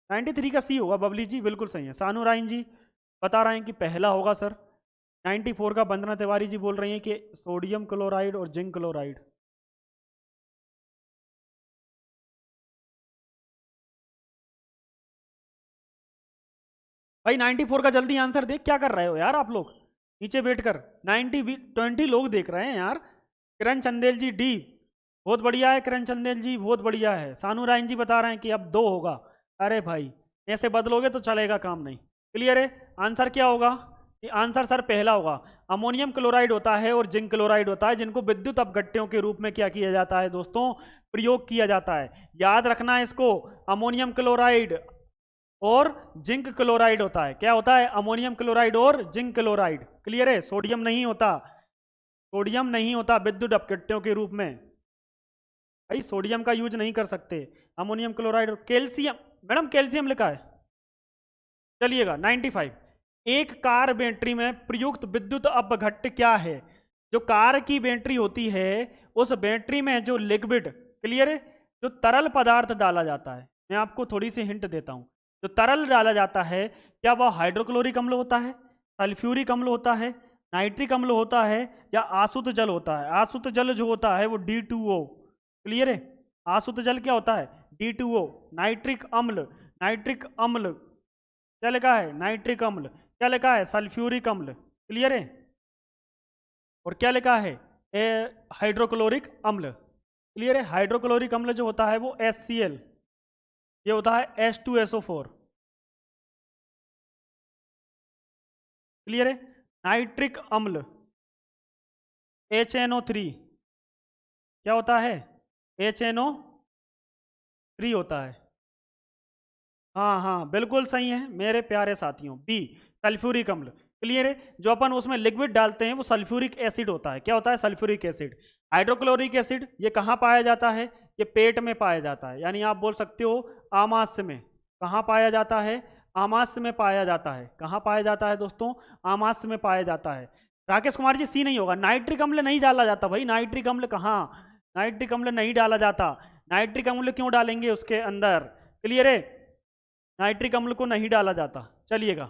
93 का सी होगा। बबली जी बिल्कुल सही है। सानू राइन जी बता रहे हैं कि पहला होगा सर। 94 का वंदना तिवारी जी बोल रही हैं कि सोडियम क्लोराइड और जिंक क्लोराइड। भाई 94 का जल्दी आंसर दे। क्या कर रहे हो यार आप लोग नीचे बैठकर? 20 लोग देख रहे हैं यार। किरण चंदेल जी डी, बहुत बढ़िया है। किरण चंदेल जी बहुत बढ़िया है। सानू राइन जी बता रहे हैं कि अब 2 होगा। अरे भाई ऐसे बदलोगे तो चलेगा काम नहीं। क्लियर है? आंसर क्या होगा? आंसर सर पहला होगा। अमोनियम क्लोराइड होता है और जिंक क्लोराइड होता है जिनको विद्युत अपघट्यों के रूप में क्या किया जाता है दोस्तों? प्रयोग किया जाता है। याद रखना है इसको। अमोनियम क्लोराइड और जिंक क्लोराइड होता है। क्या होता है? अमोनियम क्लोराइड और जिंक क्लोराइड। क्लियर है? सोडियम नहीं होता, सोडियम नहीं होता विद्युत अपघट्यों के रूप में। भाई सोडियम का यूज नहीं कर सकते। अमोनियम क्लोराइड और कैल्शियम, मैडम कैल्शियम लिखा है। चलिएगा 95, एक कार बैटरी में प्रयुक्त विद्युत अपघट्य क्या है? जो कार की बैटरी होती है उस बैटरी में जो लिक्विड, क्लियर है, जो तरल पदार्थ डाला जाता है, मैं आपको थोड़ी सी हिंट देता हूं। जो तरल डाला जाता है क्या वह हाइड्रोक्लोरिक अम्ल होता है, सल्फ्यूरिक अम्ल होता है, नाइट्रिक अम्ल होता है, या आसुत जल होता है? आसुत जल जो होता है वो D2O। क्लियर है? आसुत जल क्या होता है? D2O। नाइट्रिक अम्ल, नाइट्रिक अम्ल क्या लिखा है? नाइट्रिक अम्ल। क्या लिखा है? सल्फ्यूरिक अम्ल। क्लियर है? और क्या लिखा है? हाइड्रोक्लोरिक अम्ल। क्लियर है? हाइड्रोक्लोरिक अम्ल जो होता है वो HCl, ये होता है H2SO4। क्लियर है? नाइट्रिक अम्ल HNO3 क्या होता है? HNO3 होता है। हाँ हाँ बिल्कुल सही है मेरे प्यारे साथियों। बी, सल्फ्यूरिक अम्ल। क्लियर है? जो अपन उसमें लिक्विड डालते हैं वो सल्फ्यूरिक एसिड होता है। क्या होता है? Sulphuric acid. हाइड्रोक्लोरिक एसिड ये कहाँ पाया जाता है? ये पेट में पाया जाता है, यानी आप बोल सकते हो आमाशय में। कहाँ पाया जाता है? आमाशय में पाया जाता है। कहाँ पाया जाता है दोस्तों? आमाशय में पाया जाता है। राकेश कुमार जी सी नहीं होगा। नाइट्रिक अम्ल नहीं डाला जाता भाई। नाइट्रिक अम्ल कहाँ? नाइट्रिक अम्ल नहीं डाला जाता। नाइट्रिक अम्ल क्यों डालेंगे उसके अंदर? क्लियर है? नाइट्रिक अम्ल को नहीं डाला जाता। चलिएगा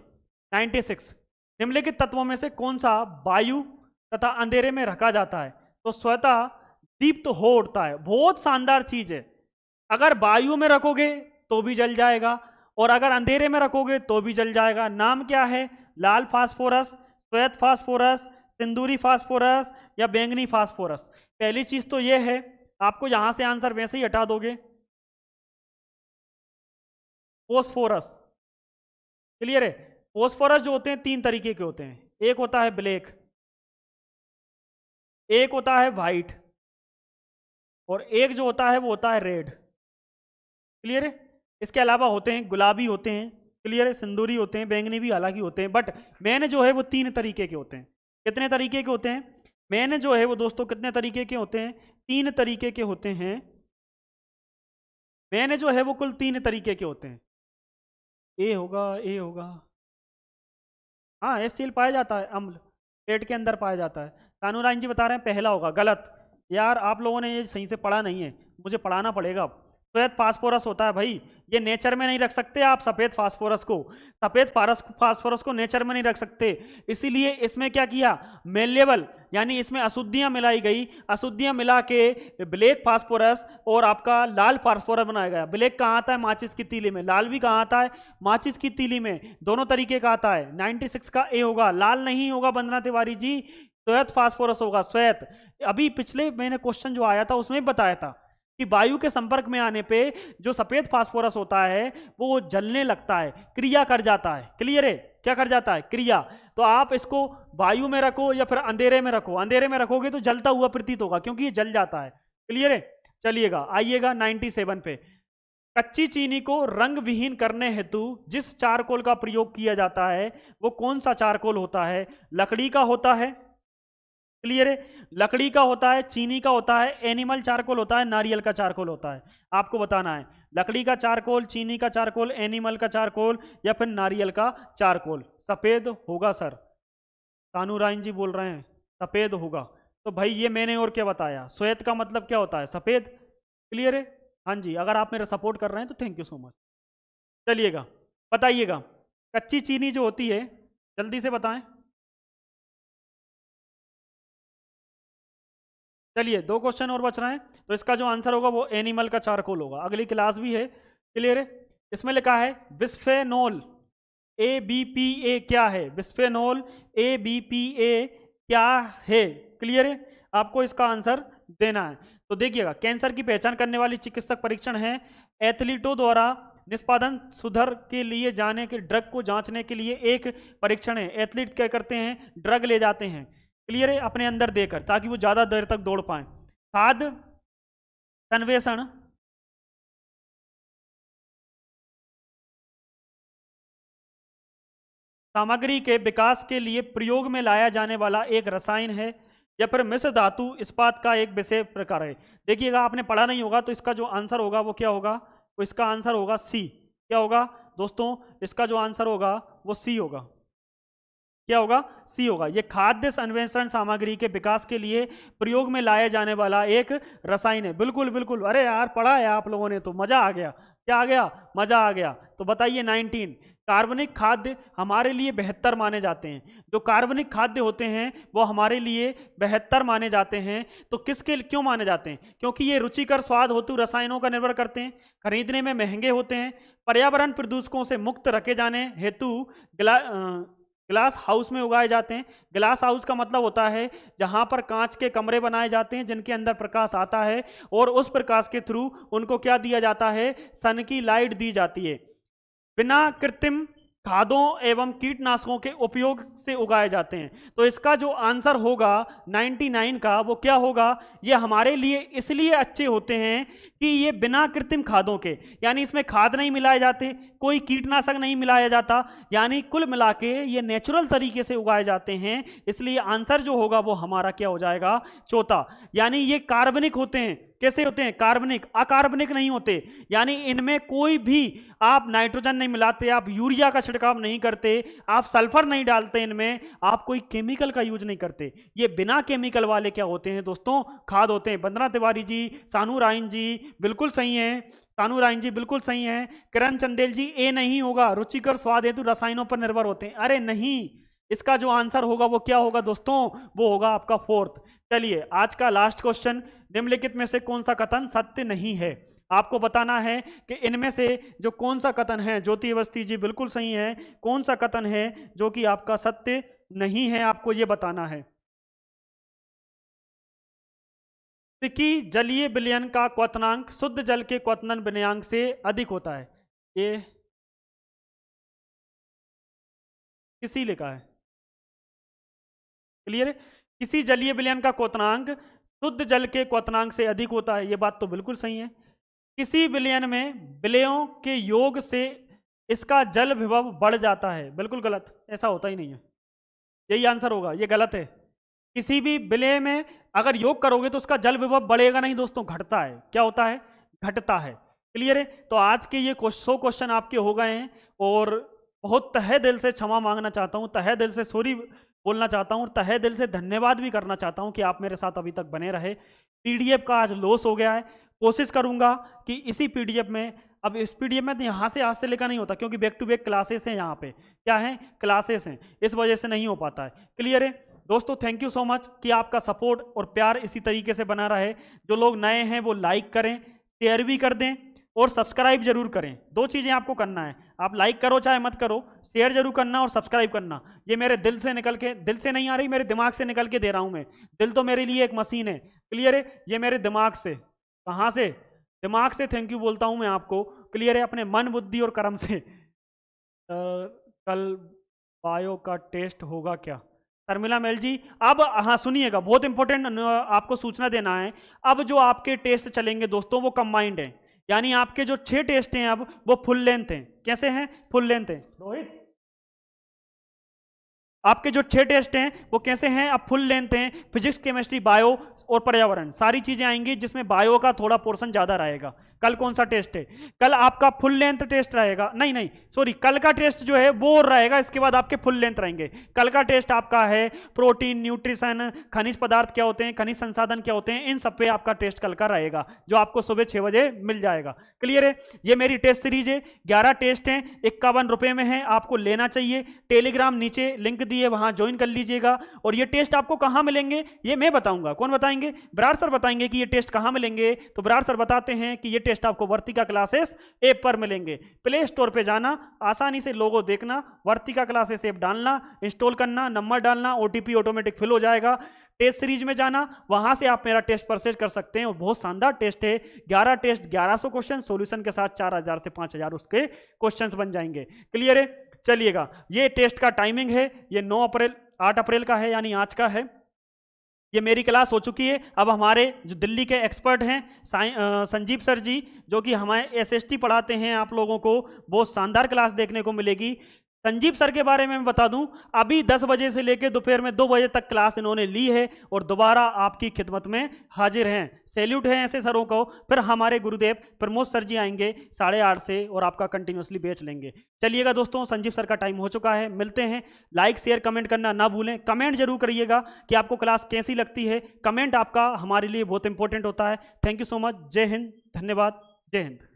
96, निम्नलिखित तत्वों में से कौन सा वायु तथा अंधेरे में रखा जाता है तो स्वतः दीप्त हो उठता है? बहुत शानदार चीज है। अगर वायु में रखोगे तो भी जल जाएगा और अगर अंधेरे में रखोगे तो भी जल जाएगा। नाम क्या है? लाल फास्फोरस, श्वेत फास्फोरस, सिंदूरी फास्फोरस, या बैंगनी फास्फोरस। पहली चीज तो यह है, आपको यहां से आंसर वैसे ही हटा दोगे, फोस्फोरस। क्लियर है? फोस्फोरस जो होते हैं 3 तरीके के होते हैं। एक होता है ब्लैक, एक होता है वाइट, और एक जो होता है वो होता है रेड। क्लियर है? इसके अलावा होते हैं गुलाबी होते हैं, क्लियर है, सिंदूरी होते हैं, बैंगनी भी हालांकि होते हैं, बट मैंने जो है वो 3 तरीके के होते हैं। कितने तरीके के होते हैं? मैंने जो है वो दोस्तों कितने तरीके के होते हैं? 3 तरीके के होते हैं। मैंने जो है वो कुल 3 तरीके के होते हैं। ए होगा, ए होगा। हाँ, HCl पाया जाता है, अम्ल पेट के अंदर पाया जाता है। कानूराइन जी बता रहे हैं पहला होगा, गलत। यार आप लोगों ने ये सही से पढ़ा नहीं है, मुझे पढ़ाना पड़ेगा अब। श्वेत फास्फोरस होता है भाई, ये नेचर में नहीं रख सकते आप सफेद फास्फोरस को, सफेद फास्फोरस को नेचर में नहीं रख सकते। इसीलिए इसमें क्या किया, मेलेबल, यानी इसमें अशुद्धियां मिलाई गई, अशुद्धियां मिला के ब्लैक फास्फोरस और आपका लाल फास्फोरस बनाया गया। ब्लैक कहाँ आता है, माचिस की तीली में। लाल भी कहाँ आता है, माचिस की तीली में। दोनों तरीके का आता है। 96 का ए होगा, लाल नहीं होगा वंदना तिवारी जी, श्वेत फास्फोरस होगा, श्वेत। अभी पिछले मैंने क्वेश्चन जो आया था उसमें बताया था कि वायु के संपर्क में आने पे जो सफेद फास्फोरस होता है वो जलने लगता है, क्रिया कर जाता है। क्लियर है, क्या कर जाता है, क्रिया। तो आप इसको वायु में रखो या फिर अंधेरे में रखो, अंधेरे में रखोगे तो जलता हुआ प्रतीत होगा क्योंकि ये जल जाता है। क्लियर है, चलिएगा आइएगा 97 पे। कच्ची चीनी को रंग विहीन करने हेतु जिस चारकोल का प्रयोग किया जाता है वो कौन सा चारकोल होता है, लकड़ी का होता है। क्लियर है, लकड़ी का होता है, चीनी का होता है, एनिमल चारकोल होता है, नारियल का चारकोल होता है। आपको बताना है लकड़ी का चारकोल, चीनी का चारकोल, एनिमल का चारकोल या फिर नारियल का चारकोल। सफेद होगा सर, कानूराइन जी बोल रहे हैं सफेद होगा। तो भाई ये मैंने और क्या बताया, श्वेत का मतलब क्या होता है, सफेद। क्लियर है, हाँ जी, अगर आप मेरा सपोर्ट कर रहे हैं तो थैंक यू सो मच। चलिएगा बताइएगा, कच्ची चीनी जो होती है, जल्दी से बताएं। चलिए 2 क्वेश्चन और बच रहे हैं, तो इसका जो आंसर होगा वो एनिमल का चारकोल होगा। अगली क्लास भी है। क्लियर है, इसमें लिखा है बिस्फेनोल ABPA क्या है, बिस्फेनोल ABPA क्या है। क्लियर है, आपको इसका आंसर देना है। तो देखिएगा, कैंसर की पहचान करने वाली चिकित्सक परीक्षण है, एथलीटों द्वारा निष्पादन सुधर के लिए जाने के ड्रग को जांचने के लिए एक परीक्षण है। एथलीट क्या करते हैं, ड्रग ले जाते हैं। क्लियर है, अपने अंदर देकर, ताकि वो ज्यादा देर तक दौड़ पाए। खाद्य संवेषण सामग्री के विकास के लिए प्रयोग में लाया जाने वाला एक रसायन है या फिर मिश्र धातु इस्पात का एक विशेष प्रकार है। देखिएगा, आपने पढ़ा नहीं होगा तो इसका जो आंसर होगा वो क्या होगा, तो इसका आंसर होगा सी। क्या होगा दोस्तों, इसका जो आंसर होगा वो सी होगा। क्या होगा, सी होगा। ये खाद्य अन्वेषण सामग्री के विकास के लिए प्रयोग में लाया जाने वाला एक रसायन है। बिल्कुल बिल्कुल, अरे यार पढ़ा है आप लोगों ने तो मजा आ गया। क्या आ गया, मजा आ गया। तो बताइए 19, कार्बनिक खाद्य हमारे लिए बेहतर माने जाते हैं। जो कार्बनिक खाद्य होते हैं वो हमारे लिए बेहतर माने जाते हैं। तो किसके क्यों माने जाते हैं, क्योंकि ये रुचिकर स्वाद हेतु रसायनों का निर्भर करते हैं, खरीदने में महंगे होते हैं, पर्यावरण प्रदूषकों से मुक्त रखे जाने हेतु ग्लास हाउस में उगाए जाते हैं। ग्लास हाउस का मतलब होता है जहां पर कांच के कमरे बनाए जाते हैं जिनके अंदर प्रकाश आता है और उस प्रकाश के थ्रू उनको क्या दिया जाता है, सन की लाइट दी जाती है। बिना कृत्रिम खादों एवं कीटनाशकों के उपयोग से उगाए जाते हैं। तो इसका जो आंसर होगा 99 का वो क्या होगा, ये हमारे लिए इसलिए अच्छे होते हैं कि ये बिना कृत्रिम खादों के, यानी इसमें खाद नहीं मिलाए जाते, कोई कीटनाशक नहीं मिलाया जाता, यानी कुल मिला के ये नेचुरल तरीके से उगाए जाते हैं। इसलिए आंसर जो होगा वो हमारा क्या हो जाएगा, चौथा। यानी ये कार्बनिक होते हैं। कैसे होते हैं, कार्बनिक, अकार्बनिक नहीं होते। यानी इनमें कोई भी आप नाइट्रोजन नहीं मिलाते, आप यूरिया का छिड़काव नहीं करते, आप सल्फर नहीं डालते, इनमें आप कोई केमिकल का यूज नहीं करते। ये बिना केमिकल वाले क्या होते हैं दोस्तों, खाद होते हैं। वंदना तिवारी जी, सानू राइन जी बिल्कुल सही हैं, सानू राइन जी बिल्कुल सही हैं। किरण चंदेल जी ए नहीं होगा, रुचिकर स्वाद हेतु रसायनों पर निर्भर होते हैं। अरे नहीं, इसका जो आंसर होगा वो क्या होगा दोस्तों, वो होगा आपका 4th। चलिए आज का लास्ट क्वेश्चन, निम्नलिखित में से कौन सा कथन सत्य नहीं है। आपको बताना है कि इनमें से जो कौन सा कथन है, ज्योति अवस्थी जी बिल्कुल सही है, कौन सा कथन है जो कि आपका सत्य नहीं है, आपको ये बताना है। कि जलीय विलयन का क्वथनांक शुद्ध जल के क्वथनन विलयनांक से अधिक होता है। ये किसी लिखा है, क्लियर है, किसी जलीय विलयन का क्वथनांक शुद्ध जल के क्वथनांक से अधिक होता है। ये बात तो बिल्कुल सही है। किसी विलयन में विलयों के योग से इसका जल विभव बढ़ जाता है, बिल्कुल गलत, ऐसा होता ही नहीं है। यही आंसर होगा, ये गलत है। किसी भी विलय में अगर योग करोगे तो उसका जल विभव बढ़ेगा नहीं दोस्तों, घटता है। क्या होता है, घटता है। क्लियर है? तो आज के ये 100 क्वेश्चन आपके हो गए हैं और बहुत तहे दिल से क्षमा मांगना चाहता हूँ, तहे दिल से सॉरी बोलना चाहता हूँ और तहे दिल से धन्यवाद भी करना चाहता हूँ कि आप मेरे साथ अभी तक बने रहे। पीडीएफ का आज लॉस हो गया है, कोशिश करूंगा कि इसी पीडीएफ में, अब इस पीडीएफ में यहाँ से आज से लेकर नहीं होता क्योंकि बैक टू बैक क्लासेस हैं, यहाँ पे क्या है, क्लासेस हैं, इस वजह से नहीं हो पाता है। क्लियर है दोस्तों? थैंक यू सो मच कि आपका सपोर्ट और प्यार इसी तरीके से बना रहे। जो लोग नए हैं वो लाइक करें, शेयर भी कर दें और सब्सक्राइब जरूर करें। दो चीज़ें आपको करना है, आप लाइक करो चाहे मत करो, शेयर जरूर करना और सब्सक्राइब करना। ये मेरे दिल से निकल के, दिल से नहीं आ रही, मेरे दिमाग से निकल के दे रहा हूँ मैं। दिल तो मेरे लिए एक मशीन है। क्लियर है? ये मेरे दिमाग से, कहाँ से, दिमाग से थैंक यू बोलता हूँ मैं आपको। क्लियर है? अपने मन, बुद्धि और कर्म से। कल बायो का टेस्ट होगा क्या? शर्मिला मेल जी, अब हाँ सुनिएगा, बहुत इंपॉर्टेंट आपको सूचना देना है। अब जो आपके टेस्ट चलेंगे दोस्तों वो कंबाइंड हैं, यानी आपके जो 6 टेस्ट हैं अब वो फुल लेंथ हैं। कैसे हैं? फुल लेंथ हैं। रोहित, आपके जो 6 टेस्ट हैं वो कैसे हैं? अब फुल लेंथ हैं। फिजिक्स, केमिस्ट्री, बायो और पर्यावरण, सारी चीजें आएंगी जिसमें बायो का थोड़ा पोर्शन ज्यादा रहेगा। कल कौन सा टेस्ट है? कल आपका फुल लेंथ टेस्ट रहेगा, नहीं सॉरी, कल का टेस्ट जो है वो रहेगा, इसके बाद आपके फुल लेंथ रहेंगे। कल का टेस्ट आपका है प्रोटीन, न्यूट्रिशन, खनिज पदार्थ क्या होते हैं, खनिज संसाधन क्या होते हैं, इन सब पे आपका टेस्ट कल का रहेगा, जो आपको सुबह 6 बजे मिल जाएगा। क्लियर है? ये मेरी टेस्ट सीरीज है, 11 टेस्ट हैं, 51 रुपए में है, आपको लेना चाहिए। टेलीग्राम नीचे लिंक दिए, वहां ज्वाइन कर लीजिएगा। और ये टेस्ट आपको कहां मिलेंगे ये मैं बताऊंगा। कौन बताएंगे? बराड़ सर बताएंगे कि ये टेस्ट कहां मिलेंगे। तो बराड़ सर बताते हैं कि ये टेस्ट आपको वर्तिका क्लासेस ऐप पर मिलेंगे। प्ले स्टोर पे जाना, आसानी से लोगो देखना, वर्तिका क्लासेस ऐप डालना, इंस्टॉल करना, नंबर डालना, ओटीपी ऑटोमेटिक फिल हो जाएगा। टेस्ट सीरीज में जाना, वहां से आप मेरा टेस्ट परचेज कर सकते हैं और बहुत शानदार टेस्ट है। 11 टेस्ट, 1100 क्वेश्चन, सॉल्यूशन के साथ 4000 से 5000 उसके क्वेश्चंस बन जाएंगे। क्लियर है? चलिएगा, ये टेस्ट का टाइमिंग है, ये 8 अप्रैल का है, यानी आज का है। ये मेरी क्लास हो चुकी है। अब हमारे जो दिल्ली के एक्सपर्ट हैं संजीव सर जी, जो कि हमारे एसएसटी पढ़ाते हैं, आप लोगों को बहुत शानदार क्लास देखने को मिलेगी। संजीव सर के बारे में मैं बता दूं, अभी 10 बजे से लेकर दोपहर में 2 बजे तक क्लास इन्होंने ली है और दोबारा आपकी खिदमत में हाजिर हैं। सैल्यूट है ऐसे सरों को। फिर हमारे गुरुदेव प्रमोद सर जी आएंगे 8:30 से और आपका कंटिन्यूसली बैच लेंगे। चलिएगा दोस्तों, संजीव सर का टाइम हो चुका है, मिलते हैं। लाइक शेयर कमेंट करना ना भूलें, कमेंट जरूर करिएगा कि आपको क्लास कैसी लगती है। कमेंट आपका हमारे लिए बहुत इंपॉर्टेंट होता है। Thank you so much. जय हिंद, धन्यवाद, जय हिंद।